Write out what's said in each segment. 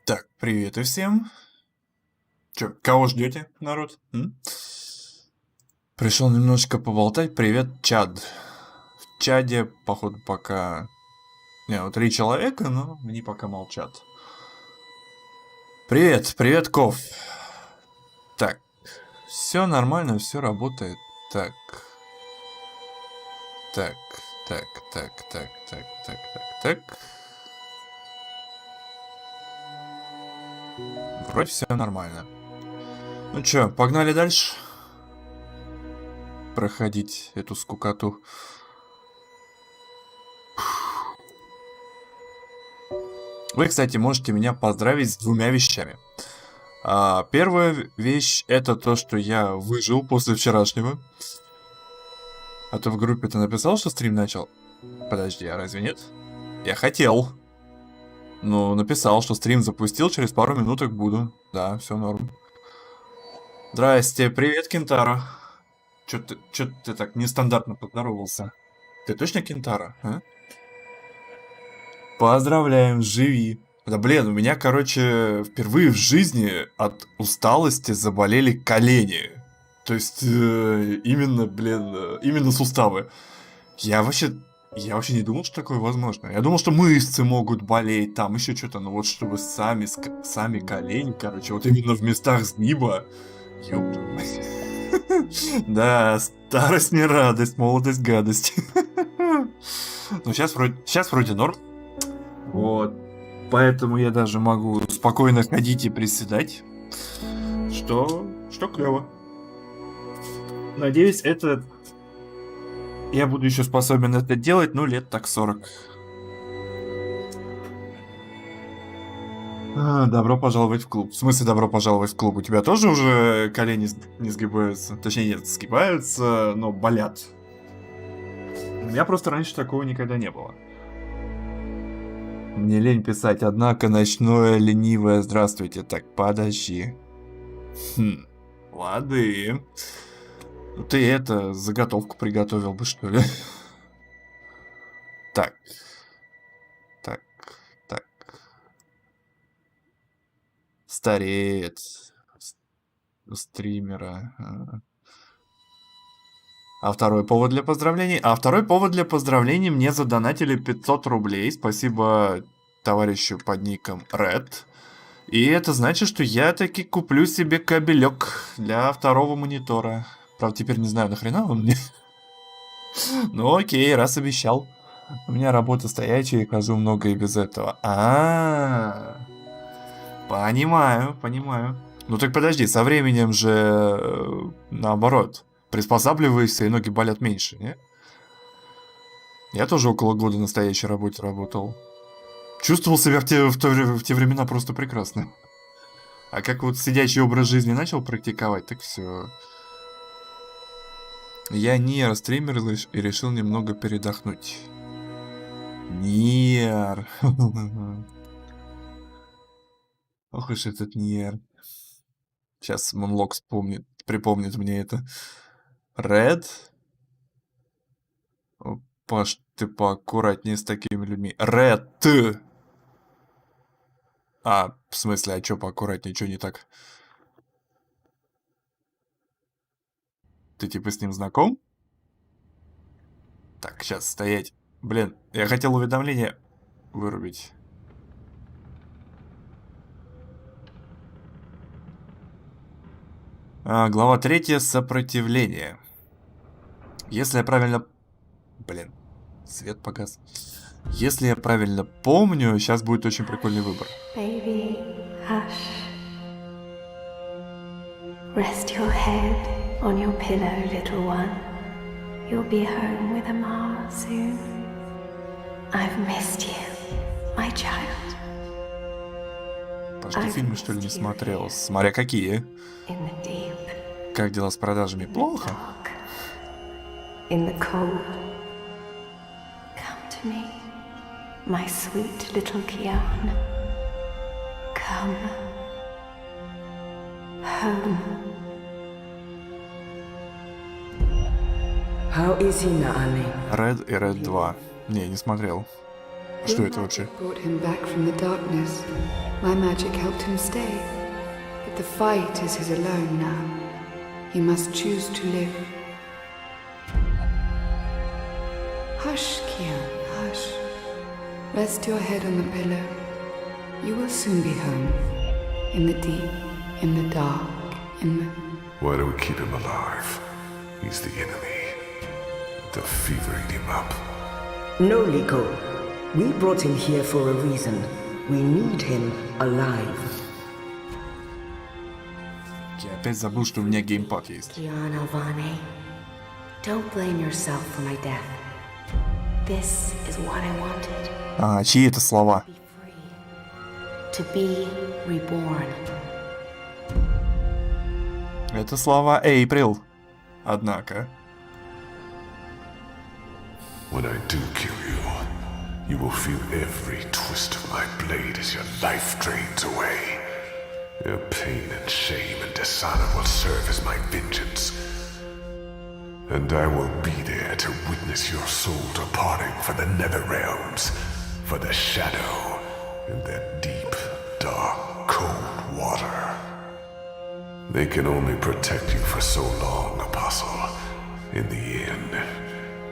Так, привет и всем. Чё, кого ждете, народ? Пришел немножко поболтать. Привет, чат. В чаде, походу, пока... Не, вот 3 человека, но они пока молчат. Привет, привет, Ков. Так, все нормально, все работает. Так. Так, так, так, так, так, так, так, так. Вроде все нормально. Ну чё, погнали дальше. Проходить эту скукоту. Вы, кстати, можете меня поздравить с 2 вещами. Первая вещь это то, что я выжил после вчерашнего. А то в группе ты написал, что стрим начал. Подожди, а разве нет? Я хотел. Ну, написал, что стрим запустил, через пару минуток буду. Да, все норм. Здрасте, привет, Кентаро. Чё ты так нестандартно поздоровался? Ты точно Кентаро, а? Поздравляем, живи. Да блин, у меня, короче, впервые в жизни от усталости заболели колени. То есть, именно, блин, именно суставы. Я вообще, я вообще не думал, что такое возможно. Я думал, что мышцы могут болеть, там еще что-то, но вот чтобы сами колени, короче, вот именно в местах сгиба. Ёб твою мать. Да, старость не радость, молодость гадость. Ну, сейчас вроде норм. Вот. Поэтому я даже могу спокойно ходить и приседать. Что клево. Надеюсь, это... Я буду еще способен это делать, ну, лет так 40. Добро пожаловать в клуб. В смысле, добро пожаловать в клуб? У тебя тоже уже колени не сгибаются? Точнее, нет, сгибаются, но болят. У меня просто раньше такого никогда не было. Мне лень писать, однако ночное ленивое здравствуйте. Так, подожди. Лады. Ну ты это, заготовку приготовил бы, что ли? Так. Так. Так. Стареет. Стримера. А второй повод для поздравлений? А второй повод для поздравлений мне задонатили 500 рублей. Спасибо товарищу под ником Red. И это значит, что я таки куплю себе кабелек для второго монитора. Правда, теперь не знаю, нахрена он мне. Ну окей, раз обещал. У меня работа стоячая, и хожу много и без этого. Понимаю, понимаю. Ну так подожди, со временем же наоборот. Приспосабливаешься, и ноги болят меньше, не? Я тоже около года на настоящей работе работал. Чувствовал себя в те времена просто прекрасно. А как вот сидячий образ жизни начал практиковать, так все. Я не стример и решил немного передохнуть. Нер. Ох уж этот Нер. Сейчас монлог припомнит мне это. Ред? Паш, ты поаккуратнее с такими людьми. Ред! А, в смысле, а чё поаккуратнее, чё не так? Ты типа с ним знаком? Так, сейчас стоять. Блин, я хотел уведомление вырубить. Глава 3. Сопротивление. Если я правильно... Блин, свет погас. Если я правильно помню, сейчас будет очень прикольный выбор. Baby, hush. Rest your head on your pillow, little one. You'll be home with Amar soon. I've missed you, my child. Паш, ты фильмы, что ли, не смотрел? Смотря какие. In the deep, Как дела с продажами? Плохо? dark, in the cold. Come to me, my sweet little Kian. Come home. How is he, Naali? Red и Red 2. Не, не смотрел. Что это вообще? Brought him back from the darkness. My magic helped him stay. But the fight is his alone now. He must choose to live. Hush, Kian, hush. Rest your head on the pillow. You will soon be home. In the deep, in the dark, in the... Why do we keep him alive? He's the enemy. The fever ate him up. No, Liko. We brought him here for a reason. We need him alive. Я опять забыл, что у меня геймпад есть. Kian Alvane, don't blame yourself for my death. This is what I wanted. Чьи это слова? To be free. To be reborn. Это слова Эйприл. Однако. When I do kill you, You will feel every twist of my blade as your life drains away. Your pain and shame and dishonor will serve as my vengeance. And I will be there to witness your soul departing for the nether realms, for the shadow, and that deep, dark, cold water. They can only protect you for so long, Apostle. In the end,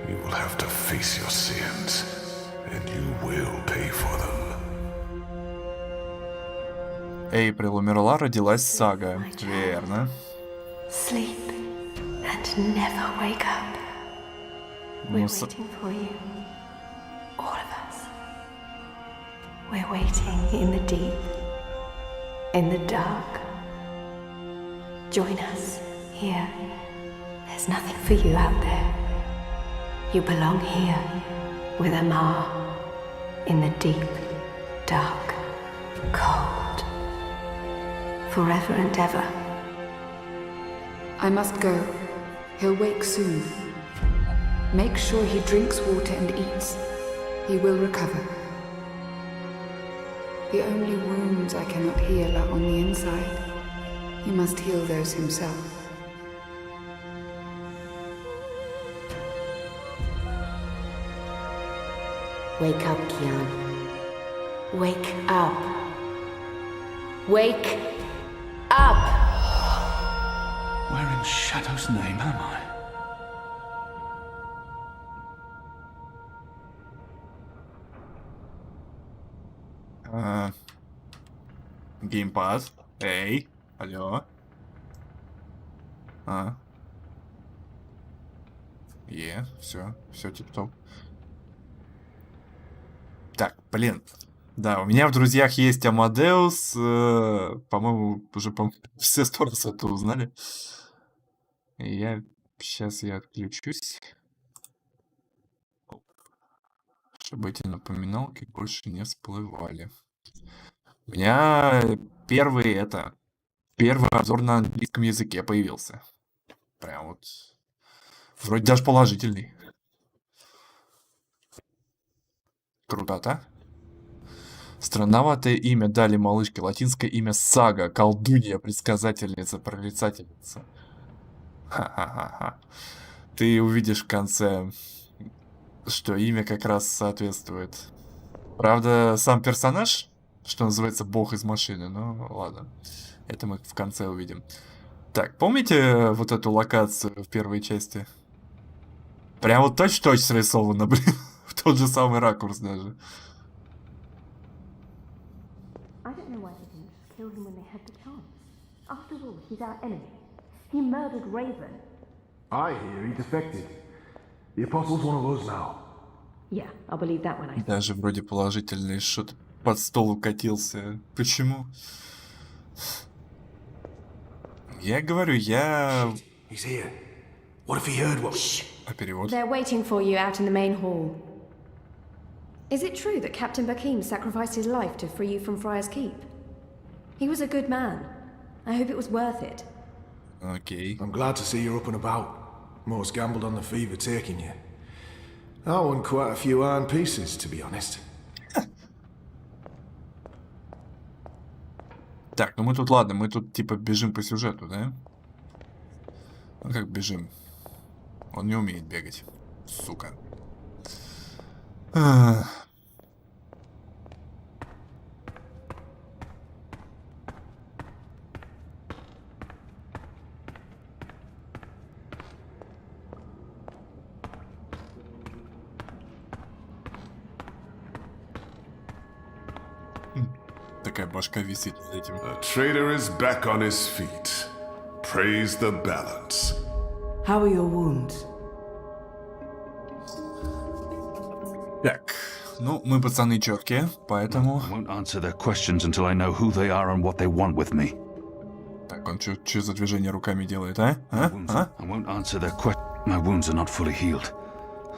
you will have to face your sins, and you will pay for them. Эйприл умерла, родилась Сага. Верно. Sleep and never wake up. We're waiting for you. All of us. We're waiting in the deep, in the dark. Join us here. There's nothing for you out there. You belong here with Amar in the deep, dark, cold. Forever and ever. I must go. He'll wake soon. Make sure he drinks water and eats. He will recover. The only wounds I cannot heal are on the inside. He must heal those himself. Wake up, Kian. Wake up. Wake up! Where in Shadow's name am I? Геймпад. Эй, алло. Все тип-топ. Так, блин. Да, у меня в друзьях есть Амадеус. По-моему, уже все 100 раз это узнали. Сейчас я отключусь. Чтобы эти напоминалки больше не всплывали. У меня первый обзор на английском языке появился. Прям вот. Вроде даже положительный. Крутота. Странноватое имя дали малышке. Латинское имя Сага. Колдунья, предсказательница, прорицательница. Ха-ха-ха-ха. Ты увидишь в конце, что имя как раз соответствует. Правда, сам персонаж, что называется, бог из машины. Ну, ладно. Это мы в конце увидим. Так, помните вот эту локацию в первой части? Прям вот точь-в-точь срисовано, блин. В тот же самый ракурс даже. I don't know why they didn't just kill him when they had the chance. After all, he's our enemy. He murdered Raven. I hear he defected. The Apostle's one of us now. Yeah, I'll believe that when I... Даже вроде положительный, что-то под стол укатился. Почему? Я говорю, He's here. What if he heard what... А перевод? They're waiting for you out in the main hall. Is it true that Captain Bakim sacrificed his life to free you from Friar's Keep? He was a good man. I hope it was worth it. Окей. I'm glad to see you're up and about. Most gambled on the fever taking you. I won quite a few iron pieces, to be honest. Так, ну мы тут, ладно, мы тут типа бежим по сюжету, да? Ну как бежим? Он не умеет бегать. Сука. Такая башка висит над этим. The traitor is back on his feet. Praise the balance. How are your wounds? Так, ну мы пацаны четкие, поэтому... I won't answer their questions until I know who they are and what they want with me. Так, он что за движение руками делает, а? А? I won't answer their questions. My wounds are not fully healed.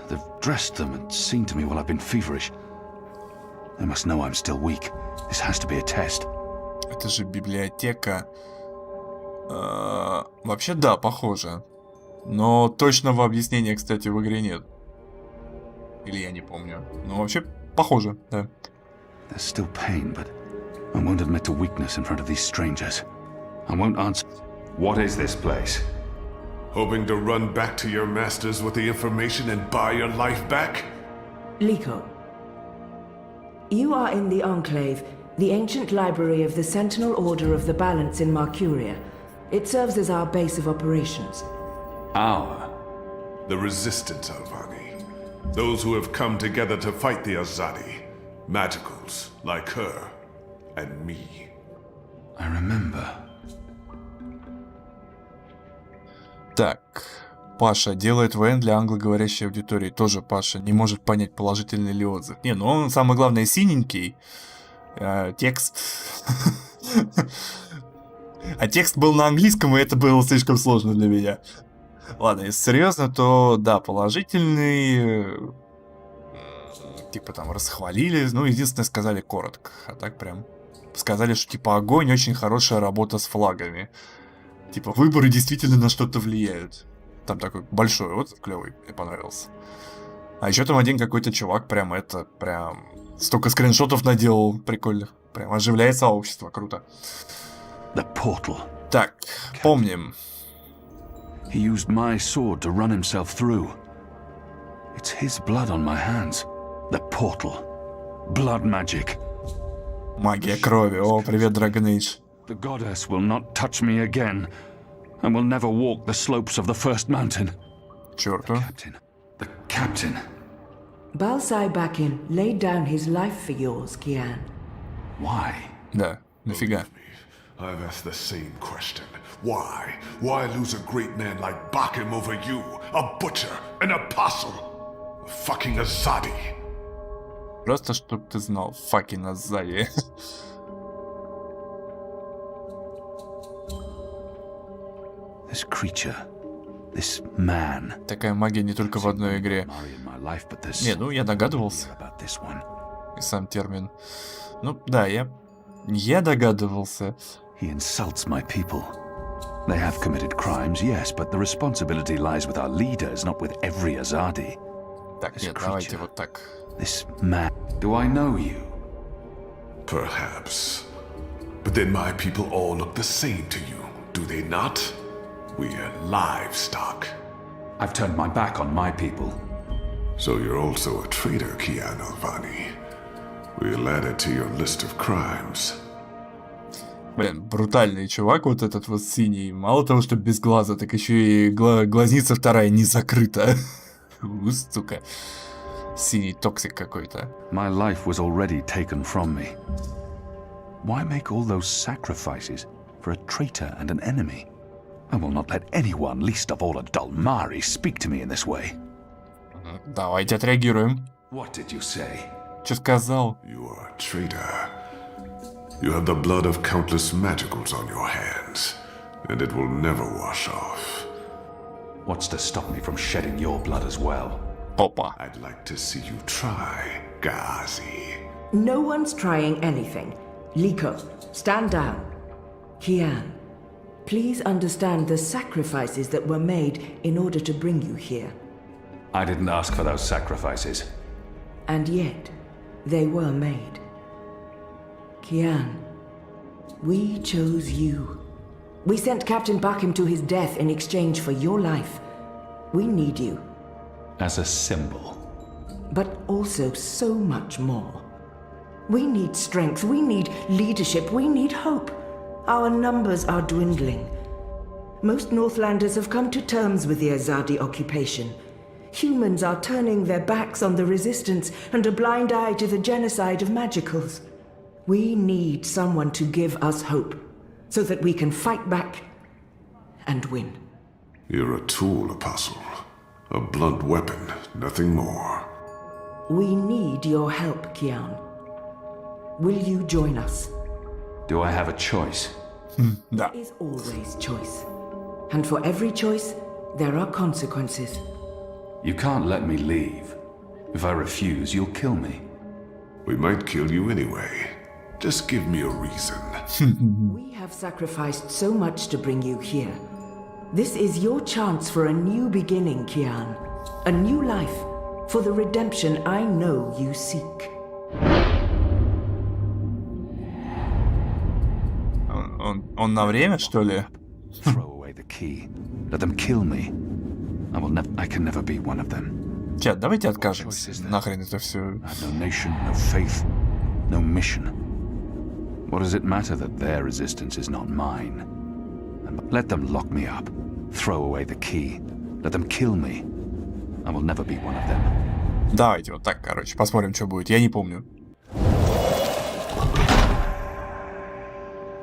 They've dressed them and seen to me while I've been feverish. They must know I'm still weak. This has to be a test. Это же библиотека. Вообще да, похоже. Но точного объяснения, кстати, в игре нет. Или я не помню. Ну вообще Похоже, да. There's still pain, but I won't admit to weakness in front of these strangers. I won't answer. What is this place? Hoping to run back to your masters with the information and buy your life back? Liko, you are in the Enclave, the ancient library of the Sentinel Order of the Balance in Marcuria. It serves as our base of operations. Our? The Resistance, Alvani. Those who have come together to fight the Azadi. Magicals, like her, and me. I remember. Так, Паша делает ВН для англоговорящей аудитории. Тоже Паша не может понять, положительный ли отзыв. Не, ну он, самое главное, синенький. Текст... А текст был на английском, и это было слишком сложно для меня. Ладно, если серьезно, то да, положительный. Типа там расхвалили. Ну, единственное, сказали коротко. А так прям сказали, что типа огонь, очень хорошая работа с флагами. Типа выборы действительно на что-то влияют. Там такой большой отзыв, клевый, мне понравился. А еще там один какой-то чувак прям столько скриншотов наделал прикольных. Прям оживляет сообщество, круто. The portal. Так, помним. He used my sword to run himself through. It's his blood on my hands. The portal. Blood magic. Магия крови. О, привет, Dragon Age. The goddess will not touch me again, and will never walk the slopes of the first mountain. Чёрту. The captain. Balsai Bakin laid down his life for yours, Kian. Why? Да, нафига. I've asked the same question. Why? Why lose a great man like Bakim over you? A butcher, an apostle, a fucking Azadi. Просто чтоб ты знал, факин Азади. This creature, this man. Такая магия не только в одной игре. Не, ну я догадывался. И сам термин. Ну да, я догадывался. He insults my people. They have committed crimes, yes, but the responsibility lies with our leaders, not with every Azadi. Так, нет, давайте вот так. This man. Do I know you? Perhaps. But then my people all look the same to you, do they not? We are livestock. I've turned my back on my people. So you're also a traitor, Kian Alvani. We'll add it to your list of crimes. Блин, брутальный чувак вот этот вот синий. Мало того, что без глаза, так еще и глазница вторая не закрыта. Сука. Синий токсик какой-то. My life was already taken from me. Why make all those sacrifices for a traitor and an enemy? I will not let anyone, least of all a Dalmari, speak to me in this way. Давайте отреагируем. What did you say? Что сказал? You are a traitor. You have the blood of countless magicals on your hands, and it will never wash off. What's to stop me from shedding your blood as well? Опа. I'd like to see you try, Ghazi. No one's trying anything. Liko, stand down. Kian, please understand the sacrifices that were made in order to bring you here. I didn't ask for those sacrifices. And yet, they were made. Kian, we chose you. We sent Captain Bakim to his death in exchange for your life. We need you. As a symbol. But also so much more. We need strength, we need leadership, we need hope. Our numbers are dwindling. Most Northlanders have come to terms with the Azadi occupation. Humans are turning their backs on the resistance and a blind eye to the genocide of magicals. We need someone to give us hope, so that we can fight back and win. You're a tool, Apostle. A blunt weapon, nothing more. We need your help, Kian. Will you join us? Do I have a choice? Да. There is always choice. And for every choice, there are consequences. You can't let me leave. If I refuse, you'll kill me. We might kill you anyway. Just give me a reason. We have sacrificed so much to bring you here. This is your chance for a new beginning, Kian. A new life, for the redemption I know you seek. Он на время, что ли? Throw away the key. Let them kill me. I can never be one of them. Чат, давайте откажемся. Нахрен это все. I have no nation, no faith, no mission. What does it matter that their resistance is not mine? And let them lock me up. Throw away the key. Let them kill me. I will never be one of them. Давайте вот так, короче, посмотрим, что будет. Я не помню.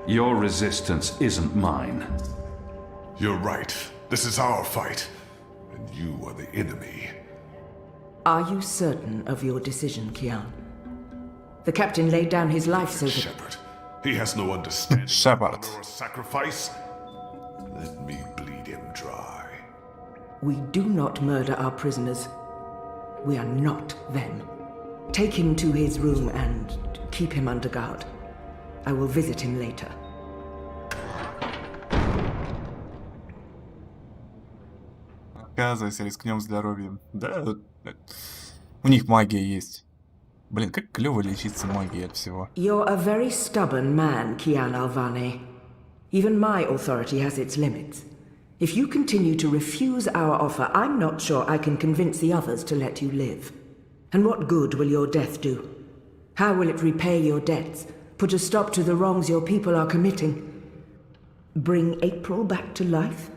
Your resistance isn't mine. You're right. This is our fight. And you are the enemy. Are you certain of your decision, Kian? The captain laid down his life so that... Shepard. He has no understanding Shepard. of honor or sacrifice. Let me bleed him dry. We do not murder our prisoners. We are not them. Take him to his room and keep him under guard. I will visit him later. Оказывается, рискнем здоровьем. Да, у них магия есть. Блин, как клево лечиться магией от всего. You're a very stubborn man, Kian Alvane. Even my authority has its limits. If you continue to refuse our offer, I'm not sure I can convince the others to let you live. And what good will your death do? How will it repay your debts? Put a stop to the wrongs your people are committing? Bring April back to life?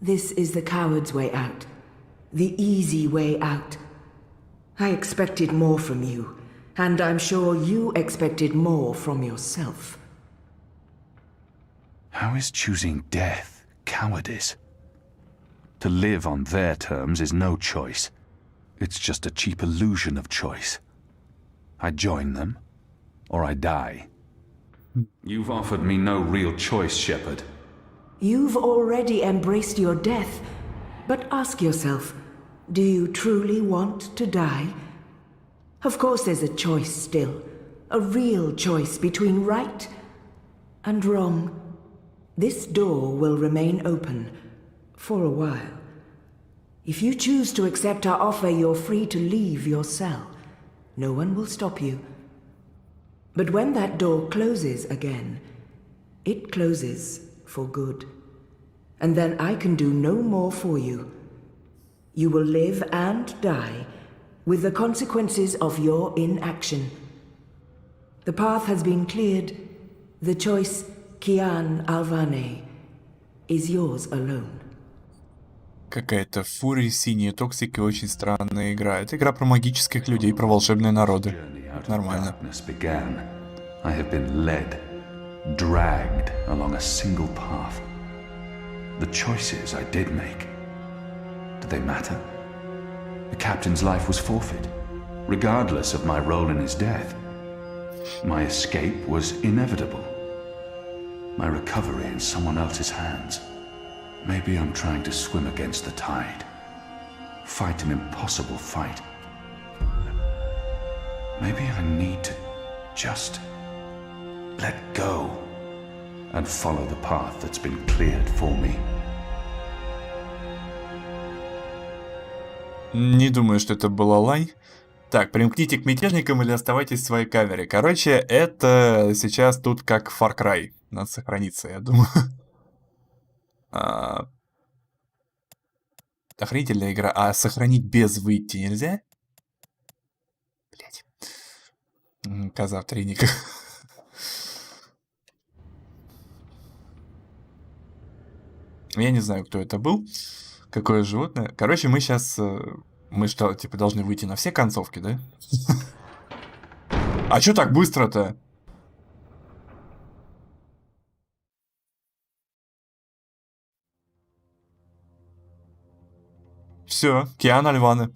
This is the coward's way out. The easy way out. I expected more from you, and I'm sure you expected more from yourself. How is choosing death cowardice? To live on their terms is no choice. It's just a cheap illusion of choice. I join them, or I die. You've offered me no real choice, Shepard. You've already embraced your death, but ask yourself, do you truly want to die? Of course there's a choice still, a real choice between right and wrong. This door will remain open for a while. If you choose to accept our offer, you're free to leave your cell. No one will stop you. But when that door closes again, it closes for good. And then I can do no more for you. You will live and die with the consequences of your inaction. The path has been cleared. The choice, Kian Alvane, is yours alone. Какая-то фурия, синяя токсика и очень странная игра. Это игра про магических людей, про волшебные народы. Нормально. I have been led, dragged along a single path. The choices I did make, did they matter? The captain's life was forfeit, regardless of my role in his death. My escape was inevitable. My recovery in someone else's hands. Maybe I'm trying to swim against the tide. Fight an impossible fight. Maybe I need to just let go and follow the path that's been cleared for me. Не думаю, что это была лань. Так, примкните к мятежникам или оставайтесь в своей камере. Короче, это сейчас тут как Far Cry. Надо сохраниться, я думаю. Охренительная игра. А сохранить без выйти нельзя? Блять. Коза в трениках. Я не знаю, кто это был. Какое животное. Короче, мы сейчас... Мы что, типа, должны выйти на все концовки, да? А чё так быстро-то? Все, Киан Альвана.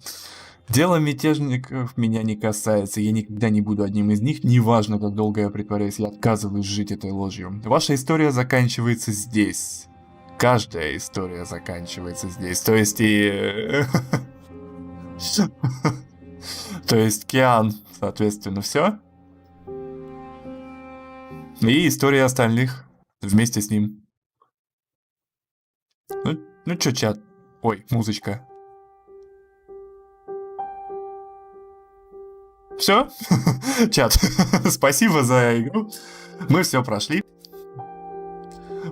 Дело мятежников меня не касается. Я никогда не буду одним из них. Неважно, как долго я притворяюсь, я отказываюсь жить этой ложью. Ваша история заканчивается здесь. Каждая история заканчивается здесь. То есть и... То есть Киан, соответственно, все. И история остальных вместе с ним. Ну чё, чат? Ой, музычка. Все? Чат, спасибо за игру. Мы все прошли.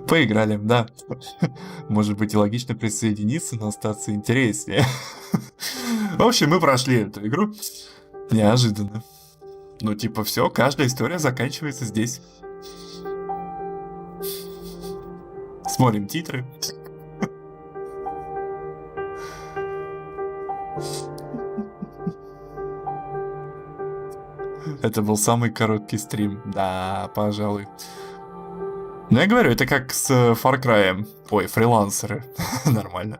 Поиграли, да. Может быть и логично присоединиться, но остаться интереснее. В общем, мы прошли эту игру. Неожиданно. Ну, типа, все, каждая история заканчивается здесь. Смотрим титры. Это был самый короткий стрим. Да, пожалуй. Ну, я говорю, это как с Far Cry. Ой, фрилансеры. Нормально.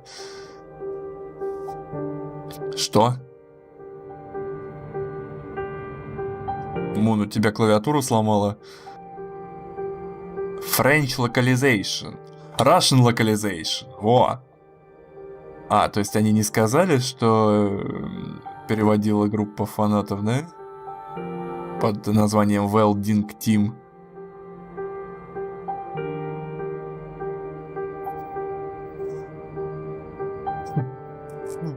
Что? Мун, у тебя клавиатуру сломала? French localization. Russian localization. Во. А, то есть они не сказали, что переводила группа фанатов, да? Под названием Welding Team.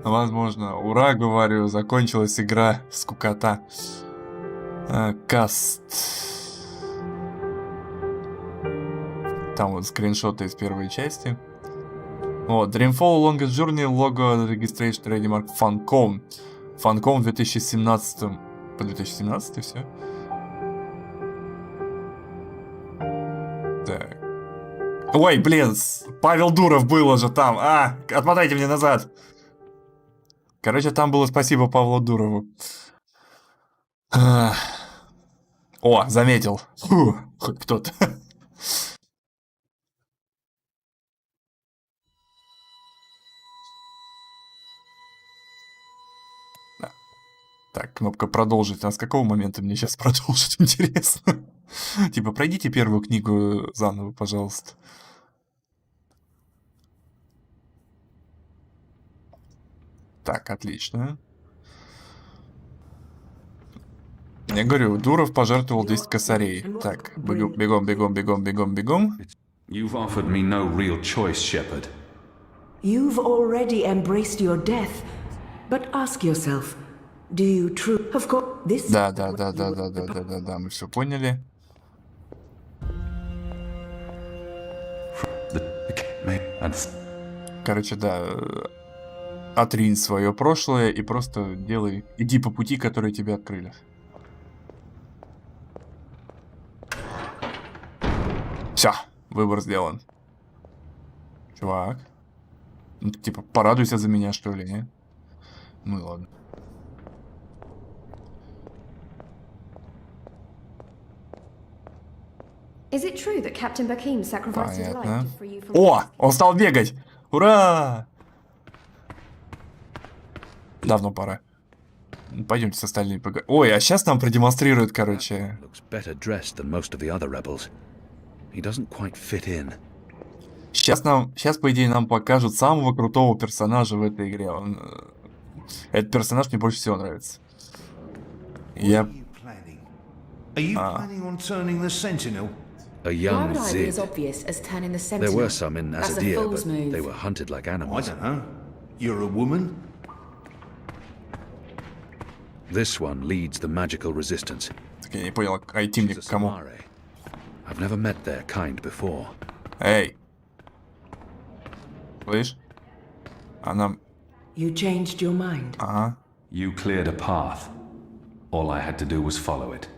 Возможно. Ура, говорю, закончилась игра. Скукота. Каст. Там вот скриншоты из первой части. Вот, Dreamfall, Longest Journey, лого, Registration, Trademark, Funcom. Funcom в 2017. По 2017 все. Так. Ой, блин, Павел Дуров было же там. Отмотайте мне назад. Короче, там было спасибо Павлу Дурову. О, заметил. Фу, хоть кто-то. Так, кнопка продолжить. А с какого момента мне сейчас продолжить, интересно? Типа, пройдите первую книгу заново, пожалуйста. Так, отлично. Я говорю, Дуров пожертвовал 10 косарей. Так, бегом, бегом, бегом, бегом, бегом, бегом. You've offered me no real choice, Shepard. You've already embraced your death, but ask yourself, do you truly... Of course, this... Да, мы все поняли. Короче, да, отринь свое прошлое и просто делай, иди по пути, который тебе открыли. Все, выбор сделан. Чувак. Ну, типа, порадуйся за меня, что ли, не? Ну и ладно. Понятно. О, он стал бегать! Ура! Давно пора. Пойдемте с остальными поговорим. Ой, а сейчас нам продемонстрируют, короче. Сейчас, по идее, нам покажут самого крутого персонажа в этой игре. Этот персонаж мне больше всего нравится. Я... A young Zid. There were some in Azadir, but they were hunted like animals. I don't know. You're a woman? This one leads the magical resistance. Так я не понял, айтимник к кому? I've never met their kind before. Эй! Слышь? Она... You changed your mind. Ага. You cleared a path. All I had to do was follow it.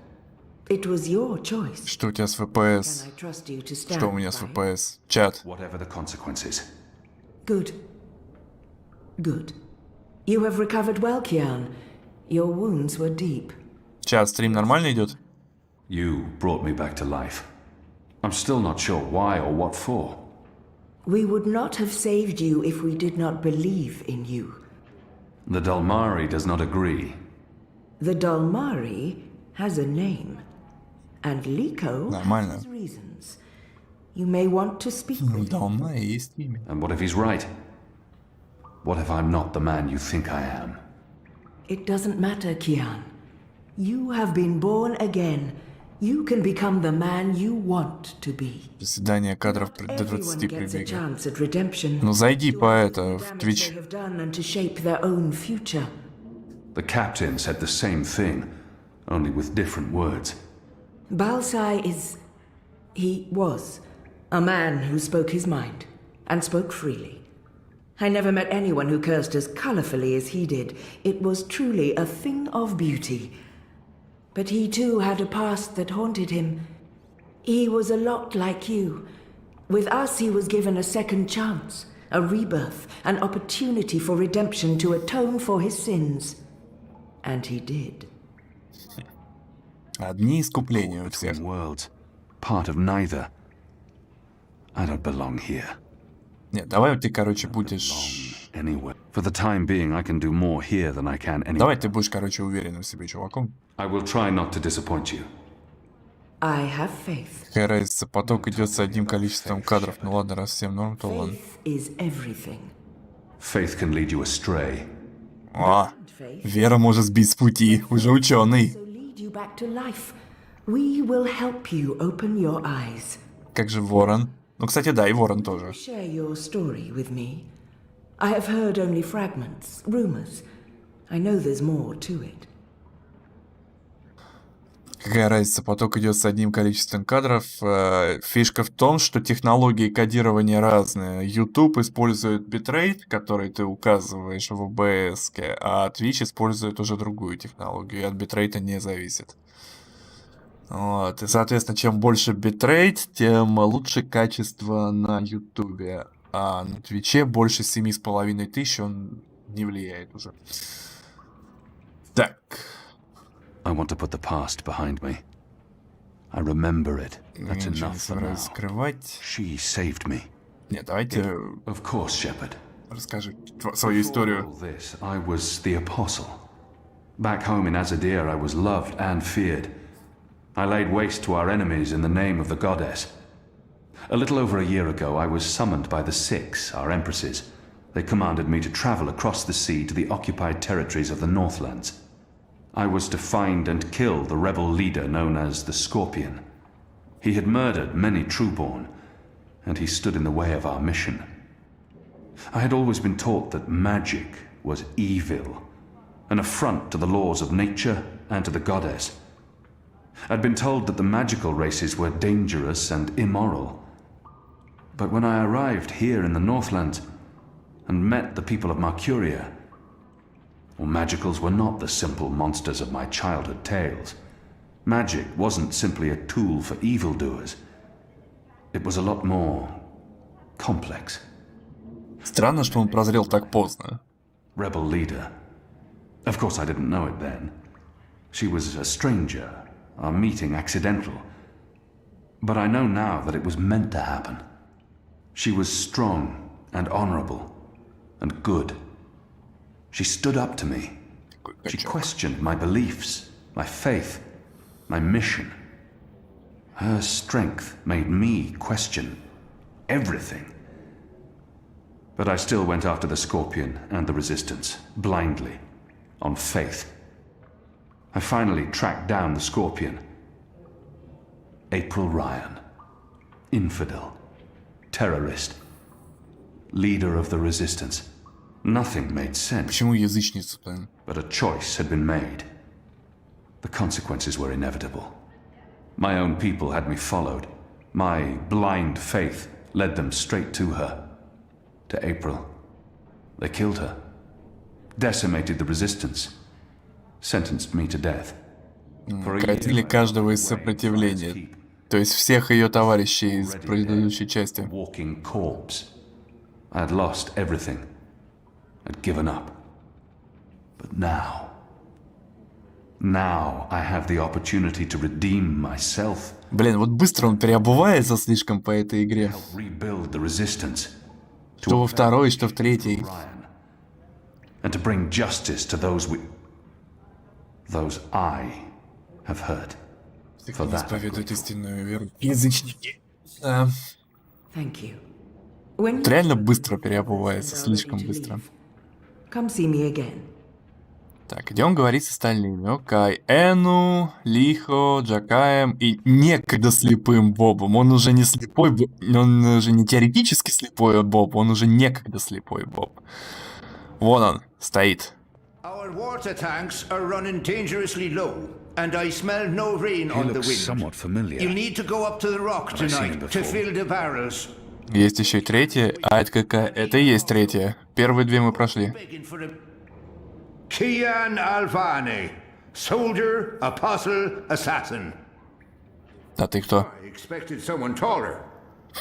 It was your choice. Что у тебя с ВПС? Can I trust you to stand Что у меня с by it? ВПС? Чат. Whatever the consequences. Good. Good. You have recovered well, Kian. Your wounds were deep. Чат, стрим нормально идет? You brought me back to life. I'm still not sure why or what for. We would not have saved you if we did not believe in you. The Dalmari does not agree. The Dalmari has a name, and Liko Нормально. has his reasons. You may want to speak with him. Дома есть имя. And what if he's right? What if I'm not the man you think I am? It doesn't matter, Kian. You have been born again. You can become the man you want to be. Заседание кадров до Everyone 20 gets a прибега. chance at redemption. Ну зайди To по undo это, the в damage Twitch. they have done and to shape their own future. The captain said the same thing, only with different words. Balsai is... he was A man who spoke his mind, and spoke freely. I never met anyone who cursed as colorfully as he did. It was truly a thing of beauty. But he too had a past that haunted him. He was a lot like you. With us, he was given a second chance, a rebirth, an opportunity for redemption to atone for his sins. And he did. Одни искупления у всех. Between worlds, part of neither. I don't belong here. Нет, давай ты, короче, будешь... Anyway, for the time being, I can do more here than I can anywhere. Давай ты будешь, короче, уверенным в себе чуваком. I will try not to disappoint you. I have faith. Какая разница, поток идет с одним количеством кадров. Ну ладно, раз всем норм, то ладно. Faith is everything. Faith can lead you astray. А, вера может сбить с пути. Уже ученый. So lead you back to life. We will help you open your eyes. Как же Ворон? Ну, кстати, да, и Ворон тоже. Share your story with me. I have heard only fragments, rumors. I know there's more to it. Какая разница, поток идет с одним количеством кадров. Фишка в том, что технологии кодирования разные. YouTube использует битрейт, который ты указываешь в OBS, а Twitch использует уже другую технологию, и от битрейта не зависит. Вот. И, соответственно, чем больше битрейт, тем лучше качество на YouTube. А на Твиче больше 7500, он не влияет уже. Так. I want to put the past behind me. I remember it. That's Я ничего не enough for собираюсь now. скрывать. She saved me. Нет, давайте Of course, Shepherd. расскажи свою историю. Before all this, I was the apostle. Back home in Azadir, I was loved and feared. I laid waste to our enemies in the name of the goddess. A little over a year ago, I was summoned by the Six, our empresses. They commanded me to travel across the sea to the occupied territories of the Northlands. I was to find and kill the rebel leader known as the Scorpion. He had murdered many Trueborn, and he stood in the way of our mission. I had always been taught that magic was evil, an affront to the laws of nature and to the goddess. I'd been told that the magical races were dangerous and immoral. But when I arrived here in the Northlands and met the people of Mercuria, well, magicals were not the simple monsters of my childhood tales. Magic wasn't simply a tool for evildoers. It was a lot more complex. Странно, что он прозрел так поздно. Rebel leader. Of course, I didn't know it then. She was a stranger, our meeting accidental. But I know now that it was meant to happen. She was strong and honorable and good. She stood up to me. She questioned my beliefs, my faith, my mission. Her strength made me question everything. But I still went after the Scorpion and the Resistance, blindly, on faith. I finally tracked down the Scorpion. April Ryan. Infidel. Terrorist. Leader of the Resistance. Nothing made sense. Почему язычница-то? But a choice had been made. The consequences were inevitable. My own people had me followed. My blind faith led them straight to her. To April. They killed her. Decimated the Resistance. Sentenced me to death. Казнили каждого из сопротивления. То есть всех ее товарищей из предыдущей части. Walking corpse. I had lost everything. I'd given up. But now I have the opportunity to redeem myself. Блин, вот быстро он переобувается слишком по этой игре. Rebuild the resistance. Что во второй, что в третьей. And to bring justice to those I have hurt. For that. Исповедуют истинную веру. Язычники. Да. Thank you. When Реально быстро переобувается, слишком быстро. Come see me again. Так, идем говорить с остальными. Окей. Эну, Лихо, Джакаем и некогда слепым Бобом. Он уже не слепой, он уже не теоретически слепой Боб, он уже некогда слепой Боб. Вон он, стоит. Our water tanks are running dangerously low, and I smell no rain He on the looks wind. somewhat familiar. You need to go up to the rock Have I seen him tonight to before? fill the barrels. Есть еще и третья. А это какая? Это и есть третья. Первые две мы прошли. Begging for a... Kian Alvane, soldier, apostle, assassin. А ты кто? I expected someone taller.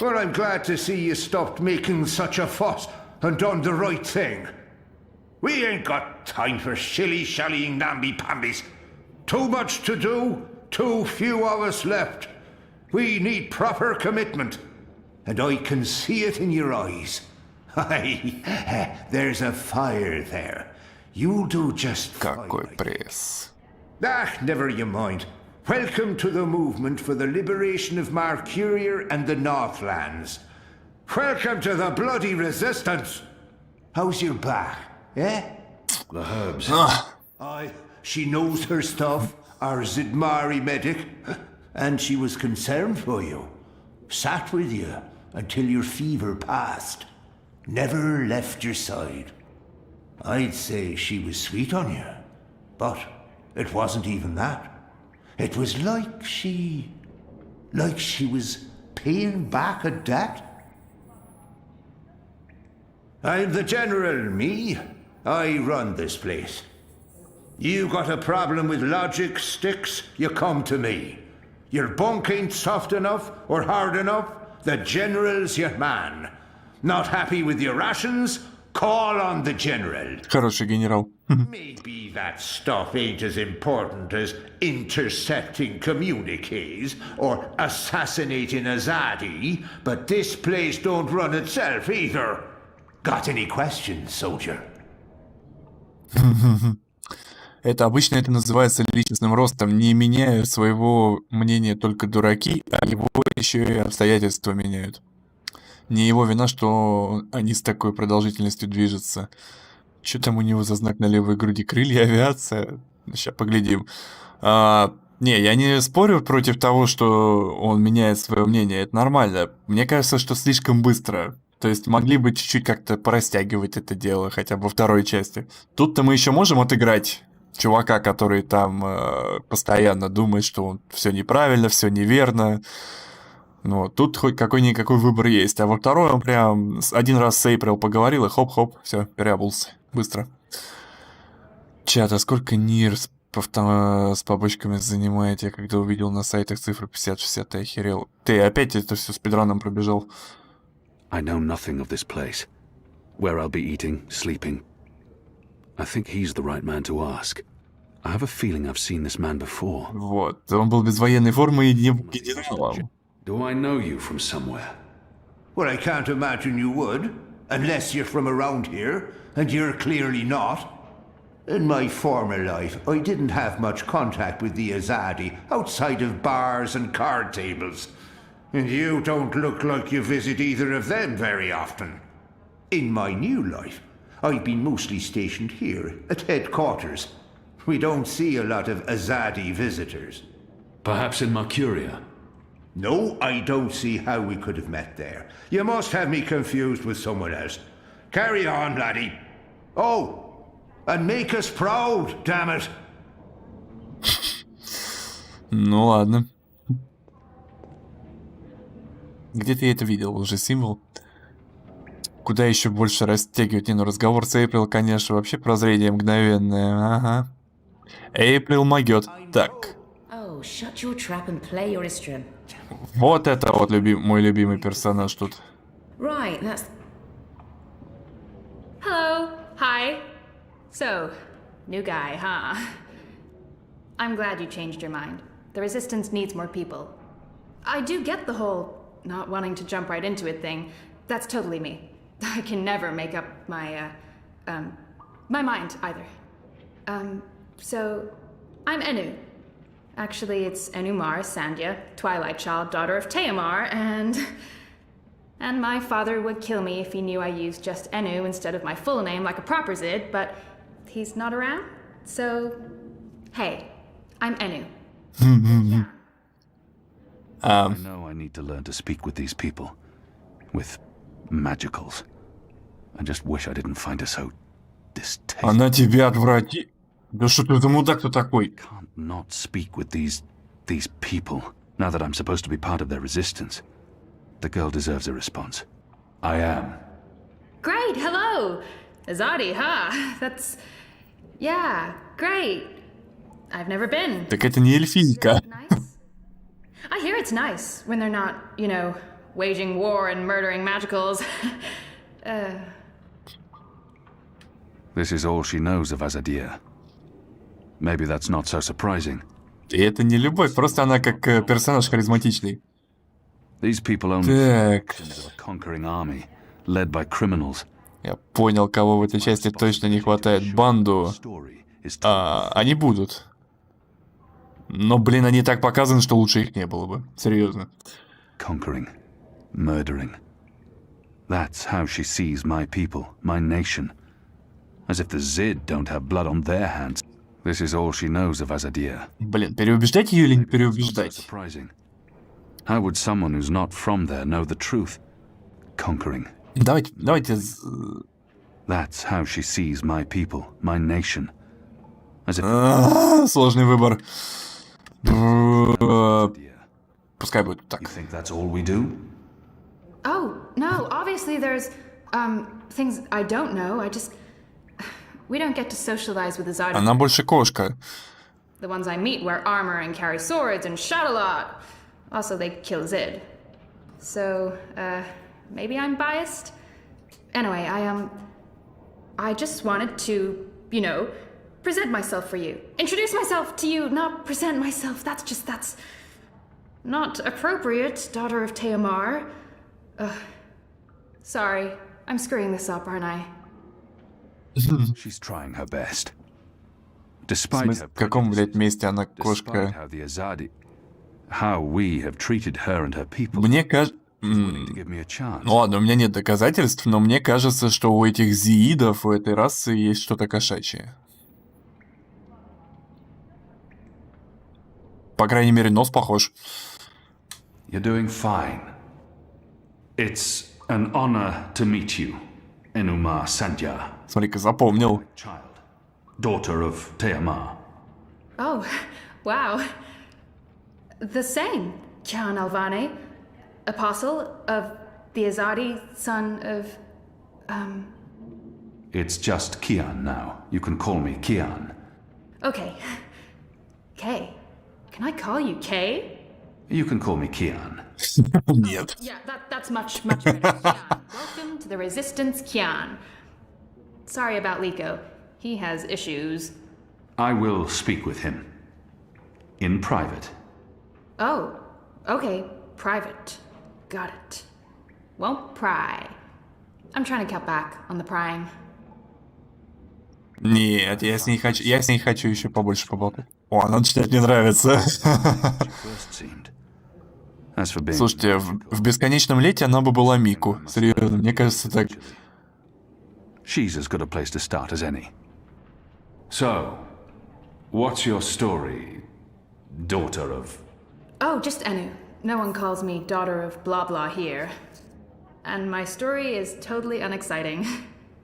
Well, I'm glad to see you stopped making such a fuss and done the right thing. We ain't got time for shilly-shallying namby-pambies. Too much to do, too few of us left. We need proper commitment. And I can see it in your eyes. Aye, there's a fire there. You'll do just fine. Какой пресс. Ah, never you mind. Welcome to the movement for the liberation of Mercuria and the Northlands. Welcome to the bloody resistance. How's your back, eh? The herbs. Aye, she knows her stuff, our Zidmari medic, and she was concerned for you. Sat with you until your fever passed. Never left your side. I'd say she was sweet on you, but it wasn't even that. It was like she was paying back a debt. I'm the general, me. I run this place. You got a problem with logic, sticks, you come to me. Your bunk ain't soft enough or hard enough, the general's your man. Not happy with your rations? Call on the general. Хороший генерал. Maybe that stuff ain't as important as intercepting communiques or assassinating Azadi, but this place don't run itself either. Got any questions, soldier? Это обычно это называется личностным ростом. Не меняют своего мнения только дураки, а его еще и обстоятельства меняют. Не его вина, что они с такой продолжительностью движутся. Что там у него за знак на левой груди? Крылья, авиация? Сейчас поглядим. Не, я не спорю против того, что он меняет свое мнение. Это нормально. Мне кажется, что слишком быстро. То есть могли бы чуть-чуть как-то порастягивать это дело, хотя бы во второй части. Тут-то мы еще можем отыграть чувака, который там постоянно думает, что все неправильно, все неверно. Ну, тут хоть какой-никакой выбор есть. А во второй он прям один раз с Эйприл поговорил, и хоп-хоп, все, переобулся. Быстро. Чат, а сколько Нир с побочками занимает? Я когда увидел на сайтах цифры 50-60, ты охерел. Ты опять это все спидраном пробежал. I know nothing of this place. Where I'll be eating, sleeping. I think he's the right man to ask. I have a feeling I've seen this man before. Вот. Он был без военной формы и не генералом. Do I know you from somewhere? Well, I can't imagine you would, unless you're from around here, and you're clearly not. In my former life, I didn't have much contact with the Azadi outside of bars and card tables. And you don't look like you visit either of them very often. In my new life, I've been mostly stationed here at headquarters. We don't see a lot of Azadi visitors. Perhaps in Mercuria? No, I don't see how we could have met there. You must have me confused with someone else. Carry on, laddie. Oh, and make us proud, damn it. Ну ладно. Где-то я это видел уже, символ. Куда еще больше растягивать? Не, ну разговор с Эйприл, конечно, вообще прозрение мгновенное. Ага. Эйприл могет. Так. Oh, shut your trap and play your instrument. Вот это вот мой любимый персонаж тут. Right, that's... Hello. Hi. So, new guy, huh? I'm glad you changed your mind. The Resistance needs more people. I do get the whole not wanting to jump right into it thing. That's totally me. I can never make up my mind either. So, I'm Enu. Actually, it's Enumar Sandhya, Twilight Child, daughter of Teomar, and my father would kill me if he knew I used just Enu instead of my full name like a proper Zid, but he's not around, so hey, I'm Enu. Yeah. I know I need to learn to speak with these people. With magicals. I just wish I didn't find it so distasteful. Она тебя отвратит. Да что ты за мудак-то такой? Can't not speak with these people, now that I'm supposed to be part of their resistance. The girl deserves a response. I am. Great, hello! Azadi, huh? That's... Yeah, great. I've never been. Так это не эльфийка. Nice? I hear it's nice when they're not, you know, waging war and murdering magicals. This is all she knows of Azadir. Maybe that's not so surprising. И это не любовь, просто она как персонаж харизматичный. These people only Так. a conquering army, led by criminals. Я понял, кого в этой части точно не хватает. Банду. Они будут. Но, блин, они так показаны, что лучше их не было бы. Серьезно. Conquering, murdering. That's how she sees my people, my nation. As if the Zid don't have blood on their hands. This is all she knows of Azadir. Блин, переубеждать ее или не переубеждать? Surprising. How would someone who's not from there know the truth? Conquering. Давайте... That's how she sees my people, my nation. As if... Сложный выбор. Пускай будет так. You think that's all we do? Oh, no, obviously there's, things I don't know. I just... We don't get to socialize with Azadi. Она больше кошка. The ones I meet wear armor and carry swords and shout a lot. Also, they kill Zid. So, maybe I'm biased? Anyway, I just wanted to, you know, present myself for you. Introduce myself to you, not present myself. That's not appropriate, daughter of Teomar. Sorry, I'm screwing this up, aren't I? She's trying her best. В Despite смысле, her в каком, блядь, месте она despite кошка? how the Azadi, how we have treated her and her people. Мне кажется... Willing to give me a chance. Ну ладно, у меня нет доказательств, но мне кажется, что у этих зиидов, у этой расы есть что-то кошачье. По крайней мере, нос похож. You're doing fine. It's an honor to meet you, Enuma Sandhya, Смотри-ка, запомнил. child, daughter of Teomar. Oh, wow. The same, Kyan Alvane. Apostle of the Azadi, son of... It's just Kian now. You can call me Kian. Okay. Kay. Can I call you Kay? You can call me Kian. Нет. Yeah, that's much better. Kyan. Welcome to the Resistance, Kyan. Sorry about Liko. He has issues. I will speak with him. In private. Oh, okay. Private. Got it. Won't pry. I'm trying to cut back on the prying. Нет, я с ней хочу еще побольше поболтать. О, она начинает мне нравиться. First seemed. As for being Слушайте, в бесконечном лете она бы была Мику. Серьезно, мне кажется, так... she's as good a place to start as any. So, what's your story, daughter of... Oh, just Enu. No one calls me daughter of blah blah here. And my story is totally unexciting.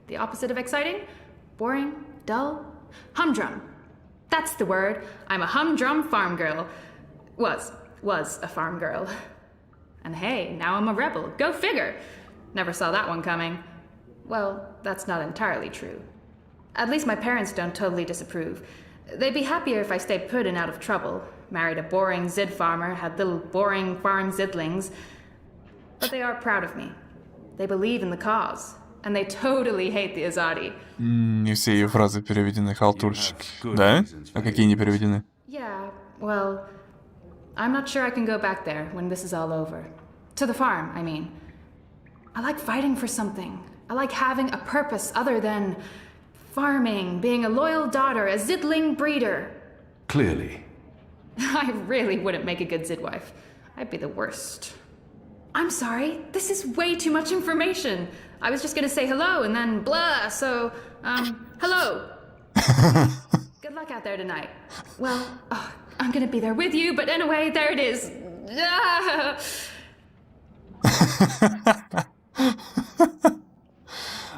The opposite of exciting? Boring? Dull? Humdrum. That's the word. I'm a humdrum farm girl. Was a farm girl. And hey, now I'm a rebel. Go figure. Never saw that one coming. Well, that's not entirely true. At least my parents don't totally disapprove. They'd be happier if I stayed put and out of trouble. Married a boring Zid farmer, had little boring farm Zidlings. But they are proud of me. They believe in the cause. And they totally hate the Azadi. Не все ее фразы переведены, халтурщик. Да? А какие не переведены? Yeah, well, I'm not sure I can go back there when this is all over. To the farm, I mean. I like fighting for something. I like having a purpose other than farming, being a loyal daughter, a Zidling breeder. Clearly. I really wouldn't make a good Zidwife. I'd be the worst. I'm sorry, this is way too much information. I was just gonna say hello and then blah, so, hello. Good luck out there tonight. Well, I'm gonna be there with you, but anyway, there it is.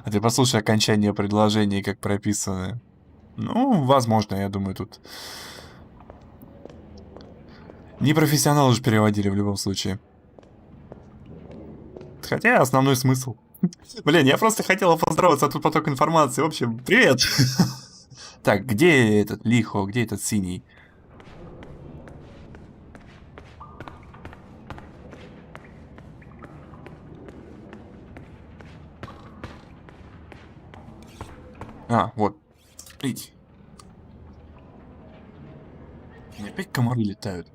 А ты послушай окончание предложений, как прописаны. Ну, возможно, я думаю, тут... Непрофессионалы же переводили в любом случае. Хотя основной смысл. Блин, я просто хотел поздороваться, а тут поток информации. В общем, привет! Так, где этот Лихо, где этот синий? А, вот. Смотрите. И опять комары летают.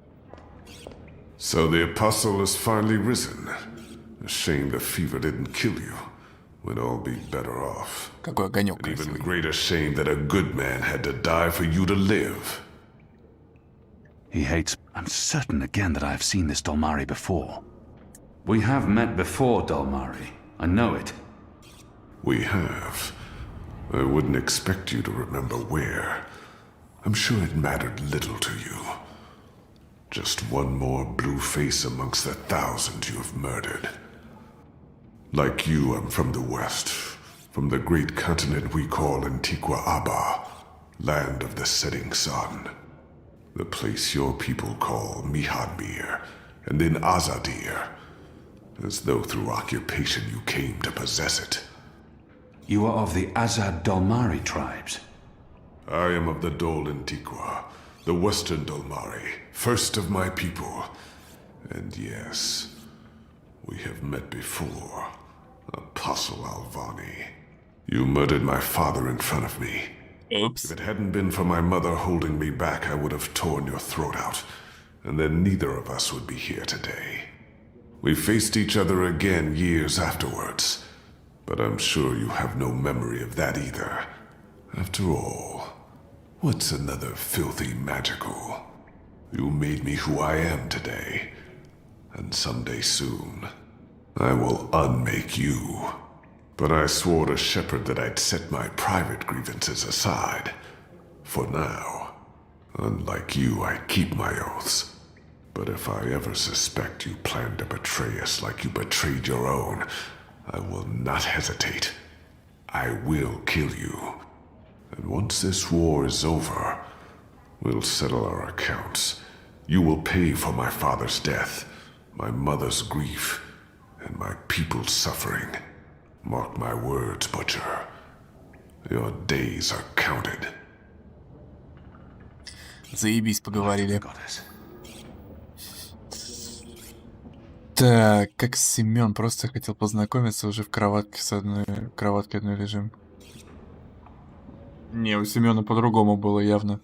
So the apostle has finally risen. A shame the fever didn't kill you. We'd all be better off. Какой огонек An even красивый. greater shame that a good man had to die for you to live. He hates... I'm certain again that I have seen this Dolmari before. We have met before, Dalmari. I know it. We have. I wouldn't expect you to remember where. I'm sure it mattered little to you. Just one more blue face amongst the thousands you have murdered. Like you, I'm from the west, from the great continent we call Antigua Aba, land of the setting sun. The place your people call Mihadmir, and then Azadir, as though through occupation you came to possess it. You are of the Azad Dolmari tribes. I am of the Dol Antigua, the western Dolmari, first of my people. And yes, we have met before. Apostle Alvani. You murdered my father in front of me. Oops. If it hadn't been for my mother holding me back, I would have torn your throat out. And then neither of us would be here today. We faced each other again years afterwards. But I'm sure you have no memory of that either. After all, what's another filthy magical? You made me who I am today. And someday soon, I will unmake you. But I swore to Shepard that I'd set my private grievances aside. For now. Unlike you, I keep my oaths. But if I ever suspect you plan to betray us like you betrayed your own, I will not hesitate. I will kill you. And once this war is over, we'll settle our accounts. You will pay for my father's death, my mother's grief, and my people's suffering. Mark my words, Butcher. Your days are counted. Заебись, поговорили. Так, как Семен, просто хотел познакомиться, уже в кроватке с одной кроваткой одной лежим. Не, у Семена по-другому было явно.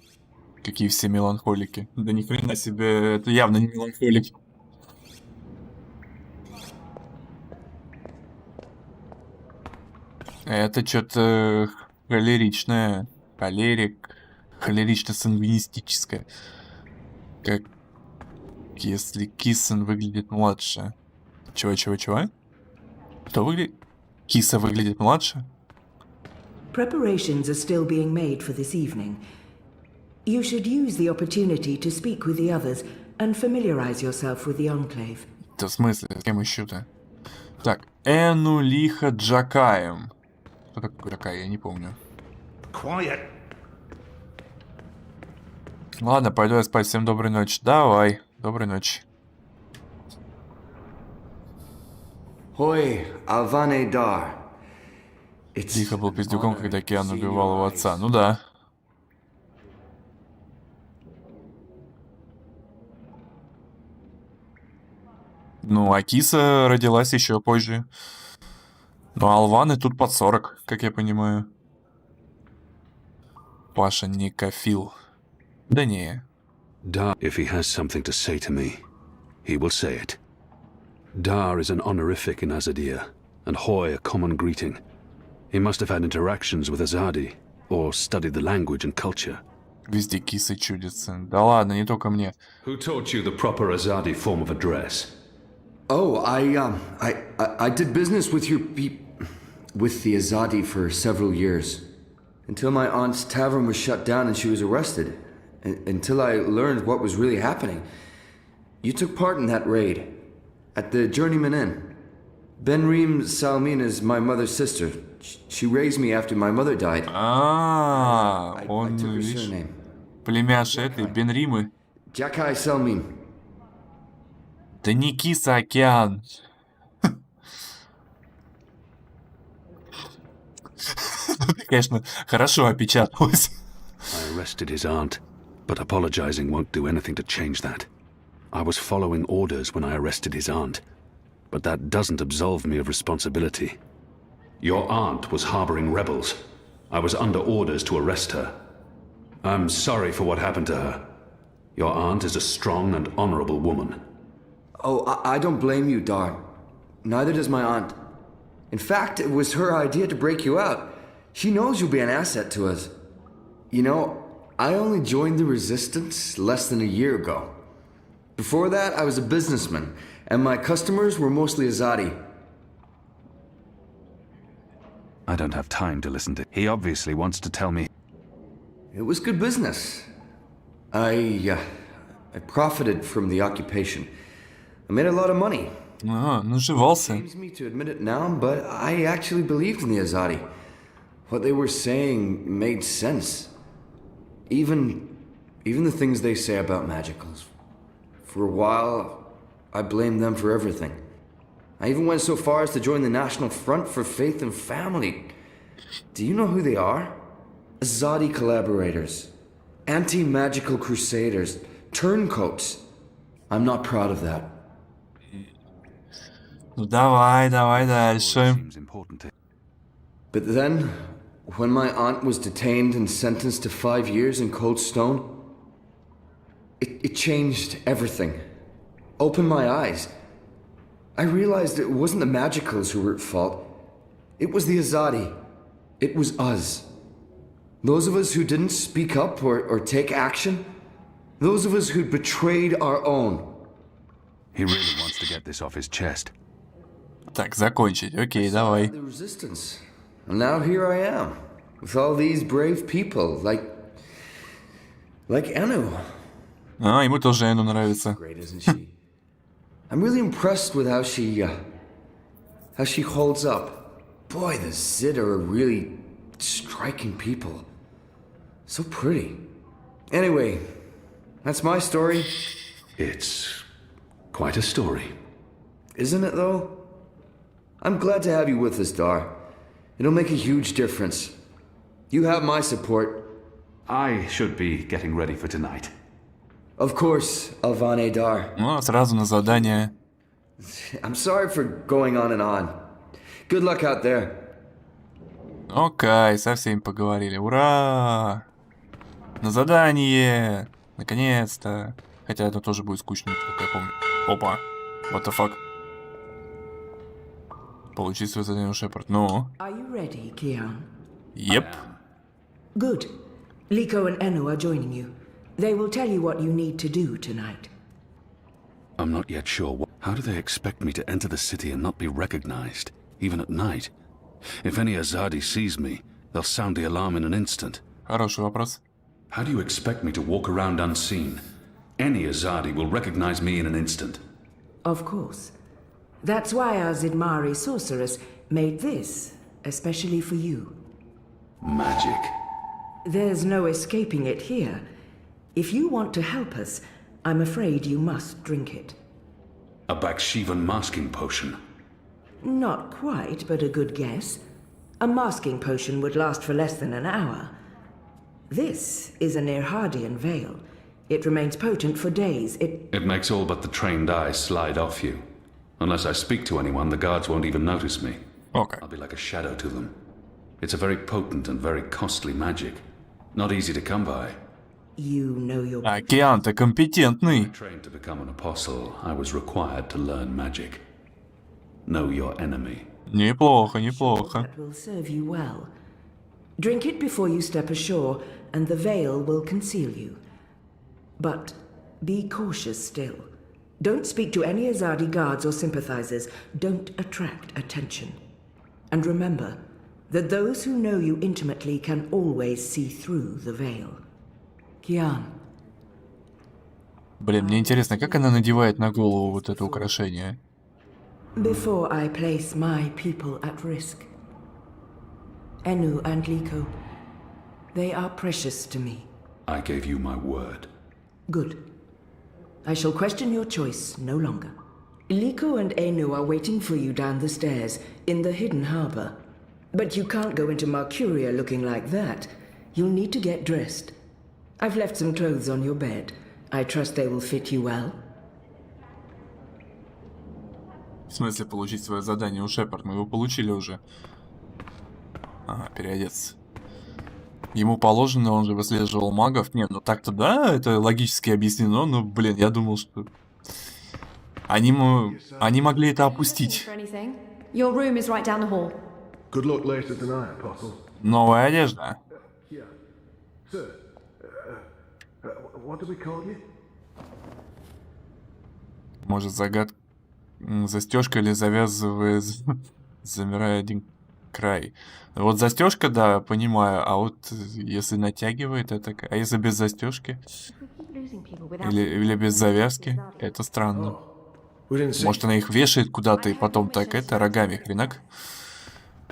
Какие все меланхолики. Да ни хрена себе, это явно не меланхолики. Это что-то холеричное. Холерично-сангвинистическое. Как если Кисан выглядит младше. Чего? Кто выглядит? Киса выглядит младше? Preparations are still being made for this evening. You should use the opportunity to speak with the others and familiarize yourself with the Enclave. Да в смысле? С кем еще-то? Так, Энулиха Джакаем. Кто такой Джакай? Я не помню. Quiet. Ладно, пойду я спать. Всем доброй ночи. Давай. Доброй ночи. Hoi, Alvane Dar. Лихо был пиздюком, когда Киан убивал его отца. Ну да. Ну, а Киса родилась еще позже. Ну, а Алваны тут под 40, как я понимаю. Паша Никофил. Да не. Dar, if he has something to say to me, he will say it. Dar is an honorific in Azadir, and Hoy a common greeting. He must have had interactions with Azadi, or studied the language and culture. Везде кисы чудятся. Да ладно, не только мне. Who taught you the proper Azadi form of address? Oh, I did business with with the Azadi for several years. Until my aunt's tavern was shut down and she was arrested. Until I learned what was really happening. You took part in that raid. At the Journeyman Inn. Benrim Salmin is my mother's sister. She raised me after my mother died. I Он, took her видишь, surname. племяш этой, Бенримы. Jakai Salmin. Да не киса океан. Конечно, хорошо опечаталось. I arrested his aunt, but apologizing won't do anything to change that. I was following orders when I arrested his aunt, but that doesn't absolve me of responsibility. Your aunt was harboring rebels. I was under orders to arrest her. I'm sorry for what happened to her. Your aunt is a strong and honorable woman. Oh, I don't blame you, Dar. Neither does my aunt. In fact, it was her idea to break you out. She knows you'll be an asset to us. You know, I only joined the Resistance less than a year ago. Before that, I was a businessman, and my customers were mostly Azadi. I don't have time to listen to... He obviously wants to tell me... It was good business. I profited from the occupation. I made a lot of money. Наживался. It pains me to admit it now, but I actually believed in the Azadi. What they were saying made sense. Even the things they say about magicals. For a while, I blamed them for everything. I even went so far as to join the National Front for Faith and Family. Do you know who they are? Azadi collaborators. Anti-magical crusaders. Turncoats. I'm not proud of that. Ну давай дальше. But then, when my aunt was detained and sentenced to 5 years in Cold Stone, it changed everything. Opened my eyes. I realized it wasn't the Magicals who were at fault. It was the Azadi. It was us. Those of us who didn't speak up or take action. Those of us who'd betrayed our own. He really wants to get this off his chest. Так, закончить. Окей, давай. The resistance. And now here I am. With all these brave people, like Anu. Ему тоже Эну нравится. Great, isn't she? I'm really impressed with how she holds up. Boy, the Zid are really striking people. So pretty. Anyway, that's my story. It's quite a story. Isn't it, though? I'm glad to have you with us, Dar. It'll make a huge difference. You have my support. I should be getting ready for tonight. Of course, Alvane Dar. Ну, сразу на задание. I'm sorry for going on and on. Good luck out there. Окей, со всеми поговорили. Ура! На задание! Наконец-то. Хотя это тоже будет скучно, как я помню. Опа. What the fuck? Получить свое задание у Шепард. Ну? Are you ready, Kian? Yep. Good. Liko and Enu are joining you. They will tell you what you need to do tonight. I'm not yet sure. How do they expect me to enter the city and not be recognized, even at night? If any Azadi sees me, they'll sound the alarm in an instant. Хороший вопрос. How do you expect me to walk around unseen? Any Azadi will recognize me in an instant. Of course. That's why our Zidmari sorceress made this, especially for you. Magic. There's no escaping it here. If you want to help us, I'm afraid you must drink it. A Bakshivan masking potion. Not quite, but a good guess. A masking potion would last for less than an hour. This is an Irhadian veil. It remains potent for days. It makes all but the trained eyes slide off you. Unless I speak to anyone, the guards won't even notice me. Okay. I'll be like a shadow to them. It's a very potent and very costly magic. Not easy to come by. You know your... Океан-то компетентный. Trained to become an apostle, I was required to learn magic. Know your enemy. Неплохо, неплохо. That will serve you well. Drink it before you step ashore, and the veil will conceal you. But be cautious still. Don't speak to any Azadi guards or sympathizers. Don't attract attention. And remember that those who know you intimately can always see through the veil. Kian. Блин, мне интересно, как она надевает на голову вот это украшение? Before I place my people at risk. Enu and Liko, they are precious to me. I gave you my word. Good. I shall question your choice no longer. Liko and Enu are waiting for you down the stairs in the hidden harbor. But you can't go into Mercuria looking like that. You'll need to get dressed. I've left some clothes on your bed. I trust they will fit you well. В смысле получить свое задание у Шепард? Мы его получили уже. Ага, переодеться. Ему положено, он же выслеживал магов. Нет, ну так-то да, это логически объяснено, но, блин, я думал, что... Они могли это опустить. Your room is right down the hall. Good luck later tonight, Apostle. Новая одежда. Yeah. Sir, what do we call you? Может, застежка или завязывая, замирая один край. Вот застежка, да, понимаю, а вот если натягивает, это... А если без застежки? Или без завязки? Это странно. Может, она их вешает куда-то и потом так это, рогами хренак?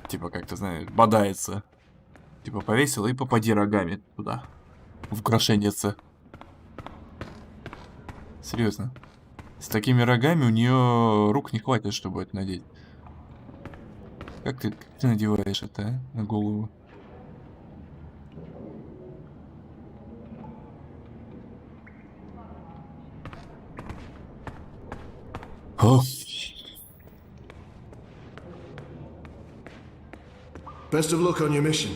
Типа, как-то, знаешь, бодается. Типа, повесила и попади рогами туда. В украшеннице. Серьезно. С такими рогами у нее рук не хватит, чтобы это надеть. Как ты надеваешь это, а? На голову? О. Best of luck on your mission.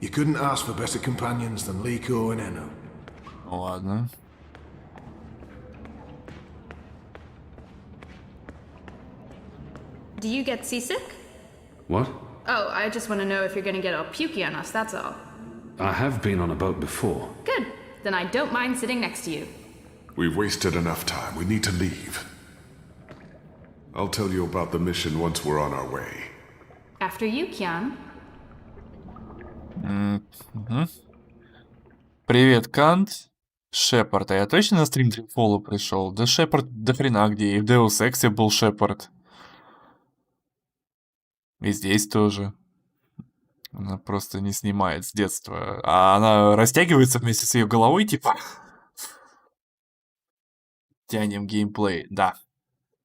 You couldn't ask for better companions than Liko and Eno. Ладно. Do you get seasick? What? Oh, I just want to know if you're going to get all pukey on us, that's all. I have been on a boat before. Good. Then I don't mind sitting next to you. We've wasted enough time. We need to leave. I'll tell you about the mission once we're on our way. After you, Kian. Привет, Кант. Шепард. А я точно на стрим Dreamfall пришел? Да Шепард до хрена где. И в Deus Ex'е был Шепард. И здесь тоже. Она просто не снимает с детства. А она растягивается вместе с ее головой, типа. Тянем геймплей. Да.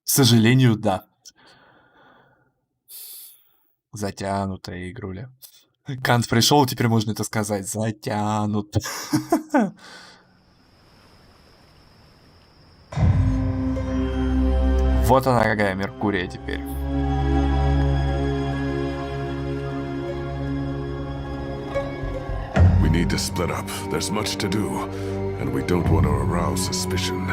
К сожалению, да. Затянутая игруля. Кант пришел, теперь можно это сказать. Затянут. Вот она какая Меркурия теперь. We need to split up. There's much to do, and we don't want to arouse suspicion.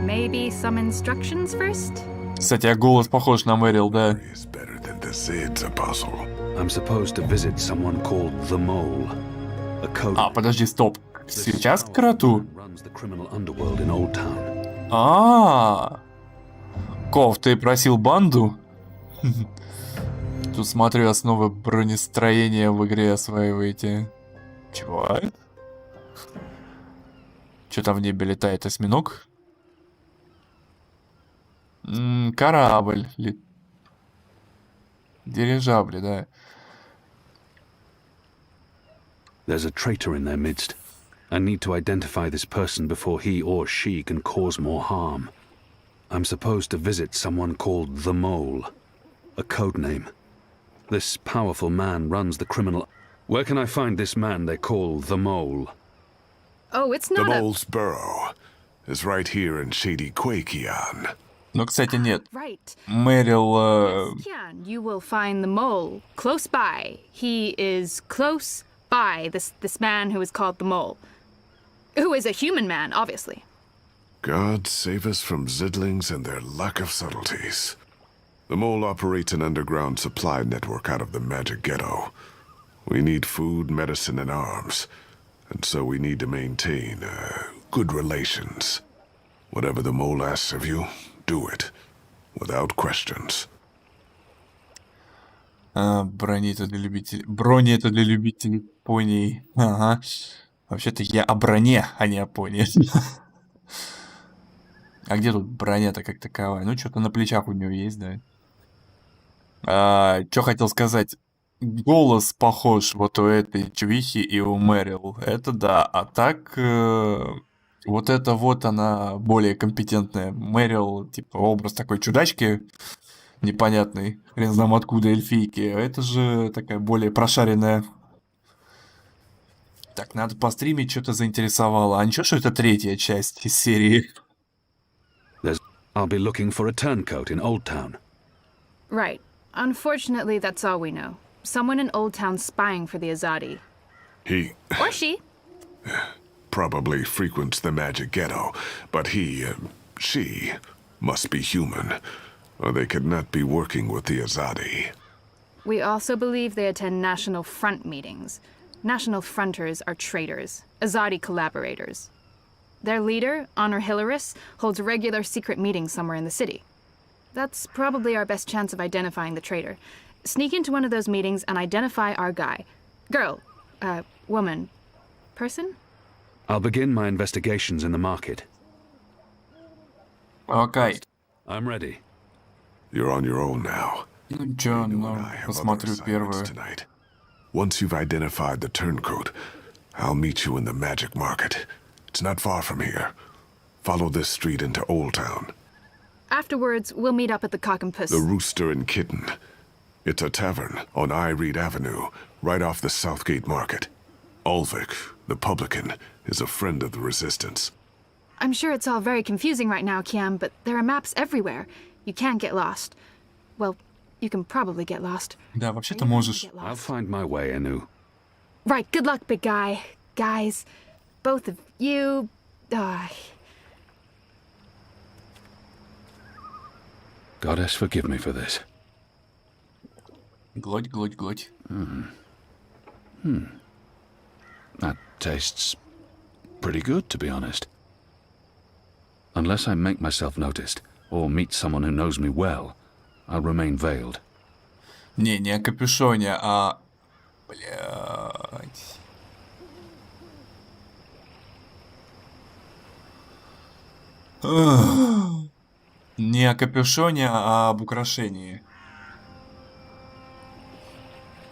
Maybe some instructions first? Кстати, а голос похож на Мэрил, да? Is better than the Zid's apostle. I'm supposed to visit someone called the Mole. A code. А, подожди, стоп. Сейчас к кроту? Runs the criminal underworld in Old Town. А, Ков, ты просил банду? Тут смотрю, основы бронестроения в игре осваиваете. Чего? Что там в небе летает? Осьминог? Корабль. Дирижабли, да. There's a traitor in their midst. I need to identify this person before he or she can cause more harm. I'm supposed to visit someone called the Mole. A code name. This powerful man runs the criminal... Where can I find this man they call the Mole? Oh, it's The not Mole's burrow is right here in Shady Quakian. Но, кстати, нет. Right. Мэрил... Kian, you will find the mole close by. He is close by, this man who is called the Mole. Who is a human man, obviously. God save us from Zidlings and their lack of subtleties. The Mole operates an underground supply network out of the Magic Ghetto. We need food, medicine, and arms. And so we need to maintain good relations. Whatever the Mole asks of you, do it. Without questions. Брони это для любителей... Брони это для любителей поней. Ага. Вообще-то я о броне, а не о пони. А где тут броня-то как таковая? Ну, что-то на плечах у него есть, да. Что хотел сказать? Голос похож вот у этой чувихи и у Мэрил. Это да. А так, вот это вот она более компетентная. Мэрил, типа, образ такой чудачки непонятный. Хрен знам откуда эльфийки. А это же такая более прошаренная. Так, надо постримить, что-то заинтересовало. А ничего, что это третья часть из серии? I'll be looking for a turncoat in Old Town. Right. Unfortunately, that's all we know. Someone in Old Town spying for the Azadi. He Or she. probably frequents the magic ghetto, but she must be human, or they could not be working with the Azadi. We also believe they attend National Front meetings. National Fronters are traitors, Azadi collaborators. Their leader, Honor Hilaris, holds regular secret meetings somewhere in the city. That's probably our best chance of identifying the traitor. Sneak into one of those meetings and identify our guy. Girl, woman, person? I'll begin my investigations in the market. Окей. I'm ready. You're on your own now. Ну чё, ну, посмотрю первую. Tonight. Once you've identified the turncoat, I'll meet you in the magic market. It's not far from here. Follow this street into Old Town. Afterwards, we'll meet up at the Cock and Puss. The Rooster and Kitten. It's a tavern on I Reed Avenue, right off the Southgate Market. Ulvik, the publican, is a friend of the Resistance. I'm sure it's all very confusing right now, Kiam, but there are maps everywhere. You can't get lost. Well, you can probably get lost. Да, вообще-то можешь. I'll find my way, Anu. Right, good luck, big guy. Guys, both of you... Goddess, forgive me for this. Глоть, глоть, глоть. That tastes pretty good, to be honest. Unless I make myself noticed, or meet someone who knows me well, I'll remain veiled. Не о капюшоне, а... Блядь. Не о капюшоне, а об украшении.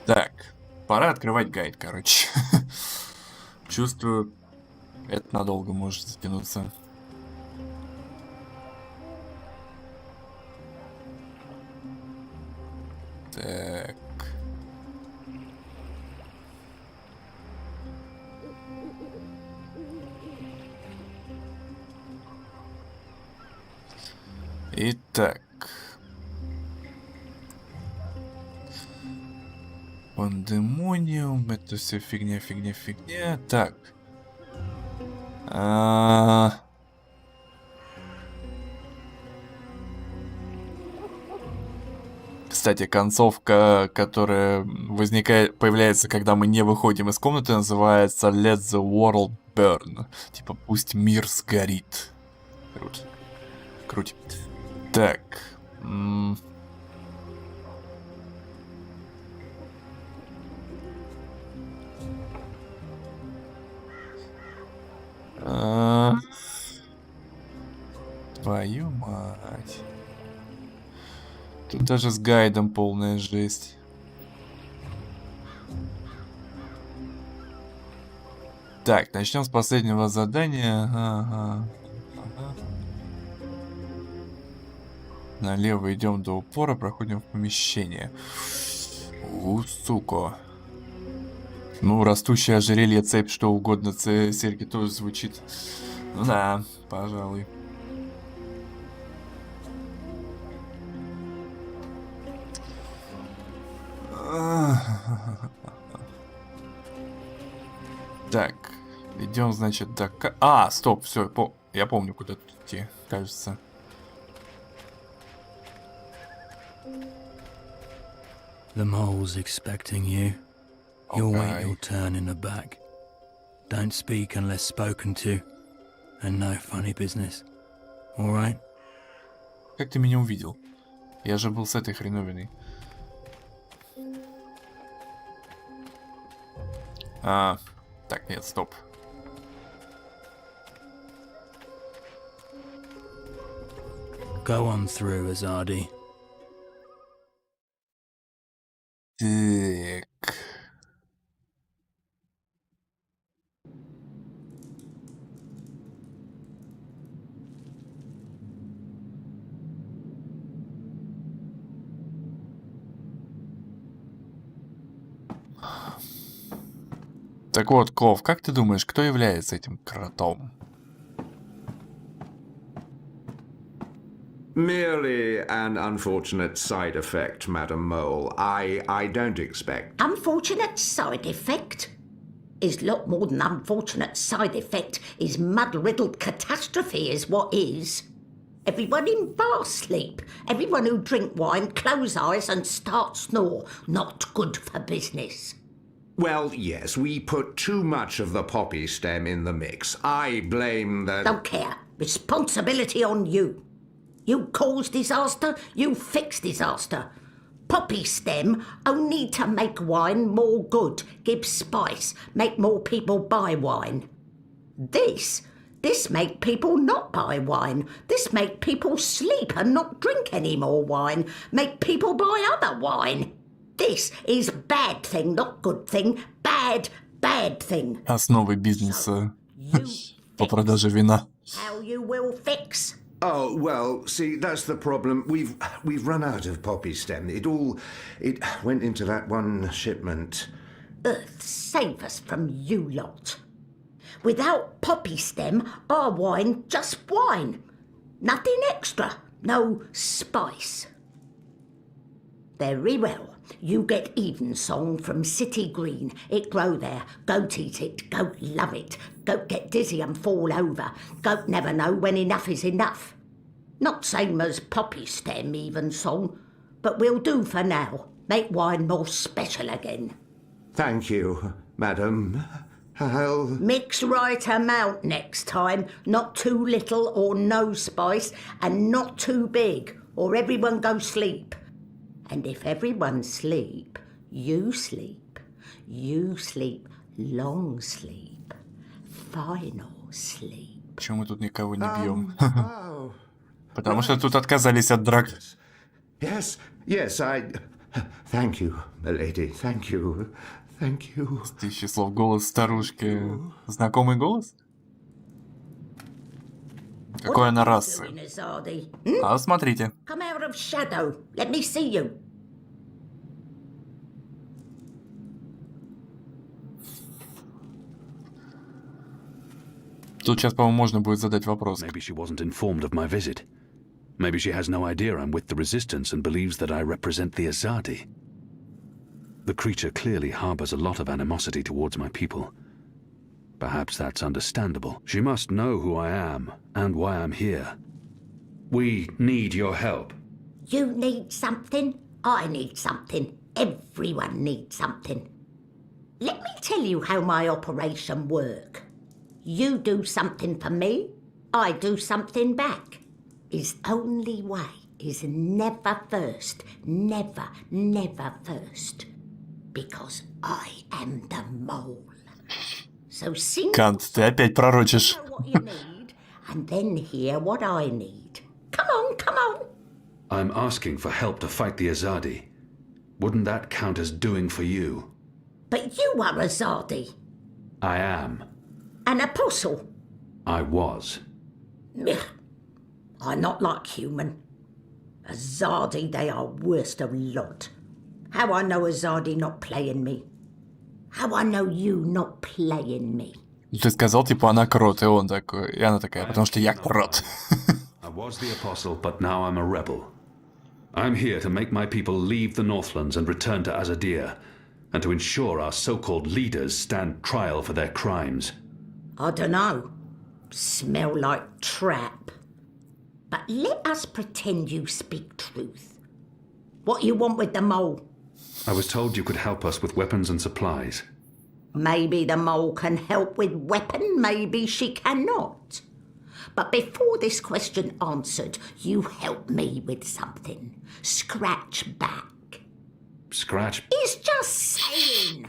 Так, пора открывать гайд, короче. Чувствую, это надолго может затянуться. Так. Итак. Пандемониум, это все фигня. Так. Кстати, концовка, которая появляется, когда мы не выходим из комнаты, называется Let the World Burn. Типа, пусть мир сгорит. Круть. Так. Твою мать. Тут даже с гайдом полная жесть. Так, начнем с последнего задания. Ага. Налево идем до упора, проходим в помещение. Сука. Ну, растущее ожерелье, цепь, что угодно, серьги тоже звучит. Ну да, пожалуй. Так, идем, значит, до... стоп, все, я помню, куда тут идти, кажется. The mole's expecting you. You'll wait your turn in the back. Don't speak unless spoken to. And no funny business. All right? Как ты меня увидел? Я же был с этой хреновиной. Так, нет, стоп. Go on through, Azadi. Так. Так вот, Ков, как ты думаешь, кто является этим кротом? Merely an unfortunate side effect, Madam Mole. I don't expect. Unfortunate side effect? Is lot more than unfortunate side effect. Is mud-riddled catastrophe is what is. Everyone in bar sleep. Everyone who drink wine close eyes and start snore. Not good for business. Well, yes, we put too much of the poppy stem in the mix. I blame the... Don't care. Responsibility on you. You cause disaster, you fix disaster. Poppy stem only to make wine more good, give spice, make more people buy wine. This make people not buy wine. This make people sleep and not drink any more wine. Make people buy other wine. This is bad thing, not good thing. Bad thing. Основы бизнеса по продаже вина. How you will fix? Oh, well, see, that's the problem. We've run out of poppy stem. It went into that one shipment. Earth save us from you lot. Without poppy stem, our wine just wine. Nothing extra. No spice. Very well. You get Evensong from City Green. It grow there. Goat eat it. Goat love it. Goat get dizzy and fall over. Goat never know when enough is enough. Not same as poppy stem Evensong, but we'll do for now. Make wine more special again. Thank you, madam. I'll... Mix right amount next time. Not too little or no spice, and not too big, or everyone go sleep. And if everyone sleep, you sleep. You sleep long sleep. Final sleep. Почему мы тут никого не бьем? Потому что тут отказались от драк. Yes, I... Thank you, milady. Thank you. С тысячи слов голос старушки. Знакомый голос? Какой она расы? А, смотрите. Come out of shadow. Let me see you. Тут сейчас, по-моему, можно будет задать вопрос. Maybe she wasn't informed of my visit. Maybe she has no idea I'm with the resistance and believes that I represent the Azadi. The creature clearly harbors a lot of animosity towards my people. Perhaps that's understandable. She must know who I am and why I'm here. We need your help. You need something. I need something. Everyone needs something. Let me tell you how my operation works. You do something for me, I do something back. His only way is never first. Never, never first. Because I am the mole. So sing Кант, ты опять пророчишь. what you need, and then hear what I need. Come on. I'm asking for help to fight the Azadi. Wouldn't that count as doing for you? But you are Azadi. I am. An apostle. I was. Ugh. I'm not like human. Azadi, they are worst of lot. How I know Azadi not playing me? How I know you not playing me? Ты сказал, типа, она крот, и он такой, и она такая, потому что я крот. I was the apostle, but now I'm a rebel. I'm here to make my people leave the Northlands and return to Azadir, and to ensure our so-called leaders stand trial for their crimes. I dunno. Smell like trap. But let us pretend you speak truth. What you want with the mole? I was told you could help us with weapons and supplies. Maybe the mole can help with weapon, maybe she cannot. But before this question answered, you help me with something. Scratch back. Scratch? It's just saying.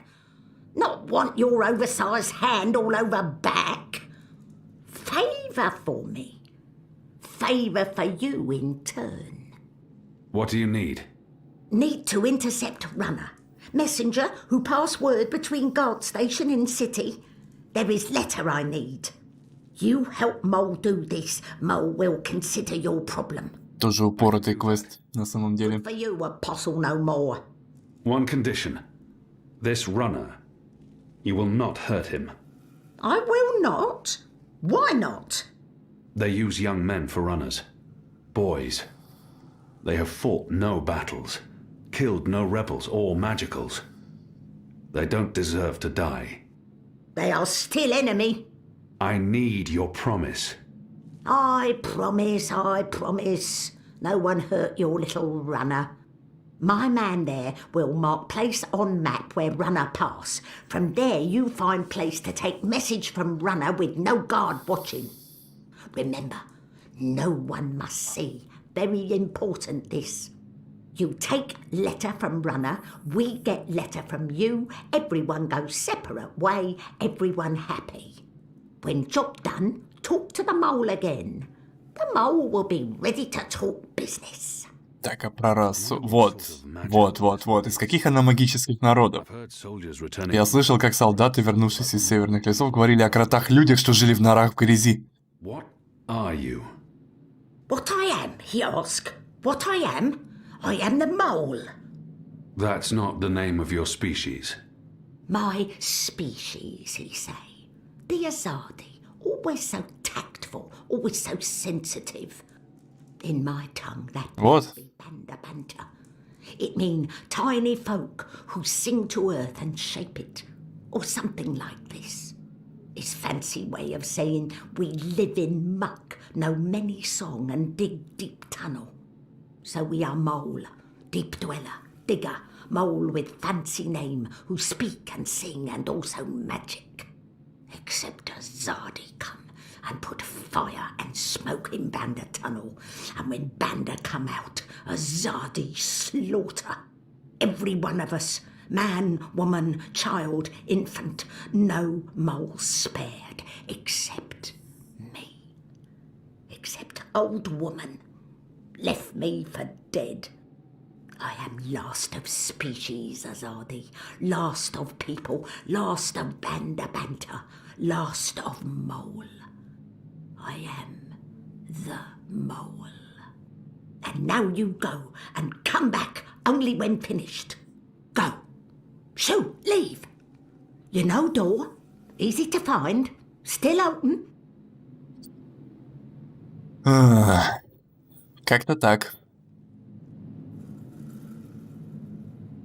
Not want your oversized hand all over back. Favour for me. favour for you in turn. What do you need? Need to intercept Runner. Messenger who pass word between guard station and city. There is letter I need. You help Mole do this, Mole will consider your problem. Тоже упоротый квест, на самом деле. For you, Apostle, no more. One condition. This runner. You will not hurt him. I will not. Why not? They use young men for runners. Boys. They have fought no battles, killed no rebels or magicals. They don't deserve to die. They are still enemy. I need your promise. I promise. No one hurt your little runner. My man there will mark place on map where runner pass. From there you find place to take message from runner with no guard watching. Remember, no one must see. Very important this. You take letter from runner, we get letter from you, everyone goes separate way, everyone happy. When job done, talk to the mole again. The mole will be ready to talk business. Так, а про расу. Вот. Из каких она магических народов? Я слышал, как солдаты, вернувшись из северных лесов, говорили о кротах-людях, что жили в норах в грязи. What are you? What I am, he asked. What I am? I am the mole. That's not the name of your species. My species, he say. The Azadi, always so tactful, always so sensitive. In my tongue, that what? Be banda. It mean tiny folk who sing to earth and shape it, or something like this. It's fancy way of saying we live in muck, know many song and dig deep tunnel. So we are mole, deep dweller, digger, mole with fancy name, who speak and sing and also magic. Except a Zadi come and put fire and smoke in Banda tunnel, and when Banda come out, a Zadi slaughter. Every one of us, man, woman, child, infant, no mole spared, except me. Except old woman, left me for dead. I am last of species, Azadi, last of people, last of Banda Banta, last of mole. I am the mole. And now you go and come back only when finished. Go. Shoo, leave. You know door, easy to find, still open. Как-то так.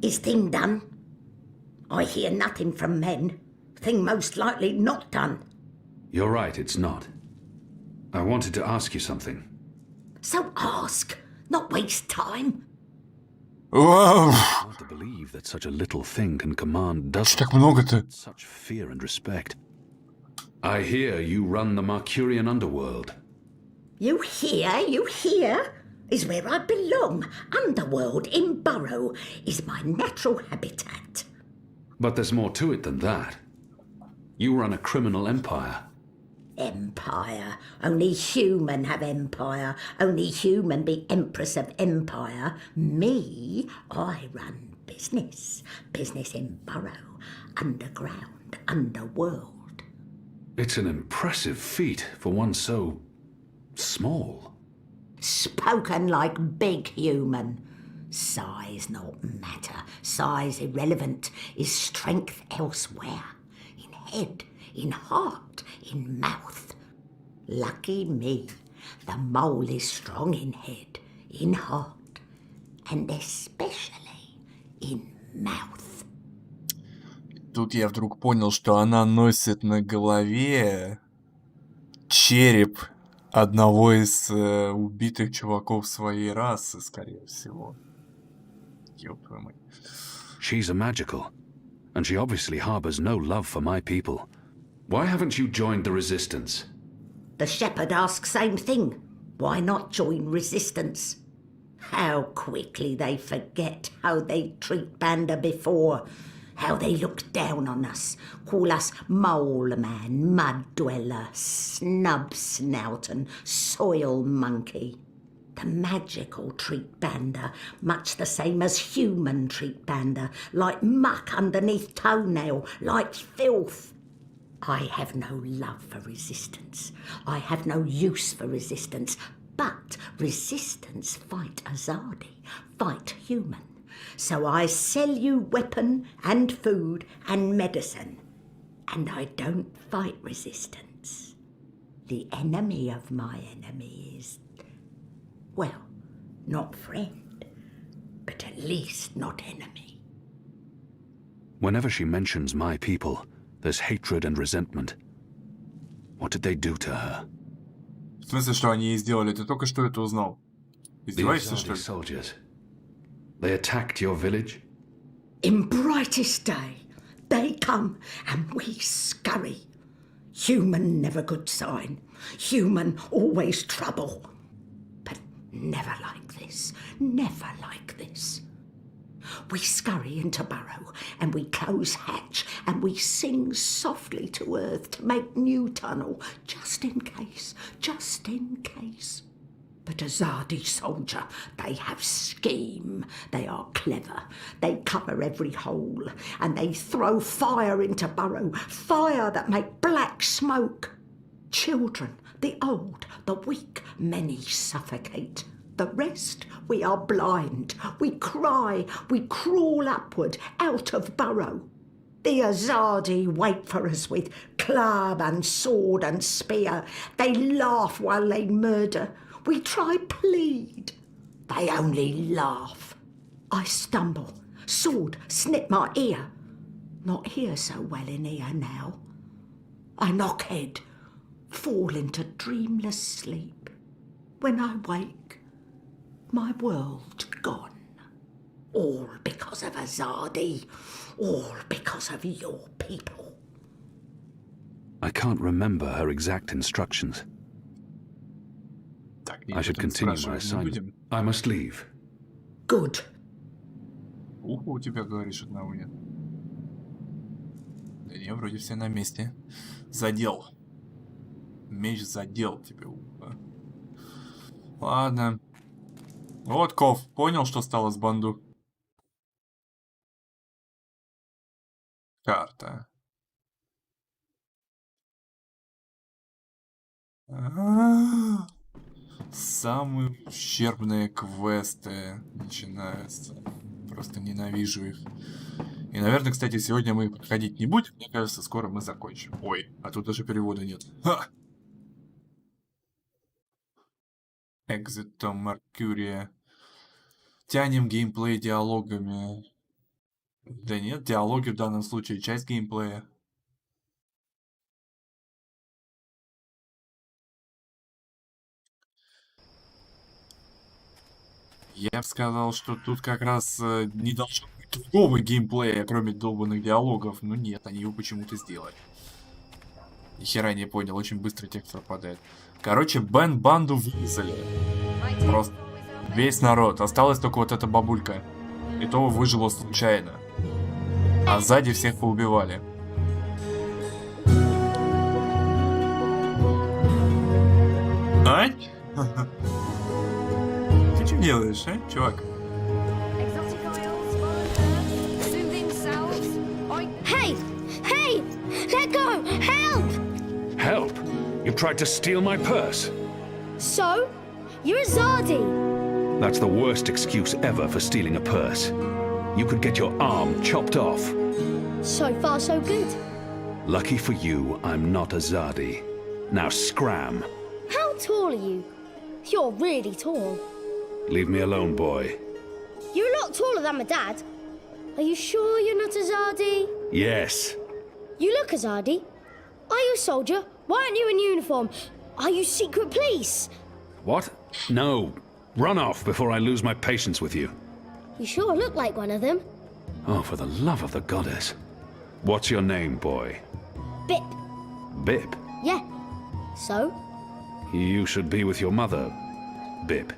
Is thing done? I hear nothing from men. Thing most likely not done. You're right, it's not. I wanted to ask you something. So ask, not waste time. Hard to believe that such a little thing can command such fear and respect. I hear you run the Mercurian underworld. You hear? Is where I belong. Underworld in burrow is my natural habitat. But there's more to it than that. You run a criminal empire. Empire. Only human have empire. Only human be empress of empire. Me, I run business. Business in burrow, underground, underworld. It's an impressive feat for one so small. Spoken like big human. Size not matter. Size irrelevant. Is strength elsewhere. In head, in heart, in mouth. Lucky me, the mole is strong in head, in heart, and especially in mouth. Тут я вдруг понял, что она носит на голове череп одного из убитых чуваков своей расы, скорее всего. Ёб твою мать. She's a magical, and she obviously harbors no love for my people. Why haven't you joined the resistance? The shepherd asks same thing. Why not join resistance? How quickly they forget how they treat Banda before. How they look down on us, call us mole man, mud dweller, snub snout and soil monkey. The magical treat Banda, much the same as human treat Banda, like muck underneath toenail, like filth. I have no love for resistance. I have no use for resistance. But resistance fight Azadi, fight human. So I sell you weapon and food and medicine. And I don't fight resistance. The enemy of my enemy is, well, not friend, but at least not enemy. Whenever she mentions my people, there's hatred and resentment. What did they do to her? В смысле, что они ей сделали? Ты только что это узнал. Издеваешься, что ли? Soldiers. They attacked your village? In brightest day, they come and we scurry. Human never good sign. Human always trouble. But never like this. Never like this. We scurry into burrow and we close hatch and we sing softly to earth to make new tunnel, just in case, just in case. But Azadi soldier, they have scheme. They are clever. They cover every hole and they throw fire into burrow, fire that make black smoke. Children, the old, the weak, many suffocate. The rest, we are blind. We cry, we crawl upward, out of burrow. The Azadi wait for us with club and sword and spear. They laugh while they murder. We try plead. They only laugh. I stumble, sword snip my ear. Not hear so well in ear now. I knock head, fall into dreamless sleep. When I wake, my world gone. All because of Azadi. All because of your people. I can't remember her exact instructions. I should continue my assignment. I must leave. Good. Ухо у тебя, говоришь, одного нет. Да не, вроде все на месте. Задел. Меч задел тебе ухо. Ладно. Вот Ков, понял, что стало с банду? Карта. Самые ущербные квесты начинаются. Просто ненавижу их. И, наверное, кстати, сегодня мы проходить не будем. Мне кажется, скоро мы закончим. Ой, а тут даже перевода нет. Ха! Экзитом Меркурия. Тянем геймплей диалогами. Да нет, диалоги в данном случае часть геймплея. Я бы сказал, что тут как раз не должно быть другого геймплея, кроме долбанных диалогов. Но нет, они его почему-то сделали. Ни хера не понял, очень быстро текст пропадает. Короче, банду вырезали. Просто весь народ. Осталась только вот эта бабулька. И то выжила случайно. А сзади всех поубивали. Ань? Ты что делаешь, а, чувак? Hey! Hey! Let go! Help! Help? You tried to steal my purse? So? You're a Zardi! That's the worst excuse ever for stealing a purse. You could get your arm chopped off. So far, so good. Lucky for you, I'm not a Zardi. Now scram. How tall are you? You're really tall. Leave me alone, boy. You're a lot taller than my dad. Are you sure you're not a Zardi? Yes. You look a Zardi. Are you a soldier? Why aren't you in uniform? Are you secret police? What? No. Run off before I lose my patience with you. You sure look like one of them. Oh, for the love of the goddess. What's your name, boy? Bip. Bip? Yeah. So? You should be with your mother, Bip.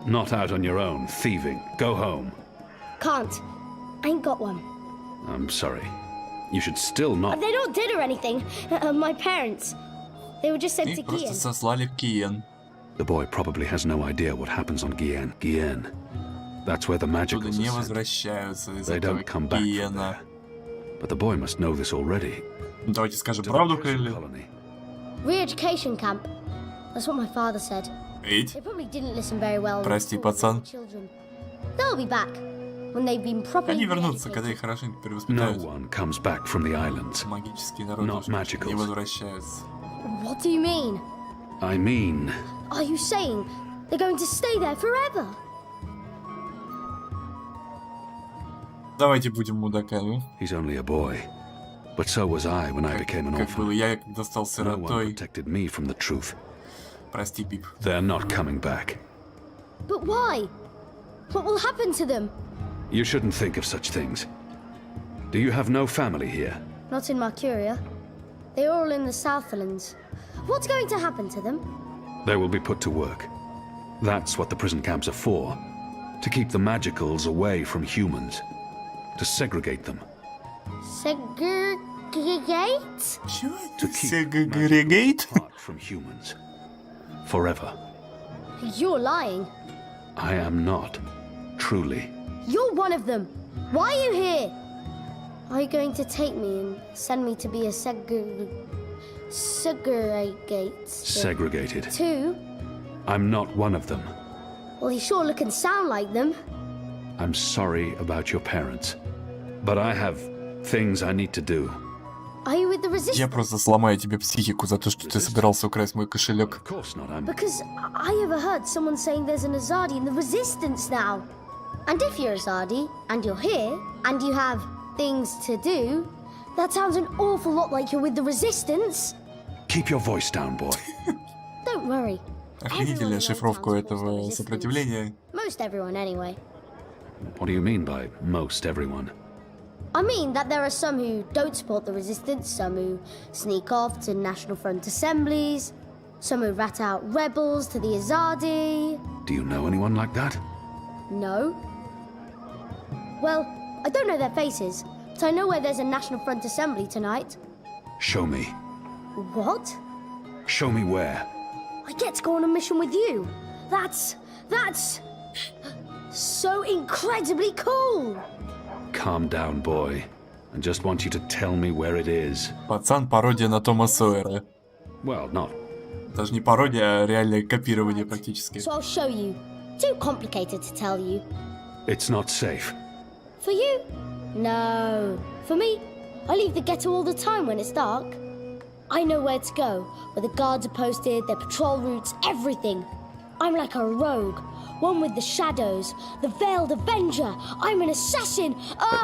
Not out on your own, thieving. Go home. Can't. Ain't got one. I'm sorry. You should still not... They're not dead or anything. My parents. They were just sent to Их просто Gien. сослали в Киен. The boy probably has no idea what happens on Gien. Gien. That's where the Туда magicals не are sent. возвращаются из They этого don't come back from Киена. there. But the boy must know this already. Давайте скажем To the правду, prison Кэлли. colony. Re-education camp. That's what my father said. Ведь? They probably didn't listen very well. Прости, to пацан. children. They'll be back when they've been properly Они вернутся, когда re-educated. их хорошенько No перевоспитают. one comes back from the islands. Магические народы Not уже не magicals. возвращаются. What do you mean? I mean... Are you saying they're going to stay there forever? Давайте будем мудаками. He's only a boy. But so was I when I became an Как был orphan. я, когда стал No one сиротой. protected me from the truth. Прости, Пип. They're not coming back. But why? What will happen to them? You shouldn't think of such things. Do you have no family here? Not in Mercuria. They're all in the Southlands. What's going to happen to them? They will be put to work. That's what the prison camps are for. To keep the magicals away from humans. To segregate them. Segregate? To keep Segregate? magicals apart from humans. Forever. You're lying. I am not. Truly. You're one of them. Why are you here? Are you going to take me and send me to be a segregate? Segregated. Too? I'm not one of them. Well, you sure look and sound like them. I'm sorry about your parents. But I have things I need to do. Are you with the resistance? Я просто сломаю тебе психику за то, что ты собирался украсть мой кошелек. Of course not, I'm... Because I overheard someone saying there's an Azadi in the resistance now. And if you're Azadi, and you're here, and you have things to do, that sounds an awful lot like you're with the resistance. Keep your voice down, boy. Don't worry. Охренительная шифровка этого сопротивления. Most everyone, anyway. What do you mean by most everyone? I mean that there are some who don't support the resistance, some who sneak off to National Front assemblies, some who rat out rebels to the Azadi. Do you know anyone like that? No. Well, I don't know their faces, but I know where there's a National Front assembly tonight. Show me. What? Show me where. I get to go on a mission with you. That's so incredibly cool. Calm down, boy. I just want you to tell me where it is. Пацан пародия на Тома Сойера. Well, not. Даже не пародия, а реальное копирование практически. So I'll show you. Too complicated to tell you. It's not safe. For you? No. For me, I leave the ghetto all the time when it's dark. I know where to go, where the guards are posted, their patrol routes, everything. I'm like a rogue, one with the shadows, the veiled avenger. I'm an assassin.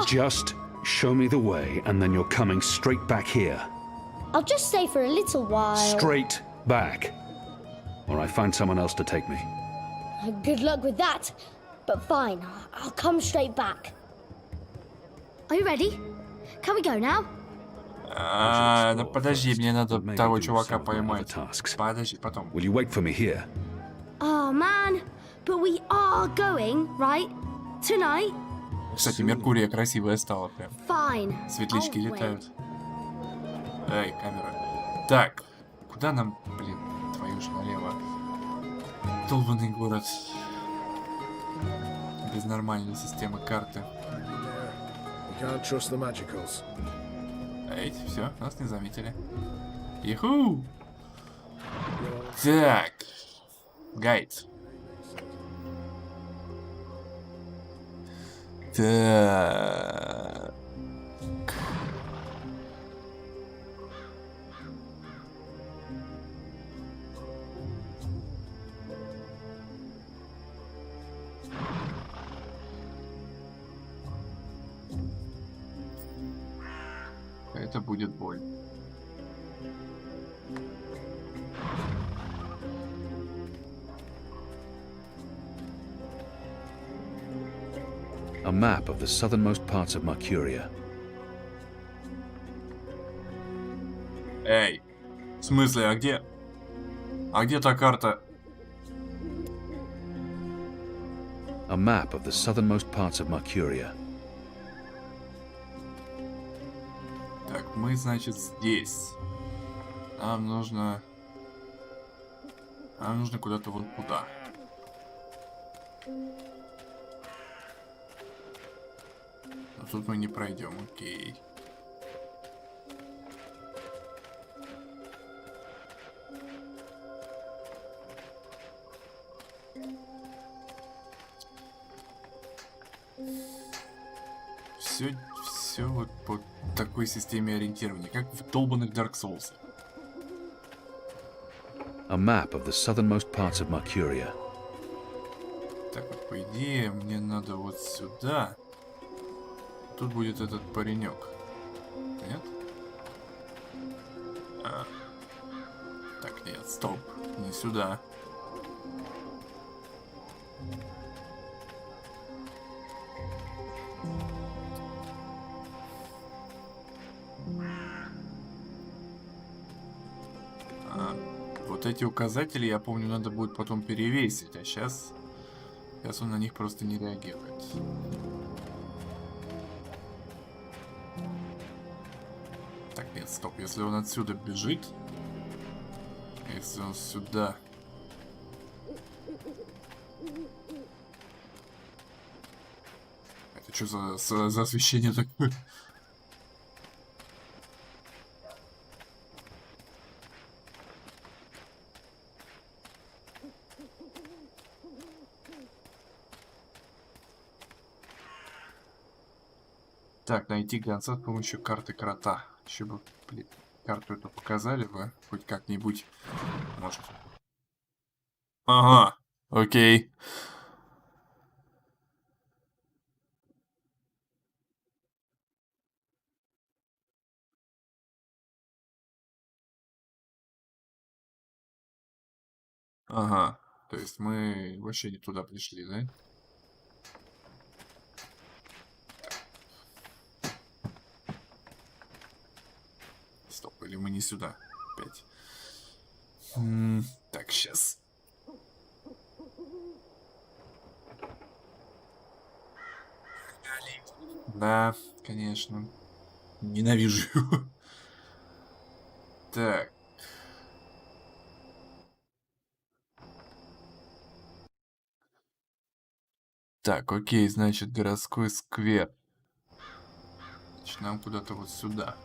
Just show me the way, and then you're coming straight back here. I'll just stay for a little while. Straight back. Or I find someone else to take me. Good luck with that. But fine, I'll come straight back. Are you ready? Can we go now? Ну подожди, мне надо того чувака поймать. Подожди, потом. Will you wait for me here? Oh man, but we are going, right? Tonight? Кстати, Меркурия красивая стала прям. Fine. Светлячки I'll летают. Эй, камера. Так, куда нам, блин, твою ж налево? Долбанный город. Без нормальной системы карты. Эй, все, нас не заметили. Иху! Так. Гайд. Так. Это будет боль. A map of the southernmost parts of Mercuria. Эй, в смысле, а где? А где та карта? A map of the southernmost parts of Mercuria. мы, значит, здесь. Нам нужно куда-то вот туда. Но тут мы не пройдем, окей. Все вот по такой системе ориентирования, как в долбанных Dark Souls. A map of the southernmost parts of Mercuria. Так вот, по идее, мне надо вот сюда. Тут будет этот паренек. Нет? Так, нет, стоп. Не сюда. Вот эти указатели, я помню, надо будет потом перевесить, а сейчас он на них просто не реагирует. Так, нет, стоп, если он отсюда бежит, если он сюда... Это что за освещение такое? Так, найти гонца с помощью карты крота. Еще бы, блин, карту эту показали бы, хоть как-нибудь, может. Ага, окей. Ага, то есть мы вообще не туда пришли, да? Стоп, или мы не сюда опять? Так, сейчас. Да, конечно. Ненавижу его. Так. Так, окей, значит, городской сквер. Значит, нам куда-то вот сюда.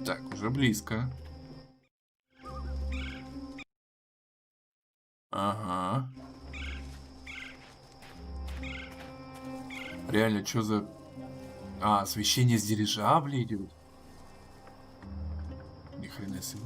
Так, уже близко. Ага. Реально, что за... А, освещение с дирижабля идет. Ни хрена себе.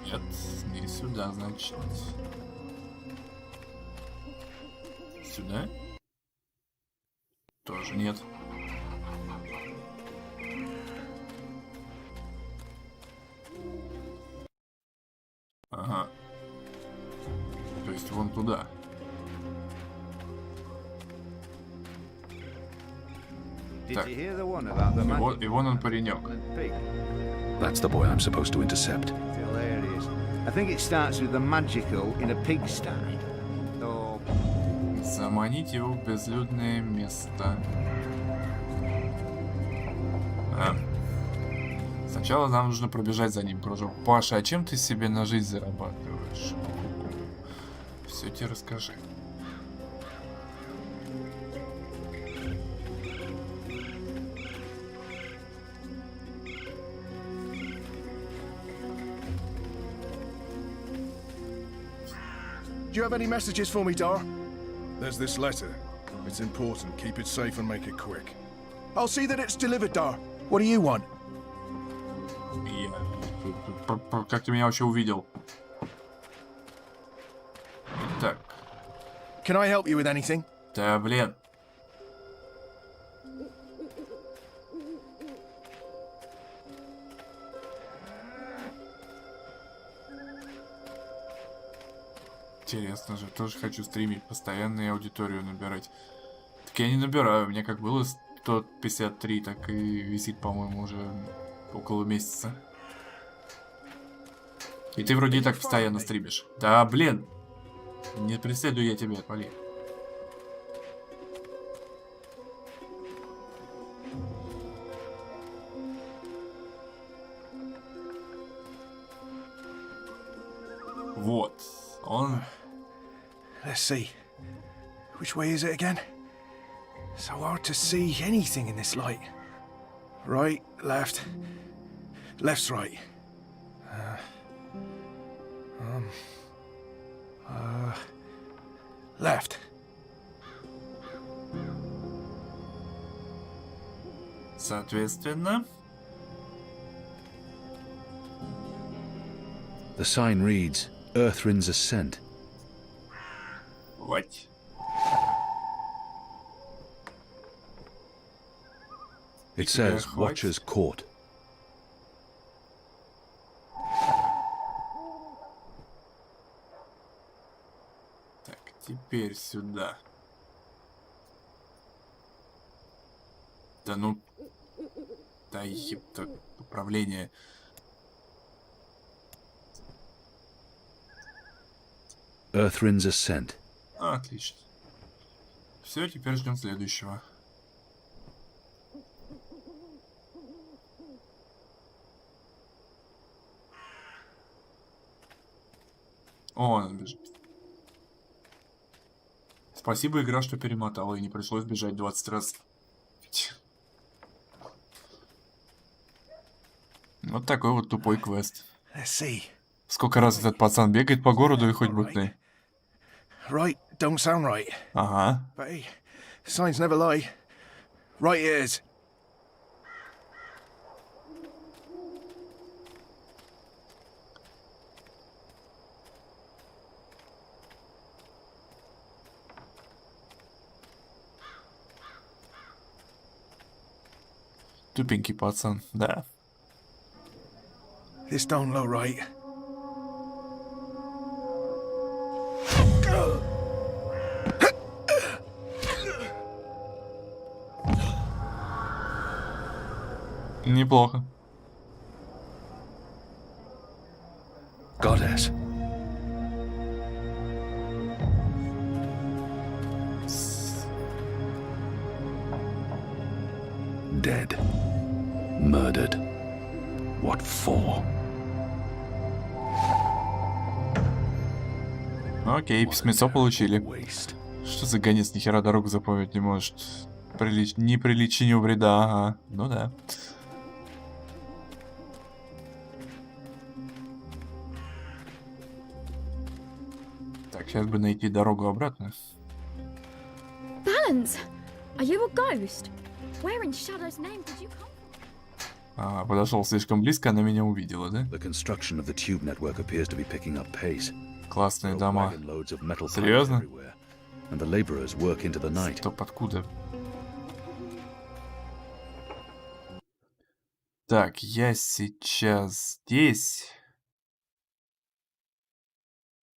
Нет, не сюда, значит. Сюда? Тоже нет. Ага. То есть вон туда. Так. И вон он паренек. That's the boy I'm supposed to intercept. I think it starts with the magical in a pigsty. Заманить его в безлюдное место. Сначала нам нужно пробежать за ним кружок. Паша, а чем ты себе на жизнь зарабатываешь? Все тебе расскажи. Do you have any messages for me, Dar? There's this letter. It's important. Keep it safe and make it quick. I'll see that it's delivered, Dar. What do you want? Как ты меня вообще увидел? Так. Can I help you with anything? Да, блин. Интересно же, тоже хочу стримить, постоянную аудиторию набирать. Так я не набираю, у меня как было 153, так и висит, по-моему, уже около месяца. И ты вроде и так постоянно стримишь. Да, блин! Не преследую я тебя, отвали. Вот, он... Let's see. Which way is it again? So hard to see anything in this light. Right, left. Left's right. Left. Соответственно... The sign reads, Earthrin's Ascent. What? It says Watcher's Court. Так, теперь сюда. Да ну... Да ебто... Управление... Earthrin's Ascent. Отлично. Все, теперь ждем следующего. О, он бежит. Спасибо, игра, что перемотала, и не пришлось бежать 20 раз. Вот такой вот тупой квест. Сколько раз этот пацан бегает по городу и хоть бы ты. Right don't sound right. Ага. But hey, signs never lie. Right it is. Тупенький пацан, да. This don't look right. Неплохо. Goddess. Dead. Murdered. What for? Окей, письмецо получили. Что за гонец, нихера дорогу запомнить не может. Ни приличия, ни вреда, ага. Ну да. Так, сейчас бы найти дорогу обратно. Balance! Are you a ghost? Where in Shadow's name did you come? А, подошел слишком близко, она меня увидела, да? The construction of the tube network appears to be picking up pace. Классные дома. Серьезно? And the laborers work into the night. Стоп, откуда? Так, я сейчас здесь.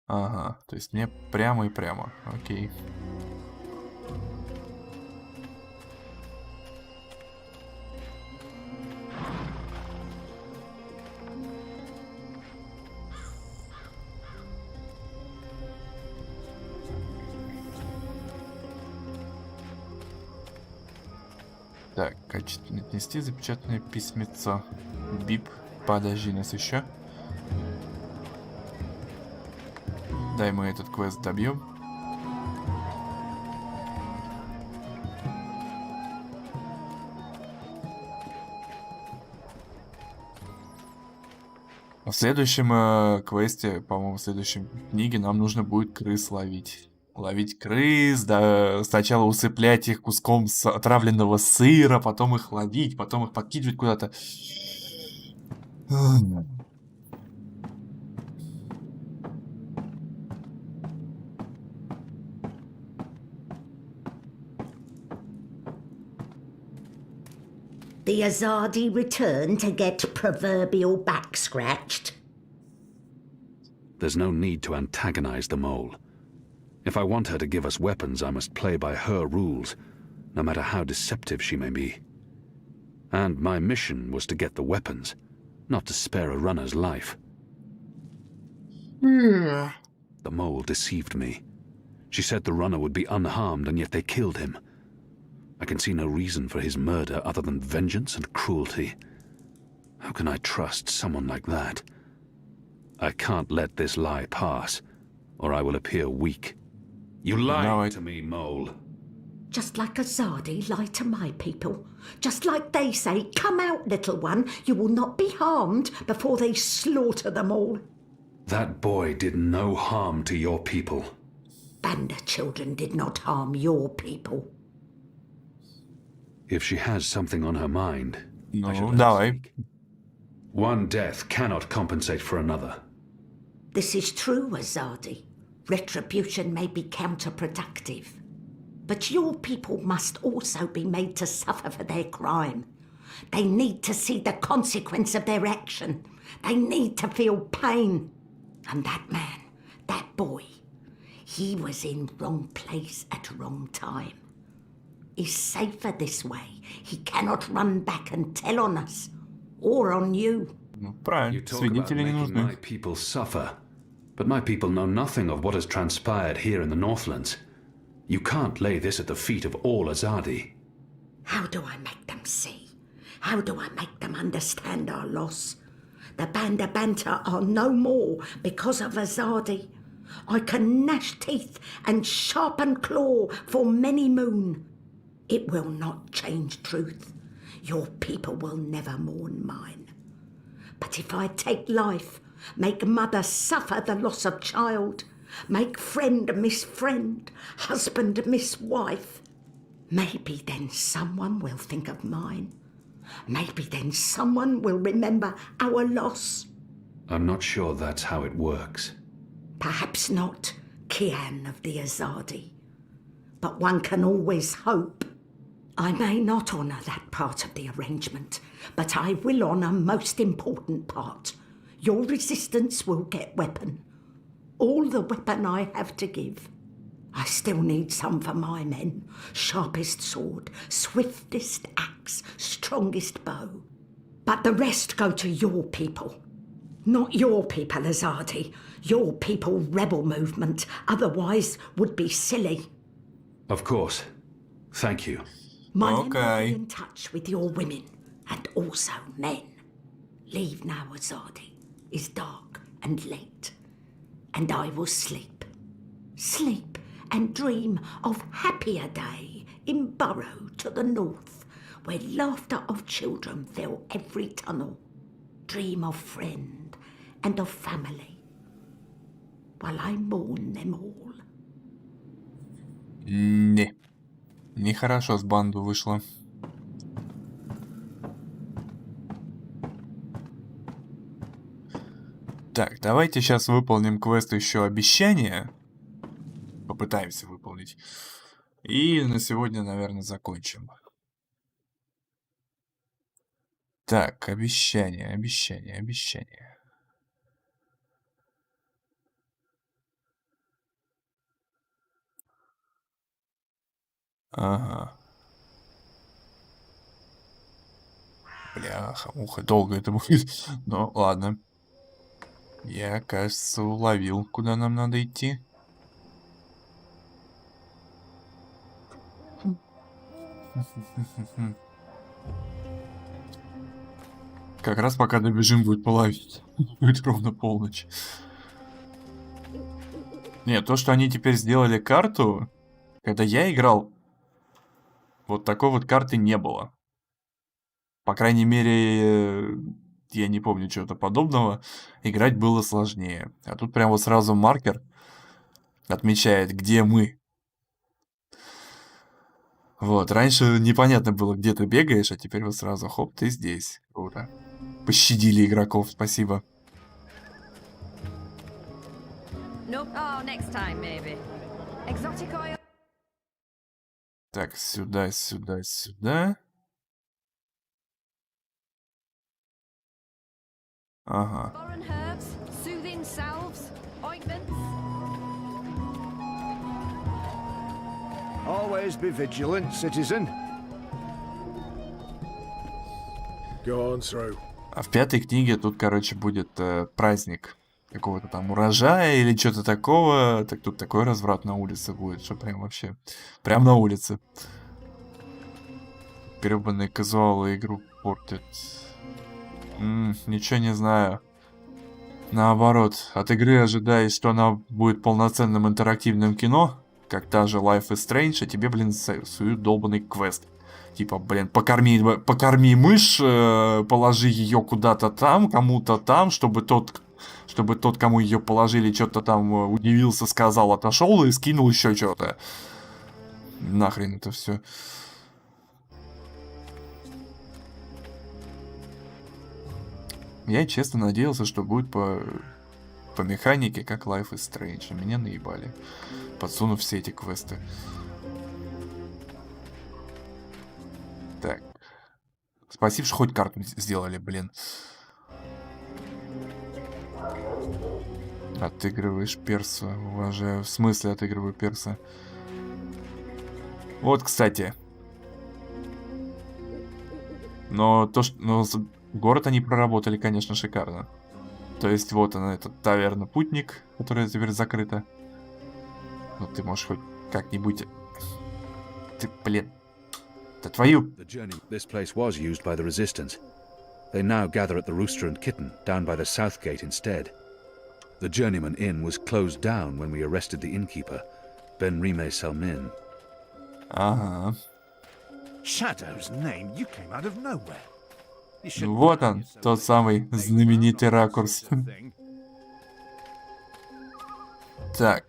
Ага, то есть мне прямо и прямо. Окей. Так, качественно отнести запечатанное письмецо. Бип, подожди нас еще. Дай мы этот квест добьем. В следующем квесте, по-моему, в следующем книге нам нужно будет крыс ловить. Ловить крыс, да, сначала усыплять их куском отравленного сыра, потом их ловить, потом их подкидывать куда-то. The Azadi return to get proverbial back scratched? There's no need to antagonize the mole. If I want her to give us weapons, I must play by her rules, no matter how deceptive she may be. And my mission was to get the weapons, not to spare a runner's life. The mole deceived me. She said the runner would be unharmed, and yet they killed him. I can see no reason for his murder other than vengeance and cruelty. How can I trust someone like that? I can't let this lie pass, or I will appear weak. You lied to me, Mole. Just like Azadi lied to my people. Just like they say, come out, little one, you will not be harmed before they slaughter them all. That boy did no harm to your people. Banda children did not harm your people. If she has something on her mind, I should Ну, давай. One death cannot compensate for another. This is true, Azadi. Retribution may be counterproductive. But your people must also be made to suffer for their crime. They need to see the consequence of their action. They need to feel pain. And that man, that boy, he was in wrong place at wrong time. He's safer this way. He cannot run back and tell on us. Or on you. Правильно, You talk about свидетели не making нужны. my people suffer, but my people know nothing of what has transpired here in the Northlands. You can't lay this at the feet of all Azadi. How do I make them see? How do I make them understand our loss? The Banda Banta are no more because of Azadi. I can gnash teeth and sharpen claw for many moon. It will not change truth. Your people will never mourn mine. But if I take life, make mother suffer the loss of child, make friend miss friend, husband miss wife, maybe then someone will think of mine. Maybe then someone will remember our loss. I'm not sure that's how it works. Perhaps not, Kian of the Azadi. But one can always hope. I may not honour that part of the arrangement, but I will honour most important part. Your resistance will get weapon. All the weapon I have to give. I still need some for my men. Sharpest sword, swiftest axe, strongest bow. But the rest go to your people. Not your people, Azadi. Your people rebel movement, otherwise would be silly. Of course. Thank you. My men will be in touch with your women, and also men. Leave now, Azadi. It's dark and late, and I will sleep. Sleep and dream of happier day in Burrow to the north, where laughter of children fill every tunnel. Dream of friend and of family, while I mourn them all. Не. Нехорошо с банду вышло. Так, давайте сейчас выполним квест еще обещание. Попытаемся выполнить. И на сегодня, наверное, закончим. Так, обещание. Ага. Бляха-муха, долго это будет. Ну, ладно. Я, кажется, уловил, куда нам надо идти. Как раз пока добежим, будет половить. Будет ровно полночь. Нет, то, что они теперь сделали карту, когда я играл, вот такой вот карты не было. По крайней мере, я не помню чего-то подобного. Играть было сложнее. А тут прям вот сразу маркер отмечает, где мы. Вот, раньше непонятно было, где ты бегаешь, а теперь вот сразу, хоп, ты здесь. Круто. Пощадили игроков, спасибо. Так, сюда. Ага. Always be vigilant, citizen. Go on through. А в 5-й книге тут, короче, будет праздник какого-то там урожая или что-то такого. Так тут такой разврат на улице будет, что прям вообще... Прям на улице. Гребаные казуалы игру портят. Ничего не знаю. Наоборот, от игры ожидаешь, что она будет полноценным интерактивным кино, как та же Life is Strange, а тебе, блин, суют долбанный квест. Типа, блин, покорми мышь, положи ее куда-то там, кому-то там, чтобы тот, кому ее положили, что-то там удивился, сказал, отошел и скинул еще что-то. Нахрен это все. Я честно надеялся, что будет по механике, как Life is Strange. А меня наебали, подсунув все эти квесты. Так. Спасибо, что хоть карту сделали, блин. Отыгрываешь перса. Уважаю. В смысле отыгрываю перса? Вот, кстати. Но то, что... Но город они проработали, конечно, шикарно. То есть вот она, эта таверна Путник, которая теперь закрыта. Ну ты можешь хоть как-нибудь... Ты, блин... Да твою... This place was used by the Resistance. They now gather at the Rooster and Kitten, down by the South Gate instead. The Journeyman Inn was closed down when we arrested the innkeeper, Ben Rime Selmin. Ага. Shadow's name, you came out of nowhere. Вот он, тот самый знаменитый ракурс. Так,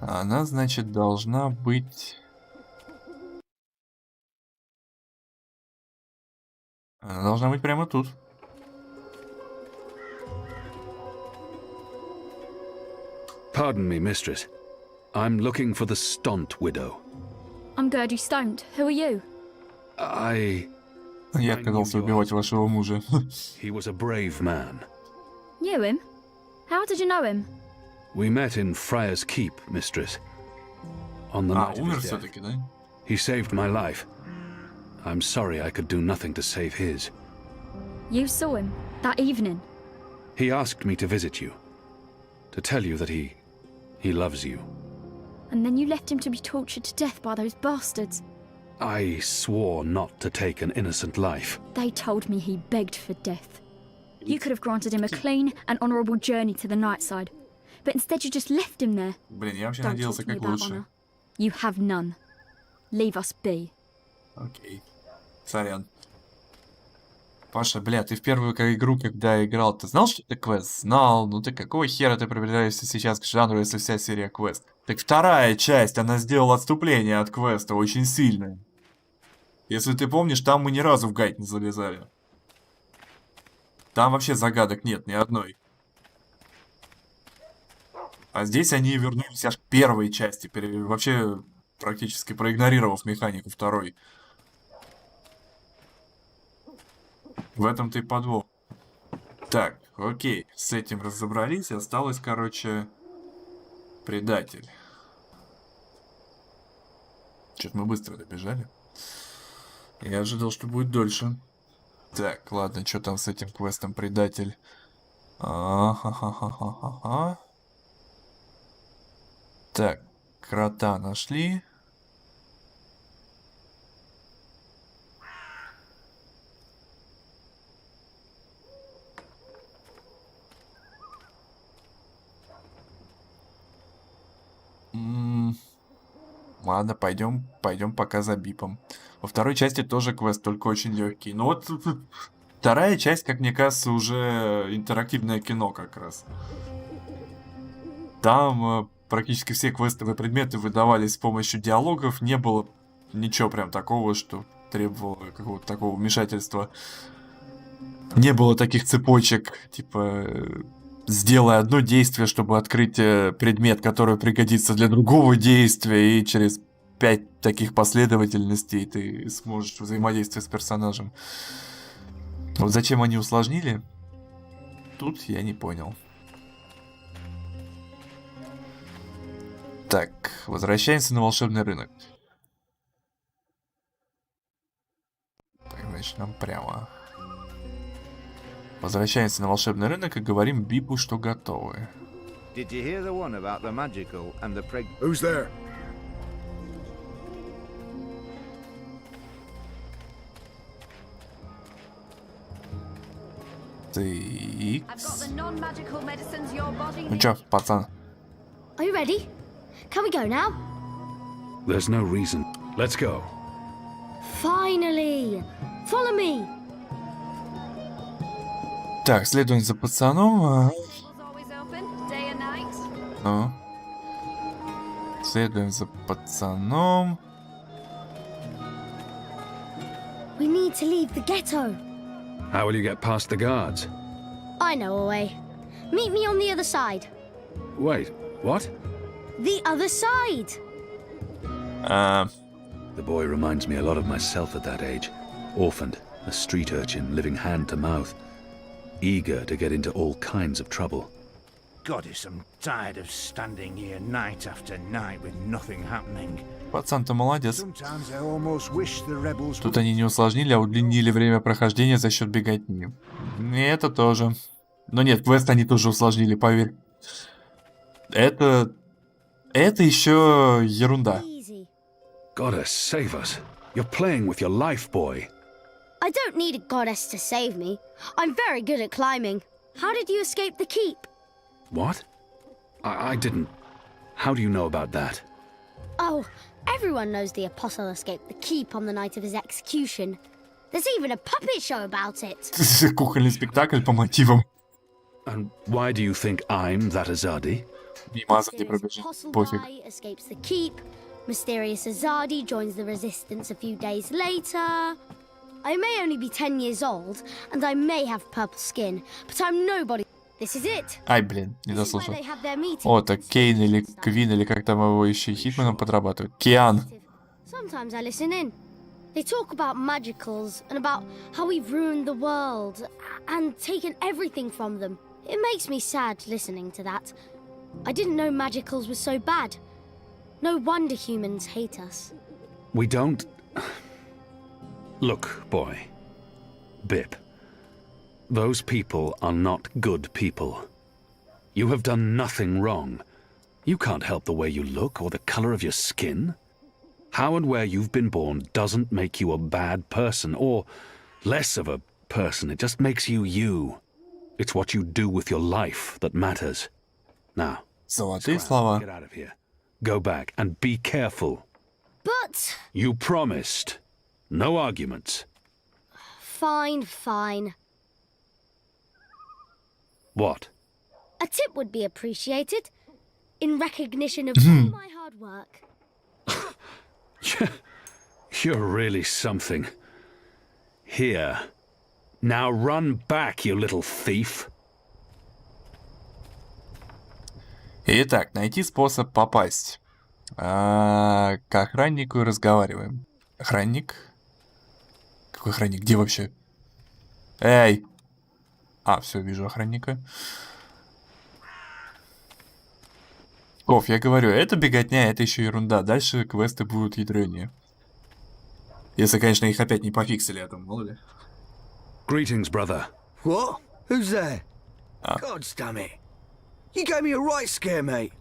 она, значит, должна быть... Она должна быть прямо тут. Pardon me, mistress. I'm looking for the Stott widow. I'm Gertie Stott. Who are you? Я отказался убивать вашего мужа. He was a brave man. Knew him? How did you know him? We met in Friar's Keep, mistress. On the night of умер his death. все-таки, да? He saved my life. I'm sorry I could do nothing to save his. You saw him that evening? He asked me to visit you. To tell you that he loves you. And then you left him to be tortured to death by those bastards. I swore not to take an innocent life. They told me he begged for death. You could have granted him a clean and honourable journey to the night side. But instead you just left him there. Блин, я вообще Don't надеялся talk to me как about лучше. honour. You have none. Leave us be. Окей. Сорян. Паша, бля, ты в первую игру, когда играл, ты знал, что это квест? Знал. Ну ты какого хера ты приближаешься сейчас к жанру, если вся серия квест? Так вторая часть, она сделала отступление от квеста очень сильное. Если ты помнишь, там мы ни разу в гайд не залезали. Там вообще загадок нет, ни одной. А здесь они вернулись аж к первой части, вообще практически проигнорировав механику второй. В этом-то и подвох. Так, окей, с этим разобрались. Осталось, короче, предатель. Что-то мы быстро добежали. Я ожидал, что будет дольше. Так, ладно, что там с этим квестом предатель? А-ха-ха-ха-ха-ха. Так, крота нашли. Ладно, пойдем пока за бипом. Во второй части тоже квест, только очень легкий. Но вот вторая часть, как мне кажется, уже интерактивное кино как раз. Там практически все квестовые предметы выдавались с помощью диалогов. Не было ничего прям такого, что требовало какого-то такого вмешательства. Не было таких цепочек, типа... Сделай одно действие, чтобы открыть предмет, который пригодится для другого действия, и через 5 таких последовательностей ты сможешь взаимодействовать с персонажем. Вот зачем они усложнили? Тут я не понял. Так, возвращаемся на волшебный рынок. нам прямо. Возвращаемся на волшебный рынок и говорим Бипу, что готовы. Did you hear the one about the magical and the Who's there? Ну чё, пацан? Are you ready? Can we go now? There's no reason. Let's go. Finally! Follow me! Так, следуем за пацаном. Ну. Следуем за пацаном. We need to leave the ghetto. How will you get past the guards? I know a way. Meet me on the other side. Wait, what? The other side! The boy reminds me a lot of myself at that age. Orphaned, a street urchin living hand to mouth. Eager to get into all kinds of trouble. Goddess, I'm tired of standing here night after night with nothing happening. Пацан-то молодец. Sometimes I almost wish the rebels Тут они не усложнили, а удлинили время прохождения за счет беготни. И это тоже. Но нет, квест они тоже усложнили, поверь. Это еще ерунда. Goddess, save us. You're playing with your life, boy. I don't need a goddess to save me. I'm very good at climbing. How did you escape the keep? What? I didn't. How do you know about that? Oh, everyone knows the apostle escaped the keep on the night of his execution. There's even a puppet show about it. Кукольный спектакль по мотивам. And why do you think I'm that Azadi? Apostle Guy escapes the keep. Mysterious Azadi joins the resistance a few days later. I may only be 10 years old, and I may have purple skin, but I'm nobody. This is it. Ай, блин, не дослушал. О, так Кейн или Квин, или как там его еще Хитманом подрабатывают. Киан. Sometimes I listen in. They talk about magicals and about how we've ruined the world and taken everything from them. It makes me sad listening to that. I didn't know magicals were so bad. No wonder humans hate us. We don't... Look, boy. Bip. Those people are not good people. You have done nothing wrong. You can't help the way you look or the color of your skin. How and where you've been born doesn't make you a bad person or less of a person. It just makes you you. It's what you do with your life that matters. Now, Золотые слова. get out of here. Go back and be careful. But... You promised. No arguments. Fine, fine. What? A tip would be appreciated in recognition of all my hard work. You're really something. Here. Now run back, you little thief. Итак, найти способ попасть. К охраннику и разговариваем. Охранник? Какой охранник? Где вообще? Эй! А, все, вижу охранника. Ков, я говорю, это беготня, это еще ерунда. Дальше квесты будут ядрёнее. Если, конечно, их опять не пофиксили, это мало ли. Greetings, brother. What? Who's there? God damn it. You gave me a right scare, mate.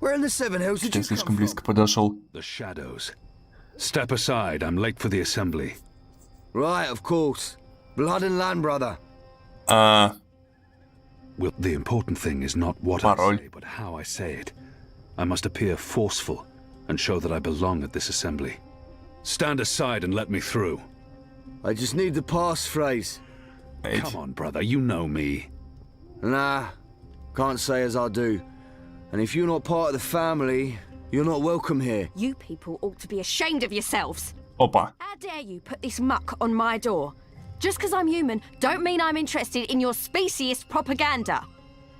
Where in the Seven Hills did you come слишком близко подошел. The shadows. Step aside, I'm late for the assembly. Right, of course. Blood and land, brother. Well, the important thing is not what I say, but how I say it. I must appear forceful and show that I belong at this assembly. Stand aside and let me through. I just need the passphrase. Come on, brother, you know me. Nah, can't say as I do. And if you're not part of the family, you're not welcome here. You people ought to be ashamed of yourselves. Опа. How dare you put this muck on my door? Just because I'm human, don't mean I'm interested in your speciesist propaganda.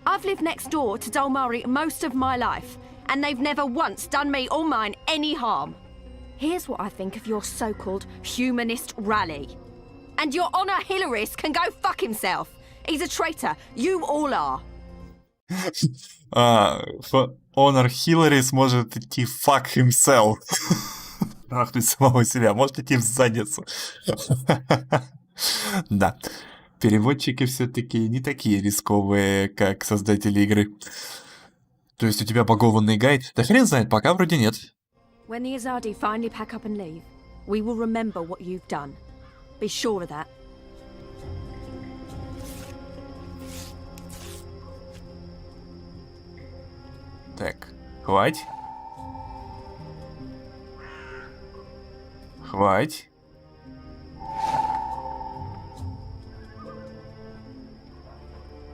I've lived next door to Dalmari most of my life, and they've never once done me or mine any harm. Here's what I think of your so-called humanist rally. And your Honor Hilarist can go fuck himself. He's a traitor. You all are. Honor Hillary сможет идти fuck himself. трахнуть самого себя, может идти в задницу. Да, переводчики все-таки не такие рисковые, как создатели игры. То есть у тебя багованный гайд? Да хрен знает, пока вроде нет. When the Azadi finally pack up and leave, we will remember what you've done. Be sure of that. Так, хватит. Хватит.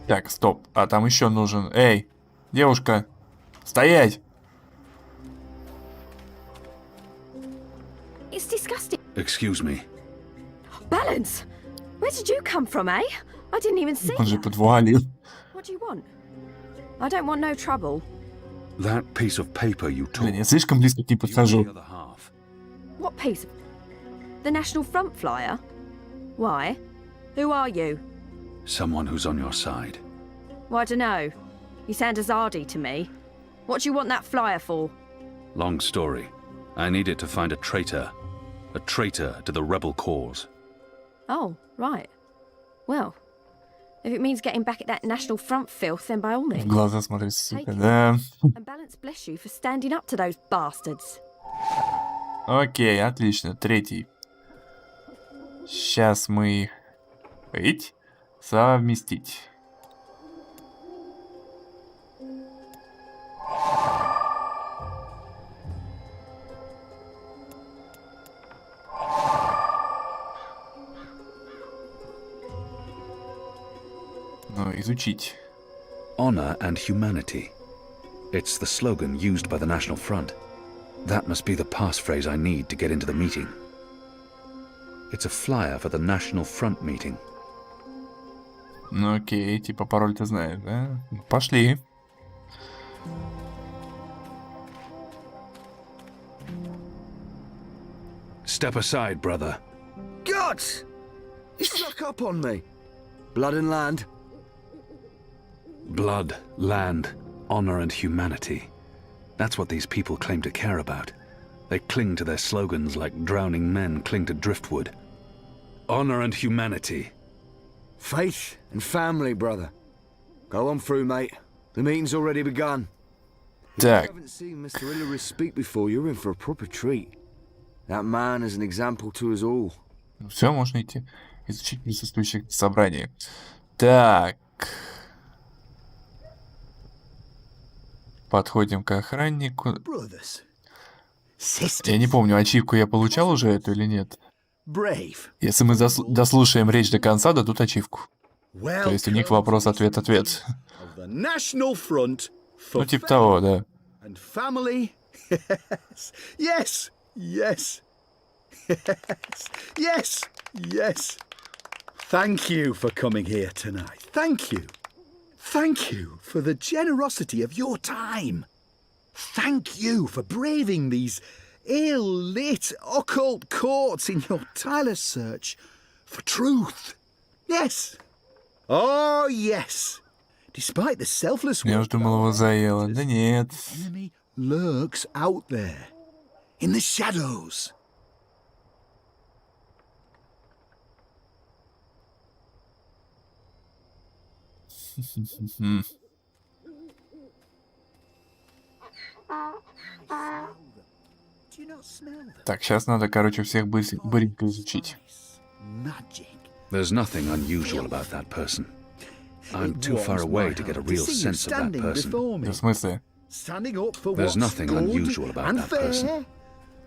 Так, стоп. А там еще нужен... Эй, девушка, стоять! It's disgusting. Excuse me. Balance! Where did you come from, eh? I didn't even see Он же you. под вуалью. What do you want? I don't want no trouble. That piece of paper you took. Блин, я слишком близко к ней подхожу. What piece? The National Front flyer? Why? Who are you? Someone who's on your side. Well, I dunno. You sound Azadi to me. What do you want that flyer for? Long story. I needed to find a traitor. A traitor to the rebel cause. Oh, right. Well, if it means getting back at that National Front filth, then by all В means. глаза смотри, сука, Take it. да. And Balance bless you for standing up to those bastards. Окей, отлично. Третий. Сейчас мы... Эть? Совместить. Ну, изучить. Honor and humanity. It's the slogan used by the National Front. That must be the passphrase I need to get into the meeting. It's a flyer for the National Front meeting. Ну окей, типа пароль ты знаешь, да? Пошли. Step aside, brother. Guts! You snuck up on me. Blood and land. Blood, land, honor and humanity. That's what these people claim to care about. They cling to their slogans like drowning men cling to driftwood. Honor and humanity. Faith and family, brother. Go on through, mate. The meeting's already begun. If you Так. haven't seen Mr. Hillary speak before, you're in for a proper treat. That man is an example to us all. Все, можно идти. Изучить присутствующих в собрании. Так. Подходим к охраннику. Я не помню, ачивку я получал уже эту или нет. Если мы дослушаем речь до конца, дадут ачивку. То есть у них вопрос, ответ, ответ. Ну, типа того, да. And family. Yes, yes, yes, yes. Thank you for coming here tonight. Thank you. Thank you for the generosity of your time. Thank you for braving these ill-lit occult courts in your tireless search for truth. Yes. Oh, yes. Despite the selfless Я work уж думал, его заело. Да нет. enemy lurks out there in the shadows. Так, сейчас надо, короче, всех быренько изучить. There's nothing unusual about that person. I'm too far away to get a real sense of that person. В смысле? Standing up for There's what's nothing good unusual about and that fair. person.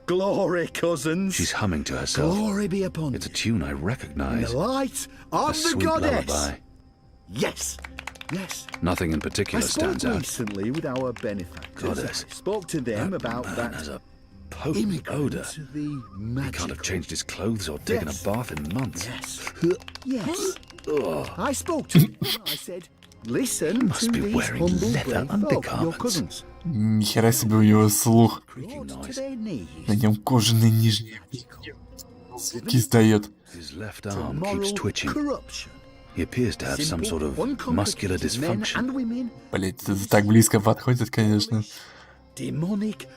Glory, cousins. She's humming to herself. Glory be upon It's a tune I in recognize. the light A of the sweet goddess. lullaby. Yes, yes. Nothing in I particular spoke stands out. recently with our benefactors. Goddess. I spoke to them about Man that has a potent immigrant odor. to the He magical. can't have changed his clothes or taken Yes. a bath in months. Yes. Ugh. I spoke to him. I said, listen Must to be these wearing humble leather brave folk, your undergarments. cousins. Нихера себе у него слух. Brought to their knees. На нем кожаный нижний. Звуки издает. His left to arm moral keeps twitching. corruption. He appears to have some sort of muscular Uncomplicated men dysfunction. and women, Блять, это так близко подходит, конечно. demonic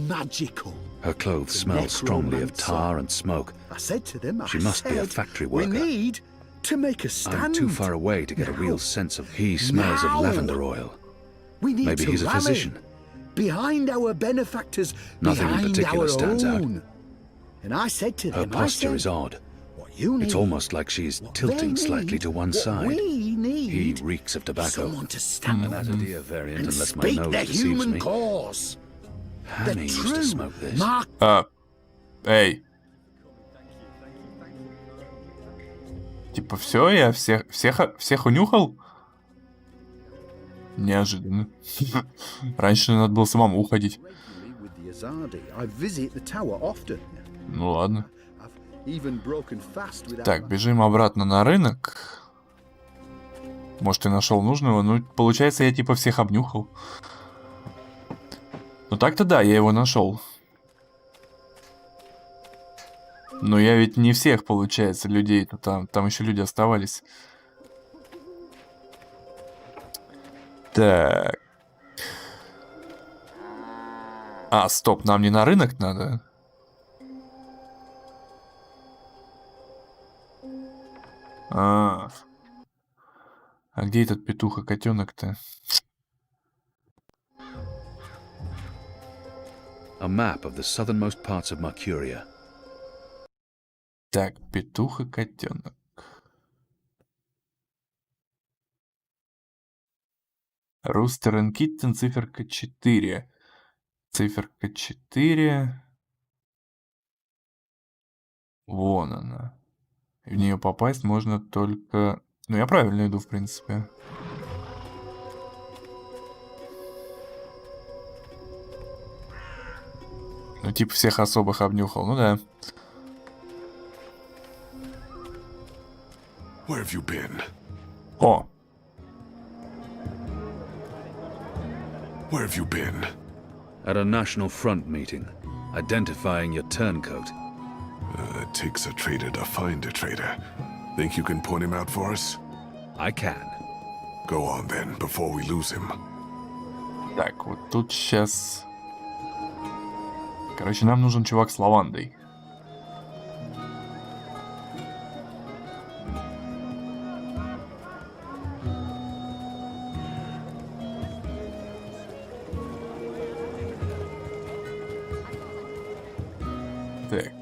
magical. Her clothes smell strongly of tar and smoke. I said to them, She must be a factory worker. We need to make a stand. I'm too far away to get a real sense of. He smells of lavender oil. We need Maybe to he's a rally physician. behind our benefactors, Nothing in behind particular our stands out. own. And I said to Her them, posture is odd. you It's need, almost like she's tilting slightly to one side. we need He reeks of tobacco. someone to stand An up and Azadir variant, unless my speak nose the deceives human me. cause. Hanny used to true smoke this. mark. Эй. Типа все, я всех унюхал? Неожиданно. Раньше надо было самому уходить. With the Azadi, I visit the tower often. Ну ладно. Even broken fast without Так, бежим обратно на рынок. Может, и нашел нужного. Ну, получается, я типа всех обнюхал. Ну так-то да, я его нашел. Но я ведь не всех, получается, людей-то там еще люди оставались. Так. А, стоп, нам не на рынок надо. А где этот петух и котенок-то? A map of the southernmost parts of Mercuria. Так, петух и котенок. Рустер и Киттен, циферка 4. Циферка 4. Вон она. В нее попасть можно только... Ну, я правильно иду, в принципе. Ну, типа всех особых обнюхал, ну да. Where have you been? О! Where have you been? At a National Front meeting, identifying your turncoat. It takes a traitor to find a traitor. Think you can point him out for us? I can. Go on then, before we lose him. Так, вот тут сейчас... Короче, нам нужен чувак с лавандой. Так.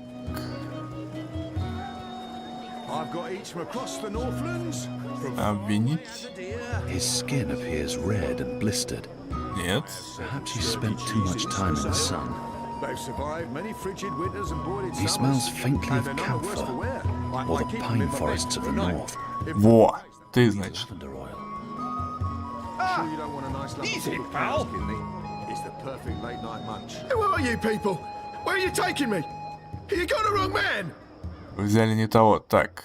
Обвинить? His skin appears red and blistered. Нет. Perhaps he spent too much time in the sun. He smells faintly of camphor, or the pine forests of the north. Во, ты, значит. Easy, pal. It's the perfect late night munch. Who are you people? Where are you taking me? You got the wrong man. Вы взяли не того. Так.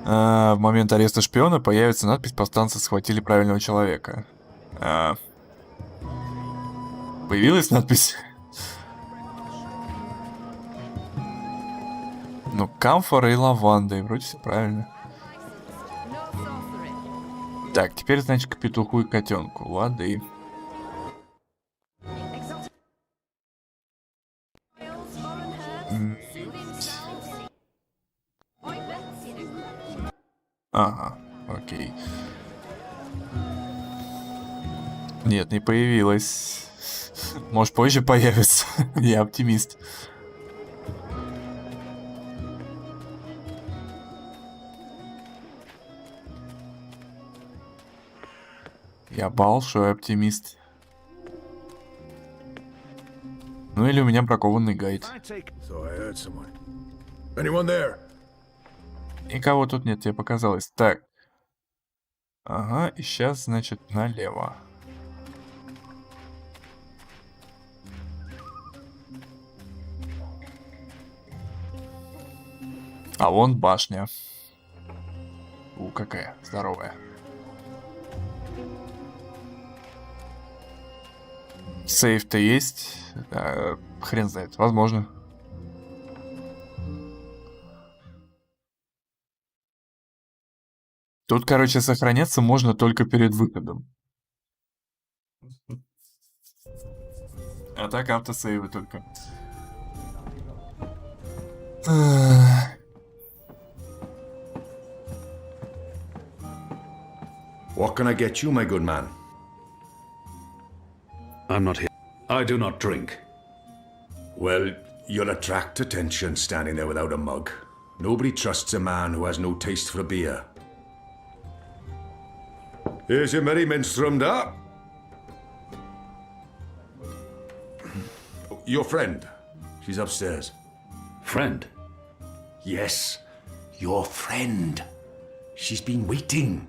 В момент ареста шпиона появится надпись: повстанцы схватили правильного человека. Появилась надпись? Ну, камфора и лаванда, и вроде все правильно. Так, теперь, значит, к петуху и котенку. Лады. Ага, окей. Нет, не появилась. Может, позже появится. Я оптимист. Я большой оптимист. Ну или у меня бракованный гайд. Никого тут нет, тебе показалось. Так. Ага, и сейчас, значит, налево. А вон башня. Какая здоровая. Сейф-то есть? Хрен знает, возможно. Тут, короче, сохраняться можно только перед выходом. А так автосейвы только. What can I get you, my good man? I'm not here. I do not drink. Well, you'll attract attention standing there without a mug. Nobody trusts a man who has no taste for a beer. Here's your merry minstrel up. Your friend. She's upstairs. Friend? Yes, your friend. She's been waiting.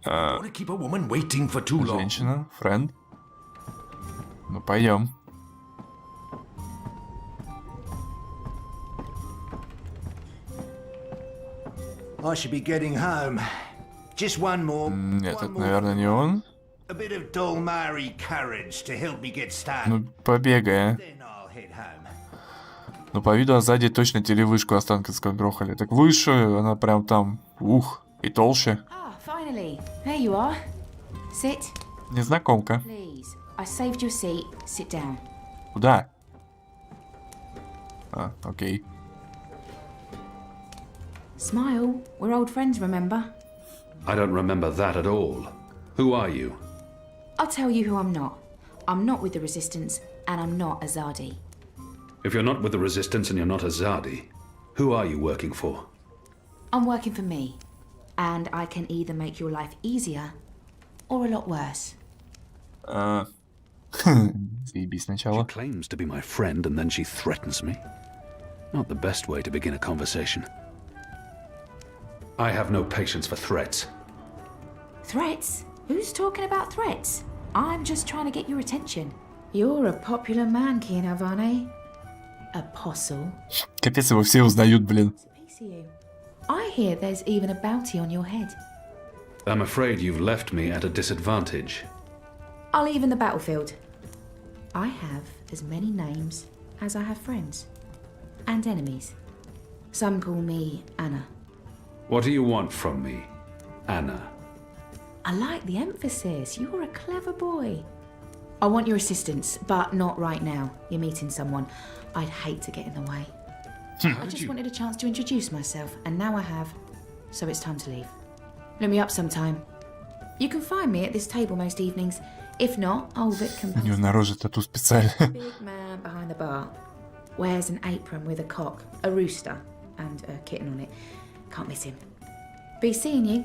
I don't want to keep a woman waiting for too long. Женщина, friend. Ну, пойдем. I should be getting home. Just one more. Нет, это, наверное, не он. A bit of Dolmari courage to help me get started. Ну, побегай. Then I'll head home. Ну, по виду, а сзади точно телевышку Останкинского грохали. Так выше, она прям там, ух, и толще. Ah, finally. There you are. Sit. Незнакомка. Please. I saved your seat. Sit down. Куда? А, окей. Smile. We're old friends, remember? I don't remember that at all. Who are you? I'll tell you who I'm not. I'm not with the Resistance, and I'm not Azadi. If you're not with the Resistance and you're not Azadi, who are you working for? I'm working for me, and I can either make your life easier or a lot worse. Заебись сначала. She claims to be my friend and then she threatens me. Not the best way to begin a conversation. I have no patience for threats. Threats? Who's talking about threats? I'm just trying to get your attention. You're a popular man, Kian Havane. Apostle. Капец, его все узнают, блин. I hear there's even a bounty on your head. I'm afraid you've left me at a disadvantage. I'll even the battlefield. I have as many names as I have friends. And enemies. Some call me Anna. What do you want from me, Anna? I like the emphasis. You're a clever boy. I want your assistance, but not right now. You're meeting someone. I'd hate to get in the way. I just wanted a chance to introduce myself, and now I have. So it's time to leave. Look me up sometime. You can find me at this table most evenings. If not, old Vic can У него на роже тату специально. Big man behind the bar. Wears an apron with a cock, a rooster, and a kitten on it. Can't miss him. Be seeing you,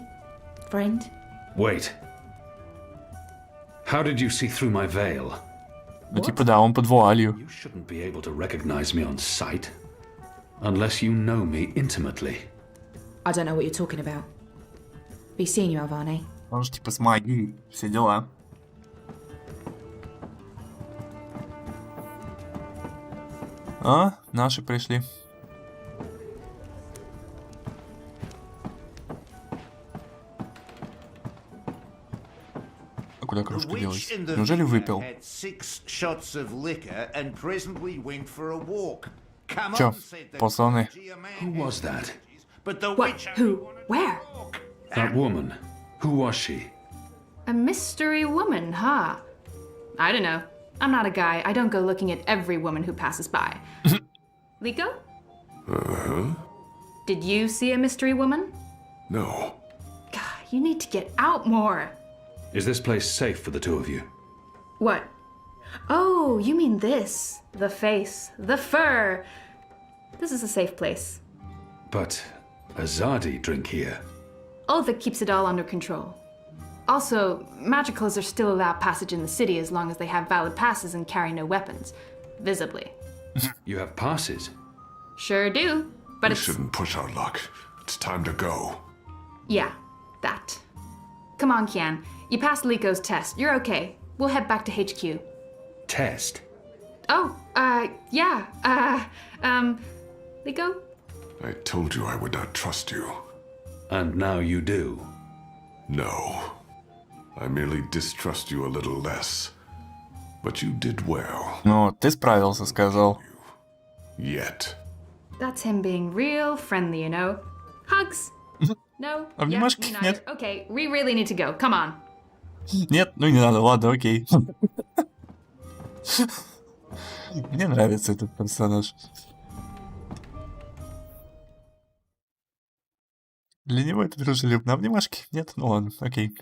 friend. Wait. How did you see through my veil? Ну типа да, он под вуалью. You shouldn't be able to recognize me on sight. Unless you know me intimately. I don't know what you're talking about. Be seeing you, Alvane. Он же типа с магией, все дела. А, наши пришли. А куда кружка делась? Неужели выпил? Чё, посланы? Who was that? What? Who? Where? That woman. Who was she? A mystery woman, huh? I don't know. I'm not a guy. I don't go looking at every woman who passes by. Liko? Uh-huh. Did you see a mystery woman? No. God, you need to get out more. Is this place safe for the two of you? What? Oh, you mean this. The face, the fur. This is a safe place. But Azadi drink here. Ulvik keeps it all under control. Also, magicals are still allowed passage in the city as long as they have valid passes and carry no weapons. Visibly. You have passes? Sure do, but We it's... shouldn't push our luck. It's time to go. Yeah, that. Come on, Kian. You passed Liko's test. You're okay. We'll head back to HQ. Test? Oh, yeah. Liko? I told you I would not trust you. And now you do. No. I merely distrust you a little less. But you did well. Ну, ты справился, сказал. Yet. That's him being real friendly, you know. Hugs. No? Обнимашки? Yeah, me neither. Нет. Okay, we really need to go. Come on. Нет, ну не надо, ладно, окей. Мне нравится этот персонаж. Для него это дружелюбно. Обнимашки? Нет? Ну ладно, окей.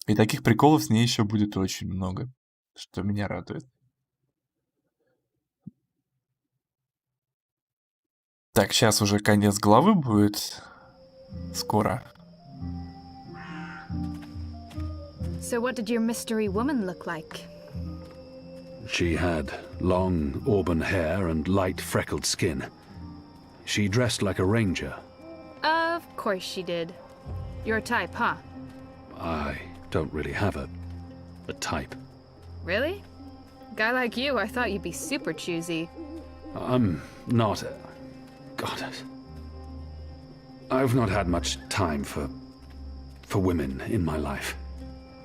И таких приколов с ней еще будет очень много, что меня радует. Так, сейчас уже конец главы будет. Скоро. So what did your mystery woman look like? She had long auburn hair and light freckled skin. She dressed like a ranger. Of course she did. Your type, huh? I don't really have a type. Really? Guy like you, I thought you'd be super choosy. I'm not. God. I've not had much time for women in my life.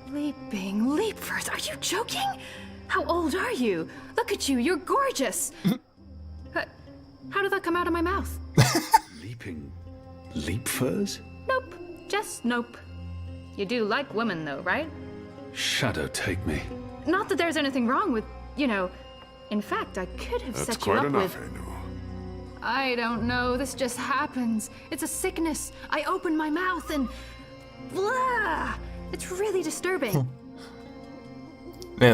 Leaping leapers, are you joking? How old are you? Look at you, you're gorgeous. How did that come out of my mouth? Leaping leapfurs? Nope, just nope. You do like women though, right? Shadow take me. Not that there's anything wrong with, you know, in fact, I could have set you up with... I don't know, this just happens. It's a sickness. I open my mouth and... Blah! It's really disturbing.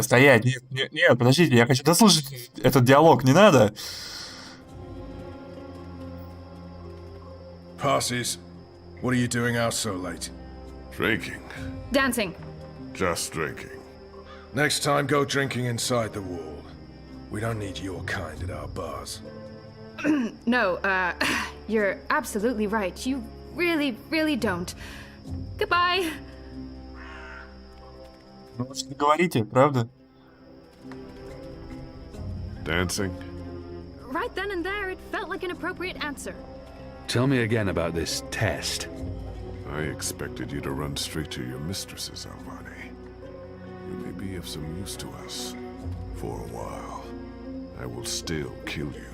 Стоять, нет, подождите, я хочу дослушать этот диалог, не надо. Passes. What are you doing out so late? Drinking. Dancing. Just drinking. Next time, go drinking inside the wall. We don't need your kind at our bars. No, you're absolutely right. You really, really don't. Goodbye. Ну, что говорите, правда? Dancing? Right then and there, it felt like an appropriate answer. Tell me again about this test. I expected you to run straight to your mistresses, Alvani. You may be of some use to us. For a while. I will still kill you.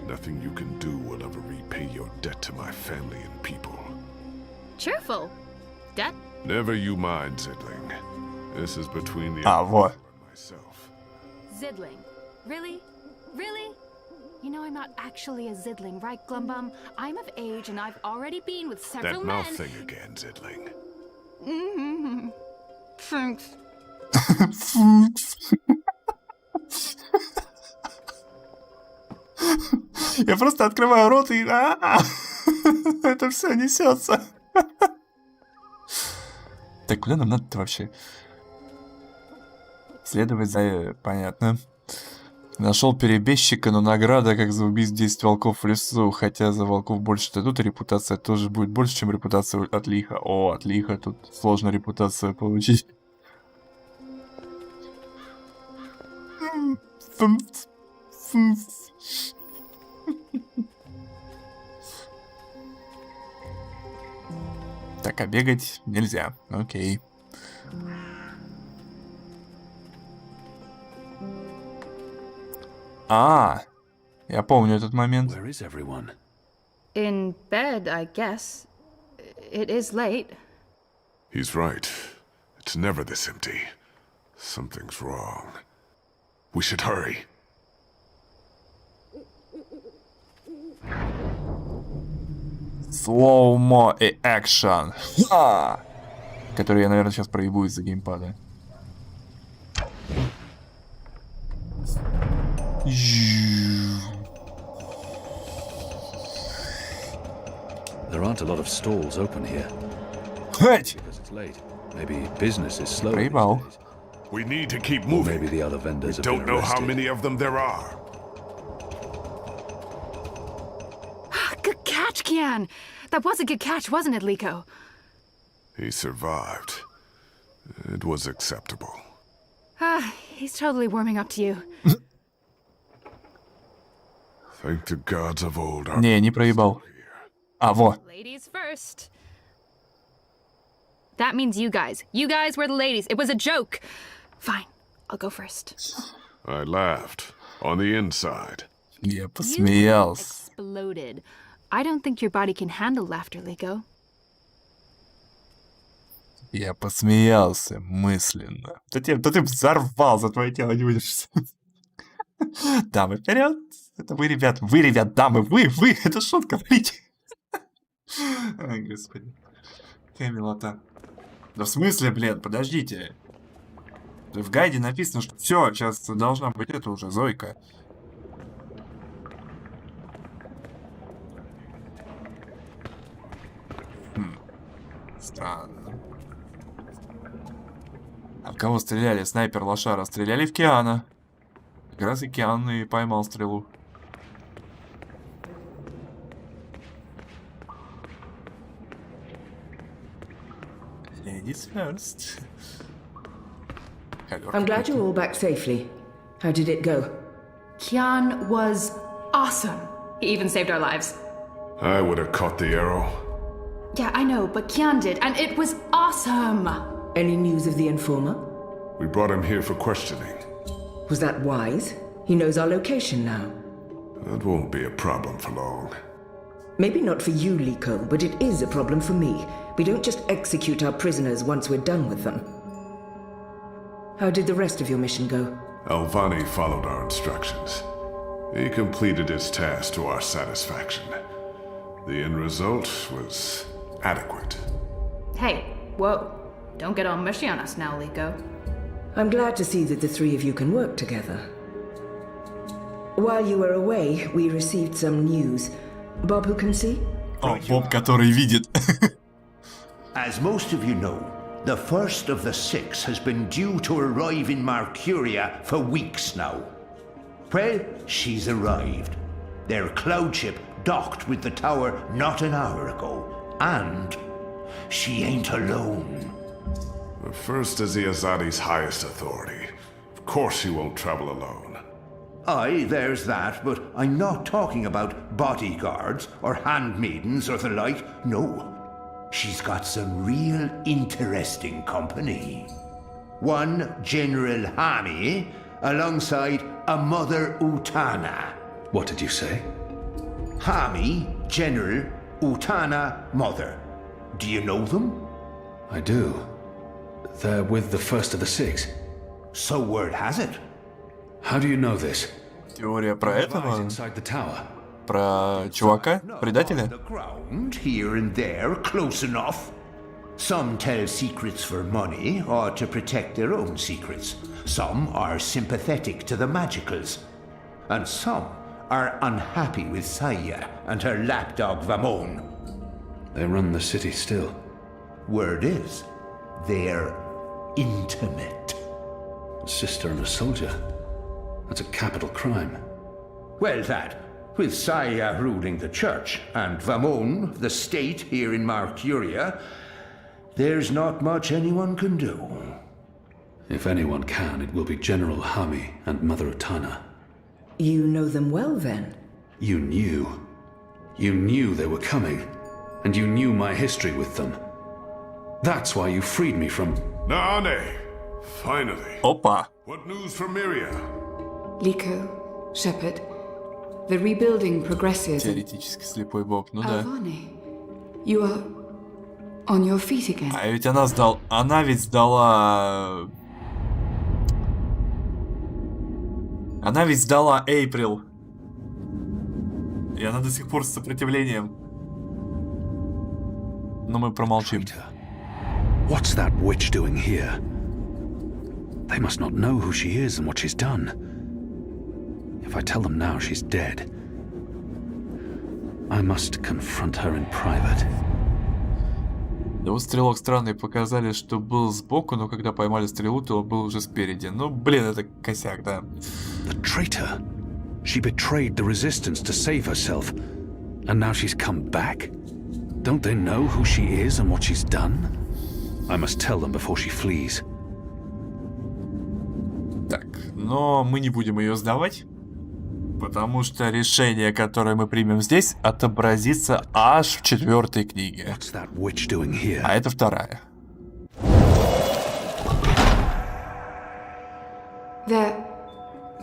Nothing you can do will ever repay your debt to my family and people. Cheerful. Debt? Never you mind, Zidling. This is between the вот. and myself. Zidling. Really? Really? You know I'm not actually a Zidling, right, Glumbum? I'm of age and I've already been with several That men. mouth thing again, Zidling. Mm-hmm. Thanks. Я просто открываю рот и... Это все несется. Так, куда нам надо-то вообще? Следовать за... Понятно. Нашел перебежчика, но награда, как за убийство 10 волков в лесу. Хотя за волков больше дадут, репутация тоже будет больше, чем репутация от лиха. О, от лиха тут сложно репутацию получить. Так, а бегать нельзя. Окей. Я помню этот момент. Where is everyone? In bed, I guess. It is late. He's right. It's never this empty. Something's wrong. We should hurry. Slow-mo и action. Ха! Который я, наверное, сейчас проебу из-за геймпада. There aren't a lot of stalls open here. Because it's late. Maybe business is slow. Проебал. We need to keep moving. Maybe the other vendors We don't know how many of them there are. Good catch, Kian. That was a good catch, wasn't it, Liko? He survived. It was acceptable. He's totally warming up to you. Thank the gods of old. Не, не проебал. Во. Ladies first. That means you guys. You guys were the ladies. It was a joke. Fine, I'll go first. I laughed. On the inside. Я посмеялся. Exploded. I don't think your body can handle laughter, Liko. Я посмеялся мысленно. Да ты взорвал, за твое тело не выдержишься. Дамы, вперед! Это вы, ребят, дамы, вы, это шутка, блядь. Ой, господи. Какая милота. Да в смысле, блин, подождите. В гайде написано, что все, сейчас должна быть это уже Зойка. Странно. А в кого стреляли? Снайпер лошара. Стреляли в Киана. Как раз и Киан и поймал стрелу. Ladies first. I'm glad you're all back safely. How did it go? Kian was awesome. He even saved our lives. I would have caught the arrow. Yeah, I know, but Kian did, and it was awesome! Any news of the informer? We brought him here for questioning. Was that wise? He knows our location now. That won't be a problem for long. Maybe not for you, Liko, but it is a problem for me. We don't just execute our prisoners once we're done with them. How did the rest of your mission go? Alvani followed our instructions. He completed his task to our satisfaction. The end result was adequate. Hey, whoa. Don't get all mushy on us now, Liko. I'm glad to see that the three of you can work together. While you were away, we received some news. Bob who can see? Oh, Bob, который видит. As most of you know, the first of the six has been due to arrive in Mercuria for weeks now. Well, she's arrived. Their cloud ship docked with the tower not an hour ago. And she ain't alone. The first is the Azadi's highest authority. Of course he won't travel alone. Aye, there's that, but I'm not talking about bodyguards or handmaidens or the like. No. She's got some real interesting company. One General Hani alongside a Mother Utana. What did you say? Hami, General, Utana, Mother. Do you know them? I do. They're with the first of the six. So word has it. How do you know this? Теория про этого? Inside the tower. Про чувака? Предателя? Here and there, close enough. Some tell secrets for money or to protect their own secrets. Some are sympathetic to the magicals. And some are unhappy with Saya and her lapdog Vamon. They run the city still. Word is, they're intimate. A sister and a soldier. That's a capital crime. Well, that, with Saya ruling the church and Vamon, the state here in Mercuria, there's not much anyone can do. If anyone can, it will be General Hami and Mother Utana. You know them well, then? You knew. You knew they were coming. And you knew my history with them. That's why you freed me from... Nane! Finally. Опа! What news from Myria? Liko, Shepard, the rebuilding progresses. Теоретически слепой Боб, ну да. Alvani, you are on your feet again. А ведь она ведь сдала... Она ведь сдала Эйприл. И она до сих пор с сопротивлением. Но мы промолчим. What's that witch doing here? They must not know who she is and what she's done. If I tell them now she's dead, I must confront her in private. Да вот стрелок странный, показали, что был сбоку, но когда поймали стрелу, то он был уже спереди. Ну, блин, это косяк, да. The traitor. She betrayed the resistance to save herself. And now she's come back? Don't they know who she is and what she's done? I must tell them before she flees. Так, но мы не будем ее сдавать. Потому что решение, которое мы примем здесь, отобразится аж в 4-й книге. А это 2-я.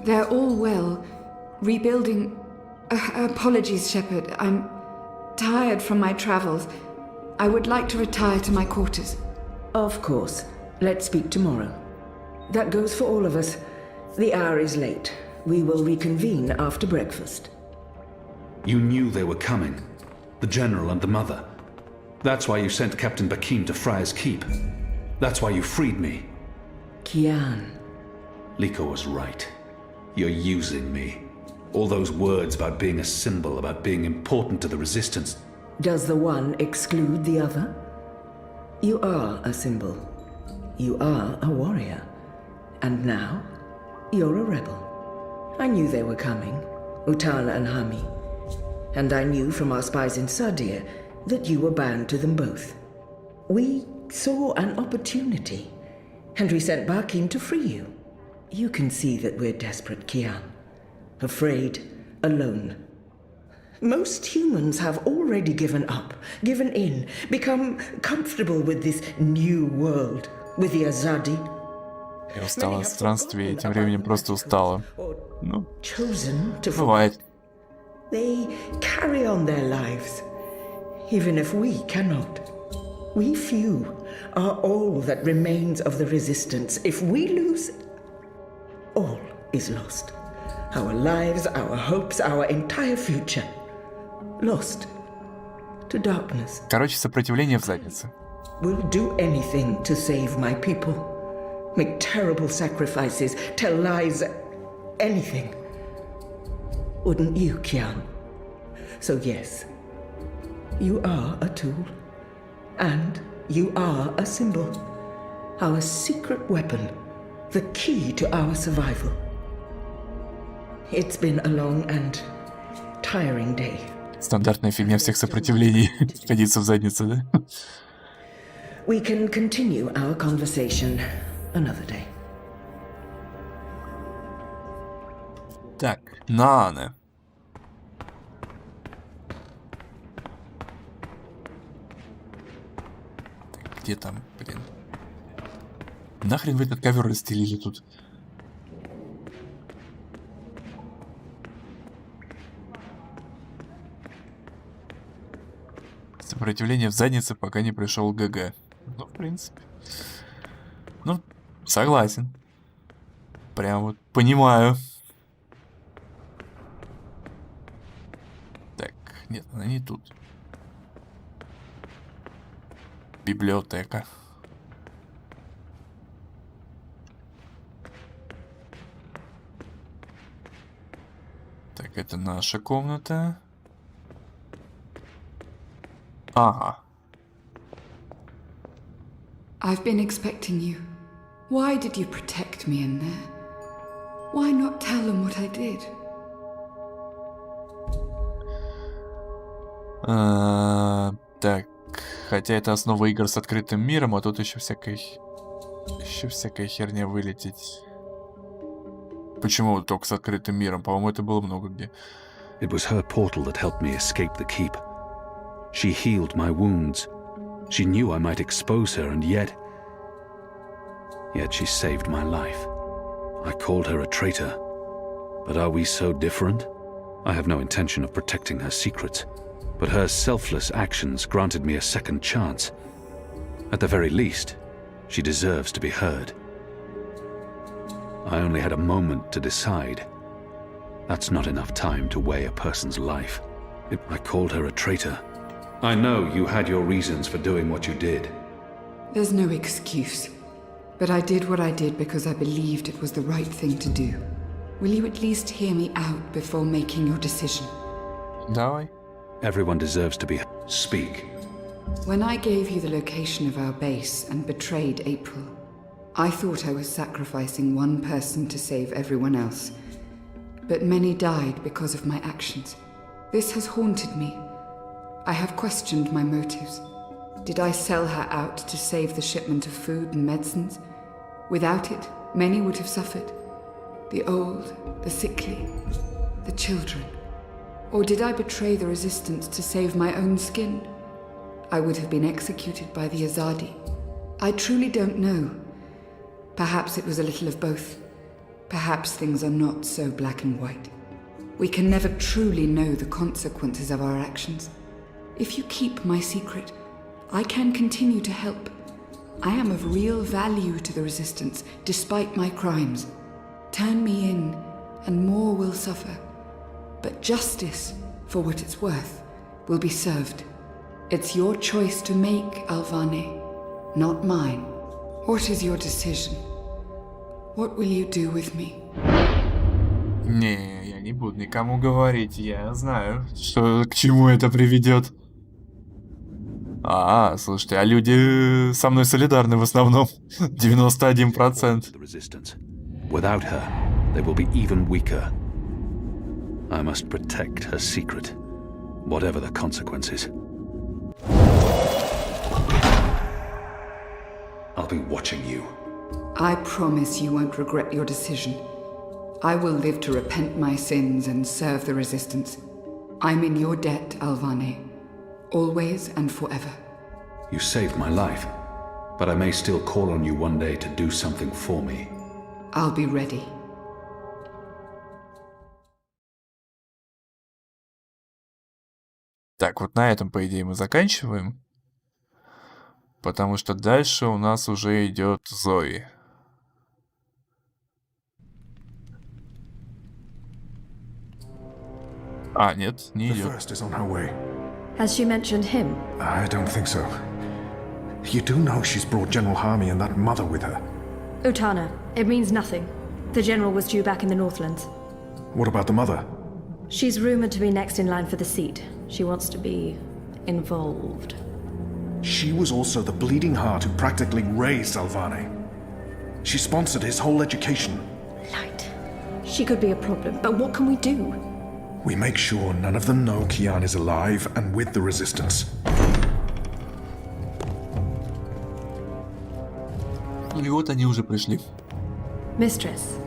They're all well. Rebuilding... apologies, Shepard. tired from my travels. I would like to retire to my quarters. Of course. Let's speak tomorrow. That goes for all of us. The hour is late. We will reconvene after breakfast. You knew they were coming. The General and the Mother. That's why you sent Captain Bakim to Friar's Keep. That's why you freed me. Kian. Liko was right. You're using me. All those words about being a symbol, about being important to the Resistance. Does the one exclude the other? You are a symbol. You are a warrior. And now, you're a rebel. I knew they were coming, Utala and Hami. And I knew from our spies in Sardia that you were bound to them both. We saw an opportunity, and we sent Bakim to free you. You can see that we're desperate, Kian. Afraid, alone. Most humans have already given up, given in, become comfortable with this new world, with the Azadi. Я устала от странствий, тем временем просто устала. Ну, бывает. They carry on their lives, even if we cannot. We few are all that remains of the Resistance. If we lose, all is lost. Our lives, our hopes, our entire future. Lost to darkness. Короче, сопротивление в заднице. We'll do anything to save my people. Make terrible sacrifices, tell lies, anything. Wouldn't you, Kian? So yes, you are a tool. And you are a symbol. Our secret weapon. The key to our survival. It's been a long and tiring day. Стандартная фигня всех сопротивлений. Сходиться в задницу, да? We can continue our conversation another day. Так, Нане. Где там, блин? Нахрен вы этот ковер расстелили тут? Сопротивление в заднице, пока не пришел ГГ. Ну, в принципе. Ну, согласен. Прям вот понимаю. Так, нет, она не тут. Библиотека. Так, это наша комната. Ага. I've been expecting you. Why did you protect me in there? Why not tell them what I did? Так, хотя это основа игр с открытым миром, а тут еще всякая херня вылететь. Почему только с открытым миром? По-моему, это было много где. It was her portal that helped me escape the keep. She healed my wounds. She knew I might expose her, and yet she saved my life. I called her a traitor. But are we so different? I have no intention of protecting her secrets. But her selfless actions granted me a second chance. At the very least, she deserves to be heard. I only had a moment to decide. That's not enough time to weigh a person's life. I called her a traitor. I know you had your reasons for doing what you did. There's no excuse. But I did what I did because I believed it was the right thing to do. Will you at least hear me out before making your decision? Давай. Everyone deserves to be... Speak. When I gave you the location of our base and betrayed April, I thought I was sacrificing one person to save everyone else. But many died because of my actions. This has haunted me. I have questioned my motives. Did I sell her out to save the shipment of food and medicines? Without it, many would have suffered. The old, the sickly, the children. Or did I betray the resistance to save my own skin? I would have been executed by the Azadi. I truly don't know. Perhaps it was a little of both. Perhaps things are not so black and white. We can never truly know the consequences of our actions. If you keep my secret, I can continue to help. I am of real value to the Resistance, despite my crimes. Turn me in, and more will suffer. But justice, for what it's worth, will be served. It's your choice to make, Alvane, not mine. What is your decision? What will you do with me? Не, я не буду никому говорить. Я знаю, что к чему это приведет. Слушайте, а люди со мной солидарны в основном. 91%. Without her, they will be even weaker. I must protect her secret, whatever the consequences. I'll be watching you. I promise you won't regret your decision. I will live to repent my sins and serve the Resistance. I'm in your debt, Alvane. Always and forever. You saved my life, but I may still call on you one day to do something for me. I'll be ready. Так, вот на этом, по идее, мы заканчиваем. Потому что дальше у нас уже идет Зои. Нет, не идет. The first is on her way. Has she mentioned him? I don't think so. You do know she's brought General Harmy and that mother with her. Utana, it means nothing. The general was due back in the Northlands. What about the mother? She's rumored to be next in line for the seat. She wants to be involved. She was also the bleeding heart who practically raised Alvane. She sponsored his whole education. Light. She could be a problem, but what can we do? We make sure none of them know Kian is alive and with the Resistance. И вот они уже пришли. Mistress,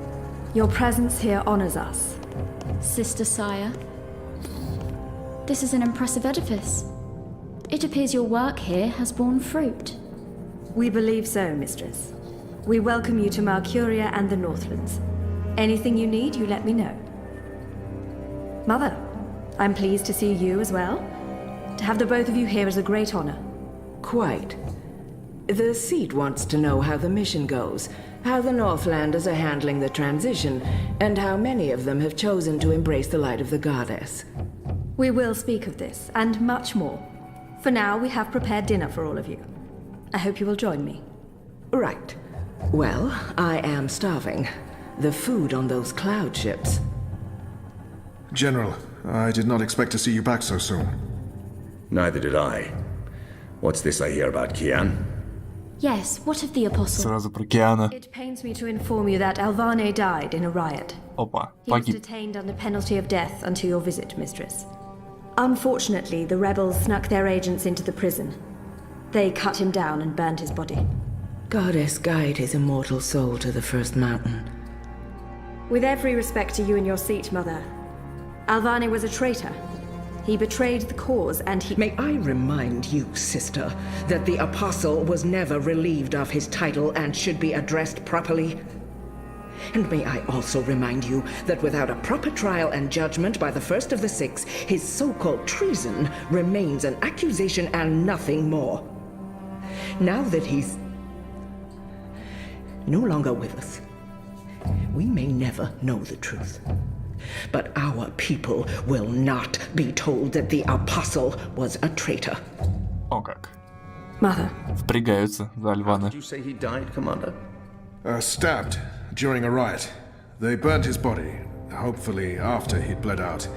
your presence here honors us. Sister Sire, this is an impressive edifice. It appears your work here has borne fruit. We believe so, Mistress. We welcome you to Malcuria and the Northlands. Anything you need, you let me know. Mother, I'm pleased to see you as well. To have the both of you here is a great honor. Quite. The seat wants to know how the mission goes, how the Northlanders are handling the transition, and how many of them have chosen to embrace the light of the goddess. We will speak of this, and much more. For now, we have prepared dinner for all of you. I hope you will join me. Right. Well, I am starving. The food on those cloud ships. General, I did not expect to see you back so soon. Neither did I. What's this I hear about Kian? Yes, what of the Apostle? Сразу про Киана. It pains me to inform you that Alvane died in a riot. Опа, He was погиб. detained under penalty of death until your visit, Mistress. Unfortunately, the rebels snuck their agents into the prison. They cut him down and burned his body. Goddess, guide his immortal soul to the first mountain. With every respect to you and your seat, Mother, Alvane was a traitor. He betrayed the cause and he... May I remind you, sister, that the Apostle was never relieved of his title and should be addressed properly? And may I also remind you that without a proper trial and judgment by the first of the six, his so-called treason remains an accusation and nothing more. Now that he's no longer with us, we may never know the truth. But our people will not be told that the Apostle was a traitor. О как. Mother. Впрягаются за Альвана. Did you say he died, Commander? Stabbed during a riot. They burnt his body, hopefully after he'd bled out.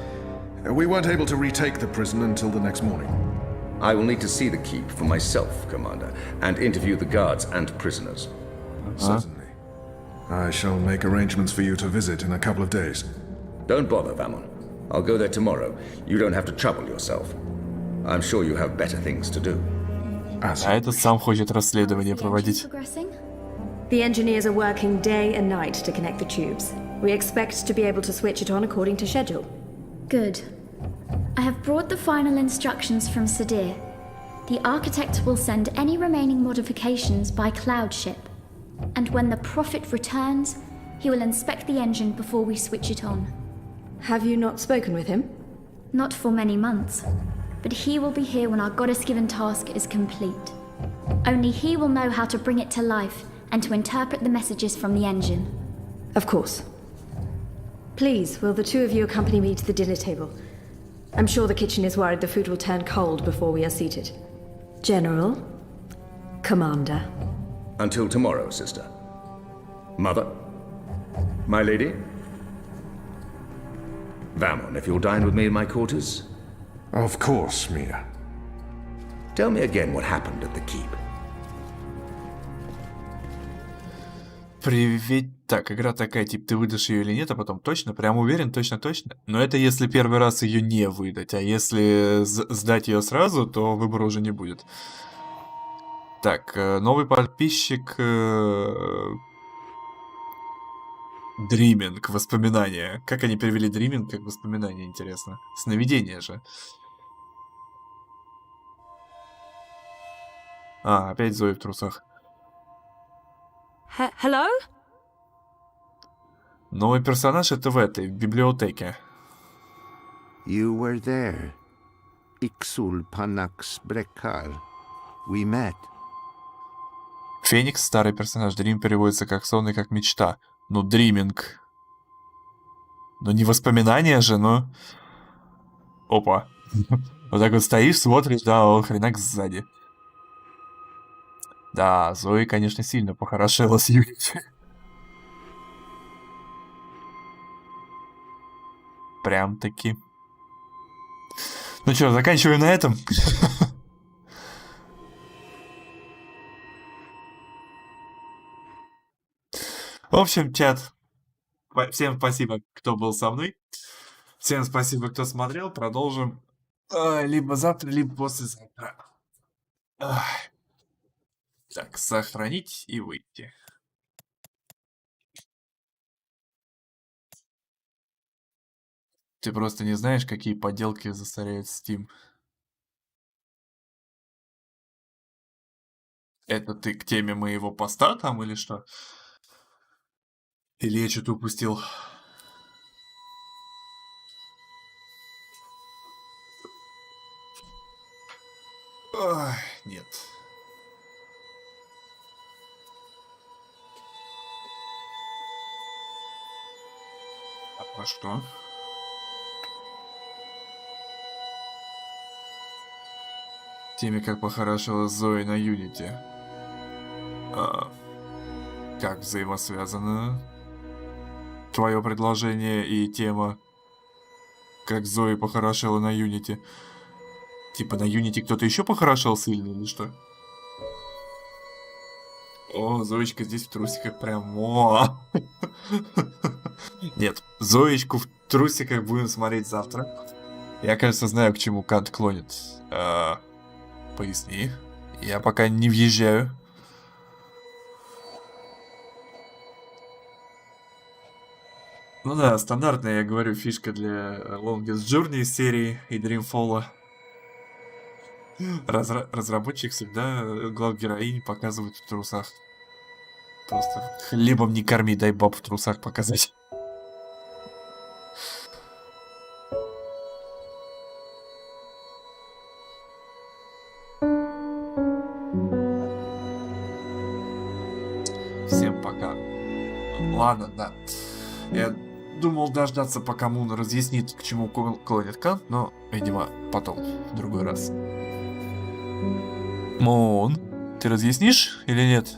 We weren't able to retake the prison until the next morning. I will need to see the keep for myself, Commander, and interview the guards and prisoners. Certainly. I shall make arrangements for you to visit in a couple of days. Don't bother, Vamon. I'll go there tomorrow. You don't have to trouble yourself. I'm sure you have better things to do. А этот сам хочет расследование проводить. The engineers are working day and night to connect the tubes. We expect to be able to switch it on according to schedule. Good. I have brought the final instructions from Sadir. The architect will send any remaining modifications by cloud ship. And when the Prophet returns, he will inspect the engine before we switch it on. Have you not spoken with him? Not for many months. but he will be here when our goddess-given task is complete. Only he will know how to bring it to life and to interpret the messages from the engine. Of course. Please, will the two of you accompany me to the dinner table? I'm sure the kitchen is worried the food will turn cold before we are seated. General, Commander. Until tomorrow, sister. Mother? My lady? Vamon, if you'll dine with me in my quarters? Of course, Mia. Tell me again what happened at the keep. Привет. Так, игра такая, типа, ты выдашь ее или нет, а потом точно, прям уверен, точно. Но это если первый раз ее не выдать, а если сдать ее сразу, то выбора уже не будет. Так, новый подписчик... Дриминг, воспоминания. Как они перевели дриминг как воспоминания, интересно. Сновидение же. А, опять Зои в трусах. Hello? Новый персонаж это в библиотеке. You were there. Ixul Panax Brekar. We met. Феникс, старый персонаж. Дрим переводится как сон и как мечта. Ну, дриминг. Ну, не воспоминания же, но... Опа. Вот так вот стоишь, смотришь, да, он хренак сзади. Да, Зои, конечно, сильно похорошела с Юнити. Прям-таки. Ну что, заканчиваем на этом? В общем, чат, всем спасибо, кто был со мной. Всем спасибо, кто смотрел. Продолжим либо завтра, либо послезавтра. Так, сохранить и выйти. Ты просто не знаешь, какие подделки засоряет Steam. Это ты к теме моего поста там или что? Или я что-то упустил? Ой, нет. А про что? Теме, как похорошила Зои на Юнити. Как взаимосвязано твое предложение и тема, как Зои похорошела на Юнити? Типа на Юнити кто-то еще похорошел сильно или что? О, Зоечка здесь в трусиках прям... О! Нет, Зоечку в трусиках будем смотреть завтра. Я, кажется, знаю, к чему Кант клонит. Поясни. Я пока не въезжаю. Ну да, стандартная, я говорю, фишка для Longest Journey серии и Dreamfall. Разработчик всегда главгероинь показывает в трусах. Просто хлебом не корми, дай баб в трусах показать. Всем пока. Ладно, да. Я думал дождаться, пока Мун разъяснит, к чему клонит Кант, но, видимо, потом, в другой раз. Мун, ты разъяснишь или нет?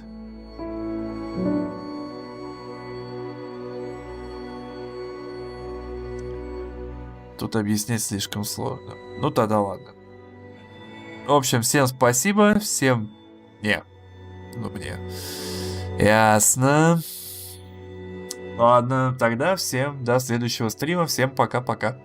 Тут объяснять слишком сложно. Ну тогда ладно. В общем, всем спасибо, всем... Не. Ну мне. Ясно. Ладно, тогда всем до следующего стрима. Всем пока-пока.